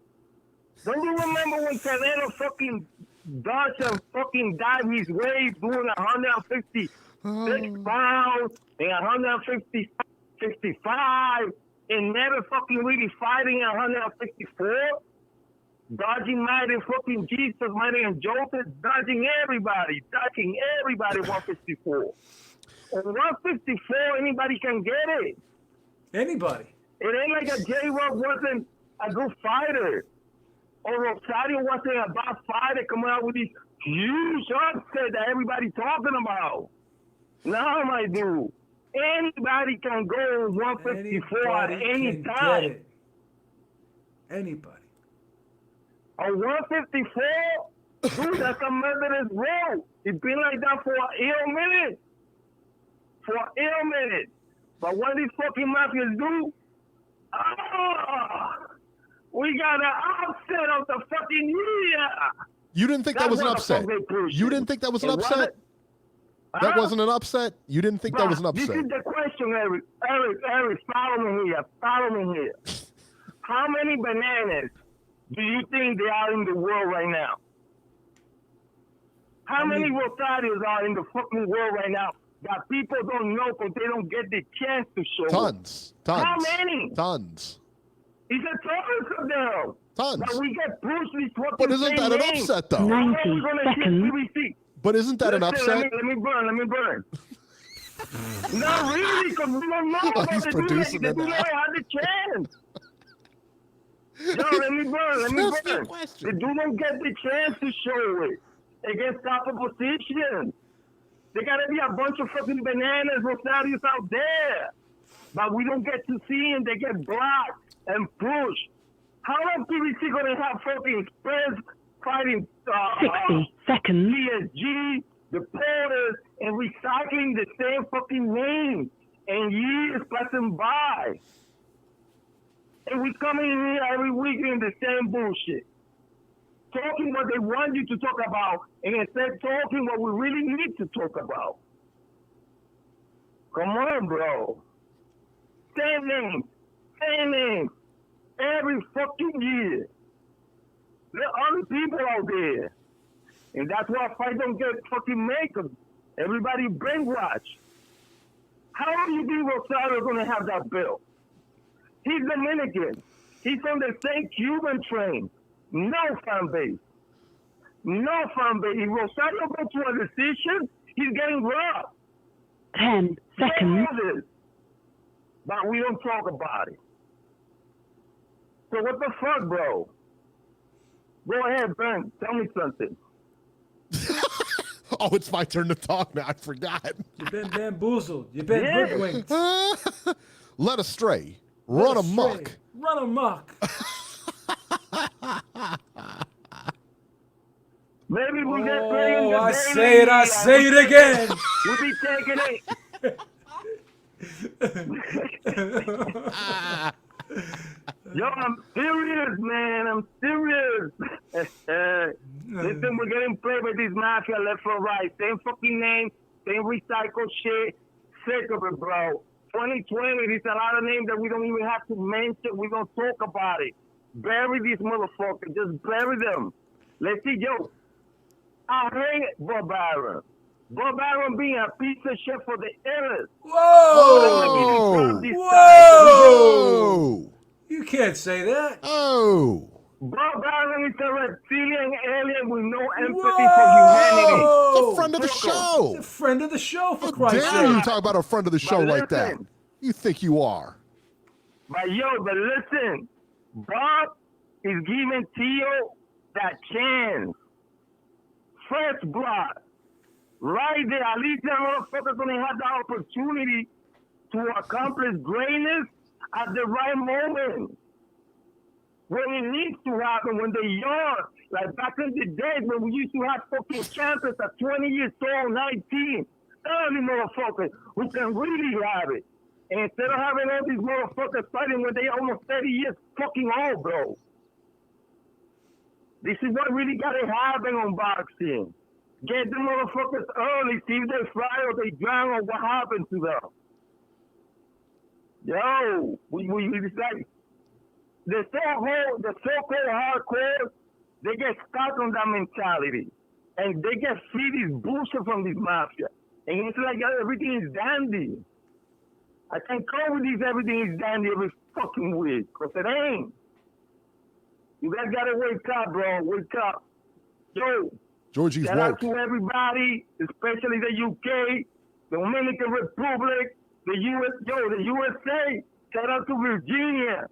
Don't you remember when Cerrone fucking dodged and fucking died his way doing 156 pounds and 155 and never fucking really fighting 154? Dodging Mighty fucking Jesus, Mighty and Joseph, dodging everybody 154. On 154, anybody can get it. Anybody. It ain't like a J-Rock wasn't a good fighter. Or Rosario wasn't a bad fighter coming out with these huge upset that everybody's talking about. No, my dude. Anybody can go 154 at any time. Anybody. On 154, dude, that's a murderous road. It's been like that for an ill minute. But what these fucking mafias do, we got an upset of the fucking year. You didn't think that was an upset? You didn't think that was an upset? That wasn't an upset? You didn't think that was an upset? This is the question, Eric. Eric, follow me here. How many bananas do you think there are in the world right now? How many Rosarios are in the fucking world right now that people don't know because they don't get the chance to show? Tons. How many? Tons. It's a tons of them. Tons. But we get pushed these fucking But isn't that an upset, though? 90 seconds. But isn't that an upset? Let me burn. Not really, because we don't know about He's producing the it dude now. had the chance. No, let me burn. The dude don't get the chance to show it against top opposition. There gotta be a bunch of fucking bananas, Rosarios out there. But we don't get to see them. They get blocked and pushed. How long PBC gonna have fucking Spurs fighting 60 seconds. PSG, the Porters, and recycling the same fucking names and years passing by? And we coming in here every week in the same bullshit. Talking what they want you to talk about and instead talking what we really need to talk about. Come on, bro. Same name. Every fucking year. There are other people out there. And that's why fight don't get fucking make them. Everybody brainwash. How do you think Rosario going to have that belt? He's Dominican. He's on the same Cuban train. No fan base. If Rosario goes to a decision, he's getting robbed. 10 seconds. This, but we don't talk about it. So what the fuck, bro? Go ahead, Ben. Tell me something. Oh, it's my turn to talk now. I forgot. You've been bamboozled. You've been hoodwinked. Led astray. Run amok. Run amok. Maybe we get playing the I daily, say it again. We'll be taking it. Yo, I'm serious, man. I'm serious. Listen, we're getting played by this mafia left or right. Same fucking name, same recycled shit. Sick of it, bro. 2020, there's a lot of names that we don't even have to mention. We don't talk about it. Bury these motherfuckers. Just bury them. Let's see, yo. I hate Bob Arum. Bob Arum being a piece of shit for the illest. Whoa! Whoa! You can't say that. Oh! Bob Arum is a reptilian alien with no empathy for humanity. A friend of the show. He's a friend of the show, for How Christ's dare you sake. talk about a friend of the show like that? listen. You think you are? But listen. Bob is giving Tio that chance. Fresh blood. Right there. At least that motherfucker's going to have the opportunity to accomplish greatness at the right moment. When it needs to happen, when they're young. Like back in the days when we used to have fucking champions at 20 years old, 19. Early motherfuckers who can really have it. And instead of having all these motherfuckers fighting when they almost 30 years fucking old, bro. This is what really got to happen on boxing. Get the motherfuckers early, see if they fry or they drown or what happened to them. Yo, we like the so-called hardcore, they get stuck on that mentality. And they get free this bullshit from this mafia. And it's like everything is dandy. I can't come with this everything is dandy every fucking week, because it ain't. You guys gotta wake up, bro. Wake up. Yo, Georgie's shout out woke. to everybody, especially the UK, the Dominican Republic, the USA. Shout out to Virginia.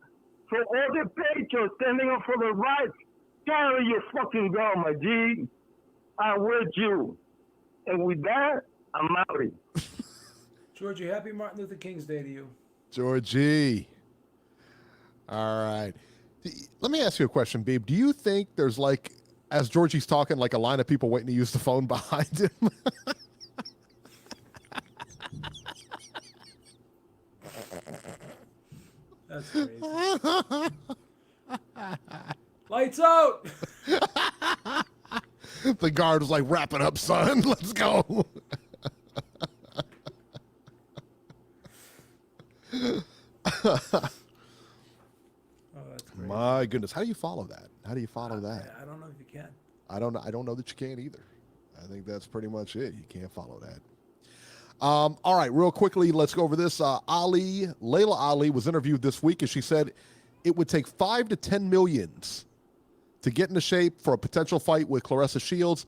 For all the patriots standing up for the rights, carry your fucking gun, my G. I'm with you. And with that, I'm out. Georgie, happy Martin Luther King's Day to you. Georgie. All right. Let me ask you a question, Beeb. Do you think there's like, as Georgie's talking, like a line of people waiting to use the phone behind him? That's crazy. Lights out. The guard was like, wrap it up, son. Let's go. My goodness. How do you follow that? How do you follow that? I don't know if you can. I don't know that you can either. I think that's pretty much it. You can't follow that. All right, real quickly, let's go over this. Layla Ali was interviewed this week, and she said it would take 5 to 10 millions to get into shape for a potential fight with Claressa Shields.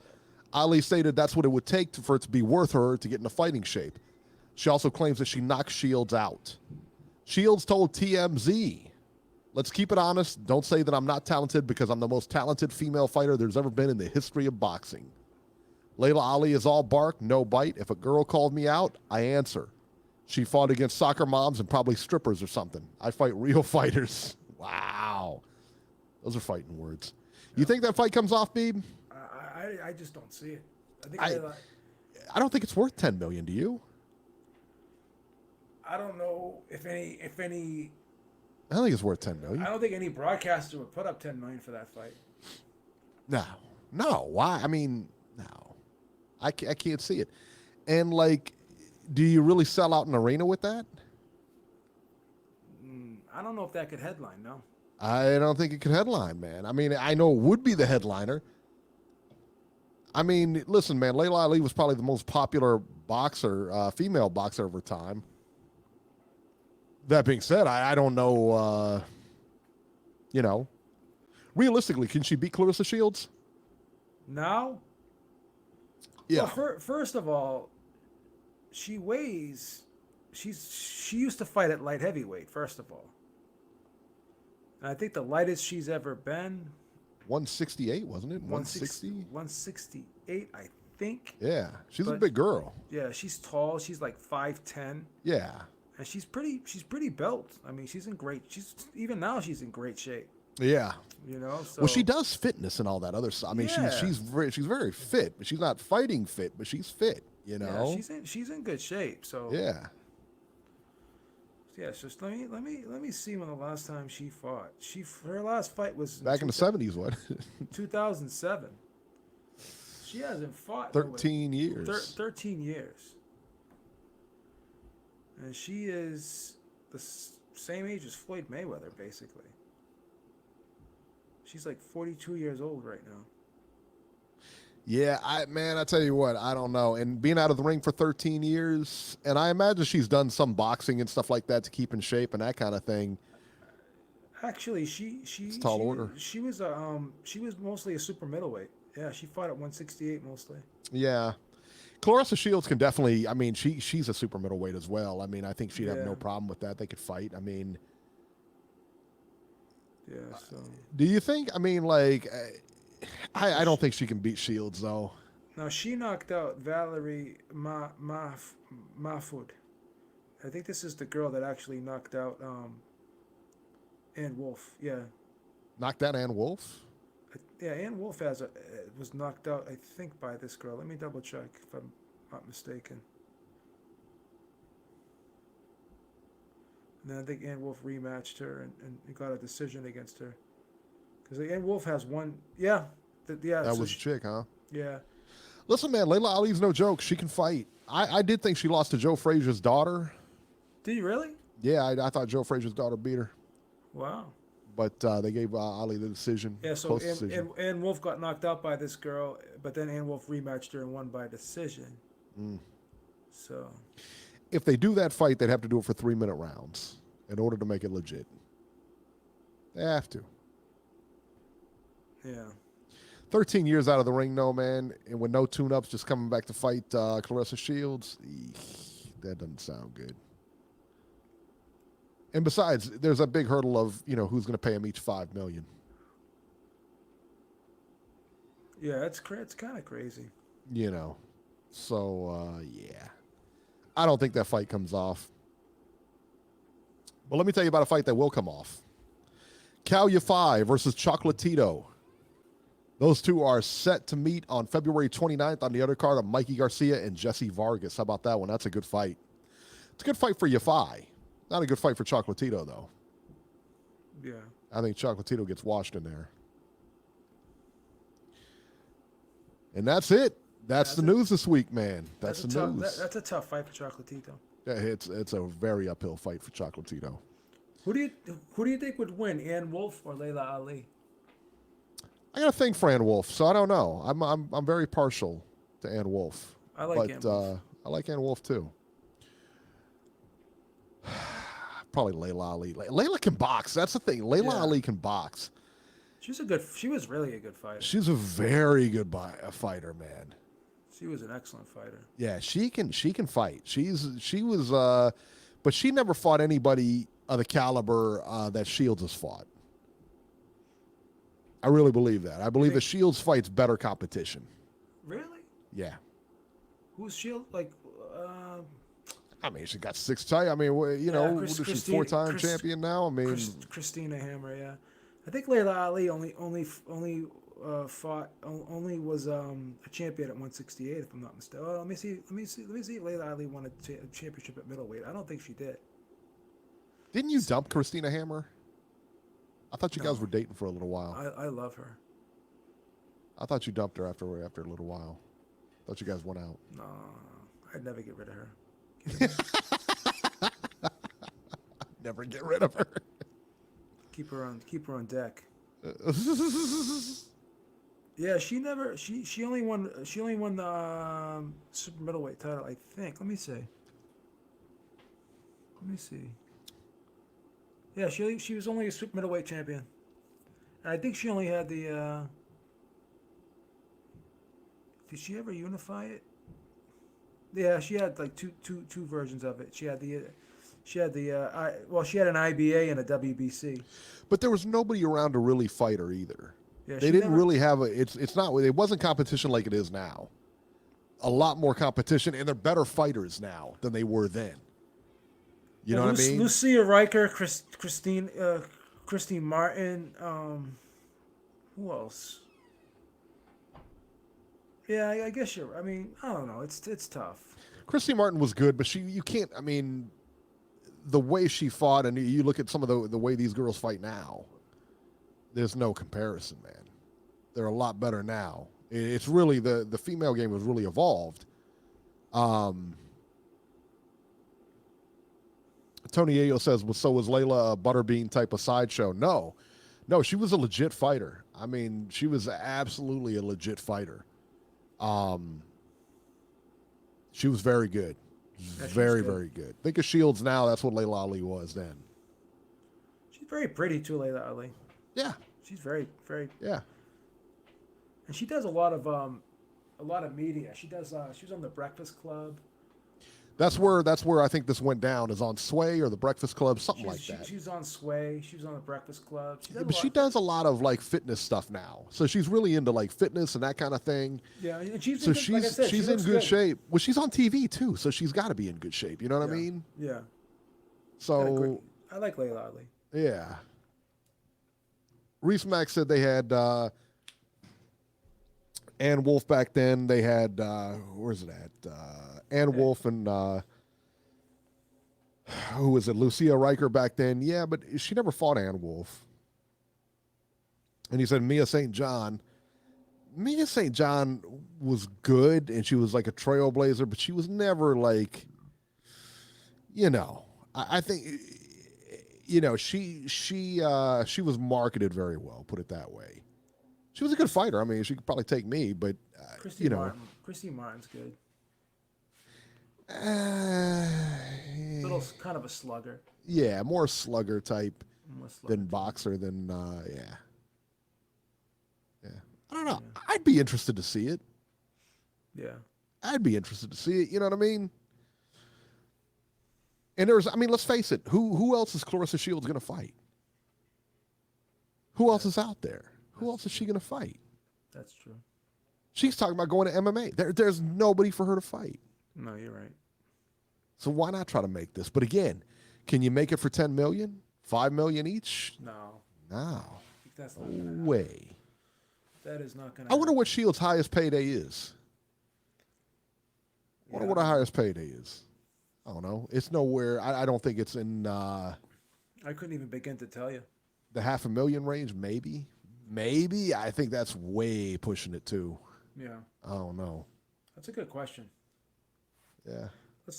Ali stated that's what it would take for it to be worth her to get into fighting shape. She also claims that she knocked Shields out. Shields told TMZ, let's keep it honest. Don't say that I'm not talented because I'm the most talented female fighter there's ever been in the history of boxing. Layla Ali is all bark, no bite. If a girl called me out, I answer. She fought against soccer moms and probably strippers or something. I fight real fighters. Wow. Those are fighting words. You think that fight comes off, Beeb? I just don't see it. I don't think it's worth $10 million, do you? I don't know if any. I don't think it's worth $10 million. I don't think any broadcaster would put up $10 million for that fight. No. Why? I mean, no. I can't see it. And, like, do you really sell out an arena with that? I don't know if that could headline, no. I don't think it could headline, man. I mean, I know it would be the headliner. I mean, listen, man, Layla Ali was probably the most popular boxer, female boxer over time. That being said, I don't know, realistically, can she beat Claressa Shields? Now? Yeah. Well, first of all, she weighs. She used to fight at light heavyweight, first of all. And I think the lightest she's ever been. 168, wasn't it? 160? 168, I think. Yeah, she's a But- big girl. Yeah, she's tall. She's like 5'10", Yeah. and she's pretty built. I mean, she's in great. Even now she's in great shape. Yeah. You know. So, Well, she does fitness and all that other stuff. I mean, Yeah. she's very fit, but she's not fighting fit, but she's fit. You know. Yeah, she's in good shape. So Yeah. yeah. So just let me see when the last time she fought. Her last fight was Back in the 70s, what? 2007. She hasn't fought 13 years. 13 years. And she is the same age as Floyd Mayweather, basically. She's like 42 years old right now. Yeah, I tell you what, I don't know. And being out of the ring for 13 years, and I imagine she's done some boxing and stuff like that to keep in shape and that kind of thing. Actually, she tall order. She was mostly a super middleweight. Yeah, she fought at 168 mostly. Yeah. Clarissa Shields can definitely, I mean, she's a super middleweight as well. I mean, I think she'd have Yeah. no problem with that. They could fight. I mean, Yeah, so do you think, I mean, like, I don't think she can beat Shields, though. now she knocked out Valerie Mahfoud. I think this is the girl that actually knocked out Ann Wolf. Yeah. Knocked out Ann Wolf? Yeah, Ann Wolf was knocked out, I think, by this girl. Let me double check if I'm not mistaken. And then I think Ann Wolf rematched her and got a decision against her. Because Ann Wolf has one. Yeah. That was a chick, huh? Yeah. Listen, man, Layla Ali's no joke. She can fight. I did think she lost to Joe Frazier's daughter. Did you really? Yeah, I thought Joe Frazier's daughter beat her. Wow. But they gave Ali the decision. Yeah, so close decision. Ann Wolf got knocked out by this girl, but then Ann Wolf rematched her and won by decision. So. If they do that fight, they'd have to do it for 3-minute rounds in order to make it legit. They have to. Yeah. 13 years out of the ring, no, man, and with no tune-ups, just coming back to fight Clarissa Shields, that doesn't sound good. And besides, there's a big hurdle of, who's going to pay him each $5 million. Yeah, it's kind of crazy. So, yeah. I don't think that fight comes off. But let me tell you about a fight that will come off. Cal Yafai versus Chocolatito. Those two are set to meet on February 29th on the other card of Mikey Garcia and Jesse Vargas. How about that one? That's a good fight. It's a good fight for Yafai. Not a good fight for Chocolatito, though. Yeah. I think Chocolatito gets washed in there. And that's it. That's the news this week, man. That's the news. That's a tough fight for Chocolatito. Yeah, it's a very uphill fight for Chocolatito. Who do you think would win, Ann Wolf or Layla Ali? I got a thing for Ann Wolf, so I don't know. I'm very partial to Ann Wolf. I like Ann Wolf. I like Ann Wolf too. Probably Layla Ali. Layla can box. That's the thing. Layla Ali can box. She was really a good fighter. She's a very good fighter, man. She was an excellent fighter. Yeah, she can fight. But she never fought anybody of the caliber that Shields has fought. I really believe that. I believe that Shields fights better competition. Really? Yeah. Who's Shield? Like, I mean, she got 6 titles. I mean, she's 4-time champion now. I mean, Christina Hammer. Yeah, I think Layla Ali only was a champion at 168, if I'm not mistaken. Oh, let me see if Layla Ali won a championship at middleweight. I don't think she did. Didn't you dump Christina Hammer? I thought you guys were dating for a little while. I love her. I thought you dumped her after a little while. I thought you guys went out. No, I'd never get rid of her. Never get rid of her. Keep her on deck. Yeah, she only won the super middleweight title, I think. Let me see. Yeah, she was only a super middleweight champion, and I think she only had the. Did she ever unify it? Yeah, she had like two versions of it. She had the she had an IBA and a WBC. But there was nobody around to really fight her either. Yeah, They she didn't never- really have a. It's not. It wasn't competition like it is now. A lot more competition, and they're better fighters now than they were then. You know what I mean? Lucia Riker, Christine Martin. Who else? Yeah, I guess you're. I mean, I don't know. It's tough. Christy Martin was good, but you can't. I mean, the way she fought, and you look at some of the way these girls fight now. There's no comparison, man. They're a lot better now. It's really the female game has really evolved. Tony Ayo says, well, so was Layla a butterbean type of sideshow? No, she was a legit fighter. I mean, she was absolutely a legit fighter. She was very good. Yeah, Very good. Think of Shields now. That's what Layla Ali was then. She's very pretty too, Layla Ali. Yeah. She's very. Yeah. And she does a lot of media. She does. She was on the Breakfast Club. That's where I think this went down, is on Sway or the Breakfast Club, something like that. She's on Sway. She was on the Breakfast Club. She does a lot of like fitness stuff now. So she's really into like fitness and that kind of thing. Yeah, and she's So in good, like I said, she's she in looks good shape. Well, she's on TV too, so she's got to be in good shape. You know what I mean? Yeah. So I like Layla Ali. yeah. Reese Mack said they had Ann Wolf back then. They had where's it at? Ann Wolf and who was it? Lucia Riker back then. Yeah, but she never fought Ann Wolf. And he said Mia St. John. Mia St. John was good, and she was like a trailblazer, but she was never like, you know, I think, you know, she was marketed very well, put it that way. She was a good fighter. I mean, she could probably take me, but you know, Christy Martin's good. Little kind of a slugger. Yeah, more slugger type than type. boxer. Than yeah. I don't know. Yeah. I'd be interested to see it. Yeah, I'd be interested to see it. You know what I mean? And I mean, let's face it. Who else is Clarissa Shields going to fight? Who else is out there? Who else is she going to fight? That's true. She's talking about going to MMA. There's nobody for her to fight. No, you're right. So why not try to make this? But again, can you make it for 10 million? 5 million each? No. That's not gonna happen. Way. That is not going to I wonder what Shields' highest payday is. I wonder what her highest payday is. I don't know. It's nowhere. I don't think it's in I couldn't even begin to tell you. The $500,000 range, maybe. Maybe. I think that's way pushing it too. Yeah. I don't know. That's a good question. Yeah.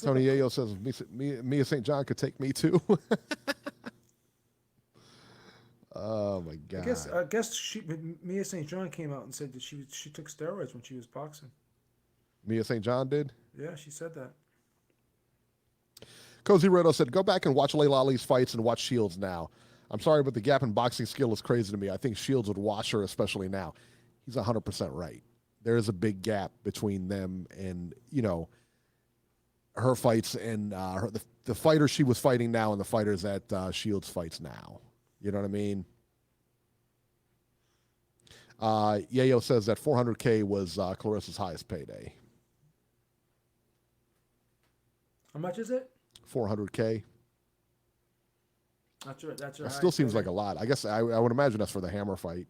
Tony Ayo says Mia St. John could take me too. Oh my God! I guess Mia St. John came out and said that she took steroids when she was boxing. Mia St. John did? Yeah, she said that. Cozy Redo said, "Go back and watch Layla Ali's fights and watch Shields now. I'm sorry, but the gap in boxing skill is crazy to me. I think Shields would watch her, especially now." He's 100% right. There is a big gap between them and, you know, her fights and the fighters she was fighting now and the fighters that Shields fights now. You know what I mean? Yayo says that $400K was Clarissa's highest payday. How much is it? $400K. That's her. That still seems like a lot. I guess I would imagine that's for the Hammer fight.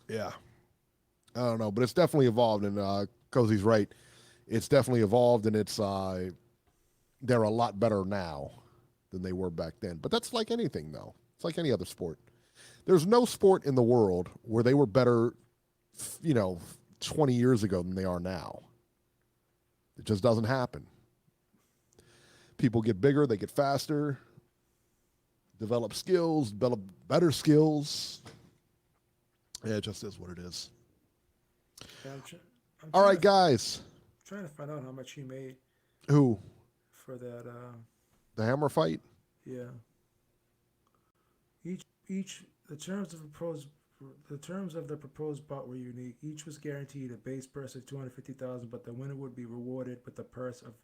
Yeah. I don't know, but it's definitely evolved, and Cozy's right. It's definitely evolved, and it's they're a lot better now than they were back then. But that's like anything, though. It's like any other sport. There's no sport in the world where they were better, 20 years ago than they are now. It just doesn't happen. People get bigger, they get faster, develop skills, develop better skills. Yeah, it just is what it is. Yeah, all right, guys. I'm trying to find out how much he made. Who? For that. The Hammer fight? Yeah. Each the terms of a pro's The terms of the proposed bout were unique. Each was guaranteed a base purse of $250,000, but the winner would be rewarded with a purse of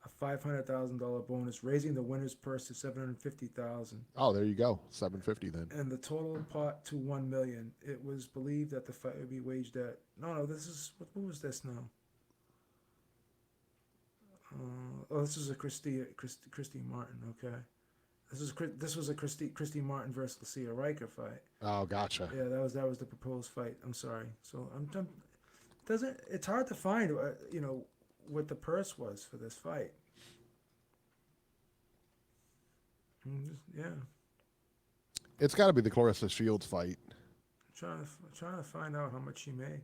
a $500,000 bonus, raising the winner's purse to $750,000. Oh, there you go. 750 then. And the total pot to $1 million. It was believed that the fight would be waged at. No. This is what was this now? This is a Christy Martin. Okay. This was a Christy Martin versus Lucia Riker fight. Oh, gotcha. Yeah, that was the proposed fight. I'm sorry. So it's hard to find what the purse was for this fight. Yeah. It's got to be the Clarissa Shields fight. Trying to find out how much she made.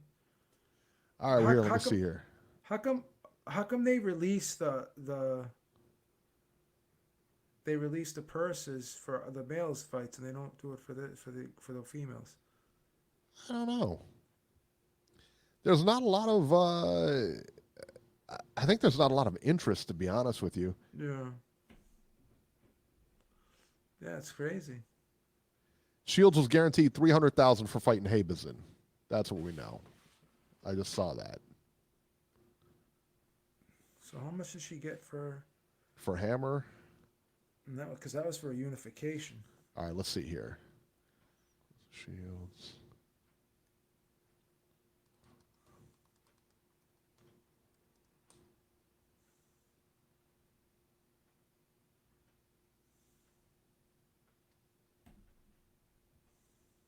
All right, let me see here. How come they released the purses for the males fights and they don't do it for the females? I don't know. There's not a lot of I think there's not a lot of interest, to be honest with you. Yeah. Yeah, it's crazy. Shields was guaranteed $300,000 for fighting Habazin. That's what we know. I just saw that. So how much did she get for Hammer? Because that was for a unification. All right, let's see here. Shields.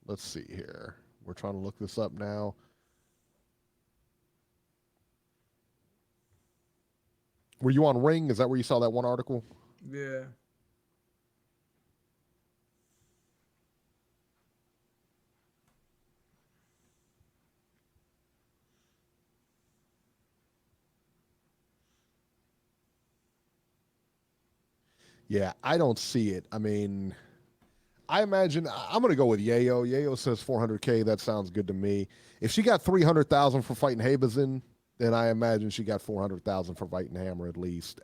Let's see here. We're trying to look this up now. Were you on Ring? Is that where you saw that one article? Yeah. Yeah, I don't see it. I mean, I imagine I'm going to go with Yayo. Yayo says 400K. That sounds good to me. If she got 300,000 for fighting Habazin, then I imagine she got 400,000 for fighting Hammer at least.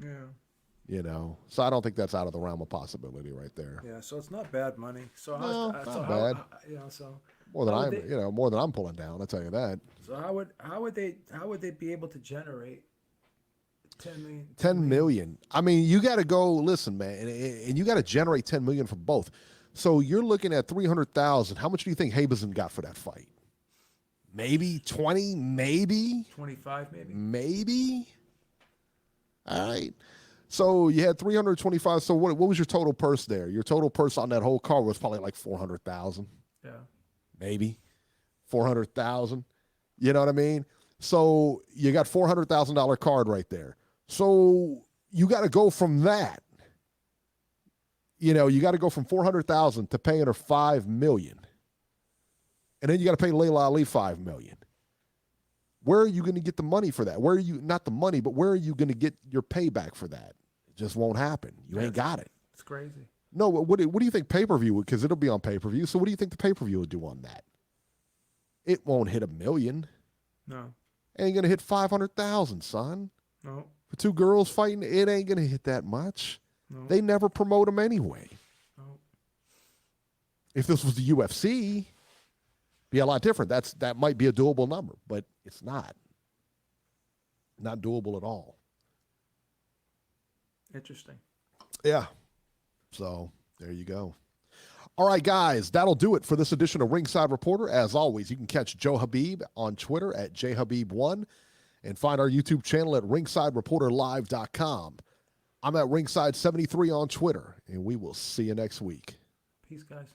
Yeah. You know, so I don't think that's out of the realm of possibility right there. Yeah, so it's not bad money. So No, how, not bad. So More than I'm pulling down. I'll tell you that. So how would they be able to generate 10 million? 10 million. I mean, you got to go. Listen, man, and you got to generate 10 million for both. So you're looking at 300,000. How much do you think Habazin got for that fight? Maybe 20. Maybe 25. Maybe. All right. So you had 325. So what was your total purse there? Your total purse on that whole card was probably like 400,000. Yeah. Maybe 400,000. You know what I mean? So you got $400,000 card right there. So you got to go from that. You know, you got to go from 400,000 to paying her $5 million. And then you got to pay Layla Ali $5 million. Where are you going to get the money for that? Where are you, not the money, but where are you going to get your payback for that? It just won't happen. You ain't got it. It's crazy. No, what do you think pay-per-view would, because it'll be on pay-per-view. So what do you think the pay-per-view would do on that? It won't hit $1 million. No. Ain't going to hit 500,000, son. No. For two girls fighting, it ain't going to hit that much. No. They never promote them anyway. No. If this was the UFC, be a lot different. That might be a doable number, but it's not. Not doable at all. Interesting. Yeah. So there you go. All right, guys, that'll do it for this edition of Ringside Reporter. As always, you can catch Joe Habib on Twitter at jhabib1 and find our YouTube channel at ringsidereporterlive.com. I'm at Ringside73 on Twitter, and we will see you next week. Peace, guys.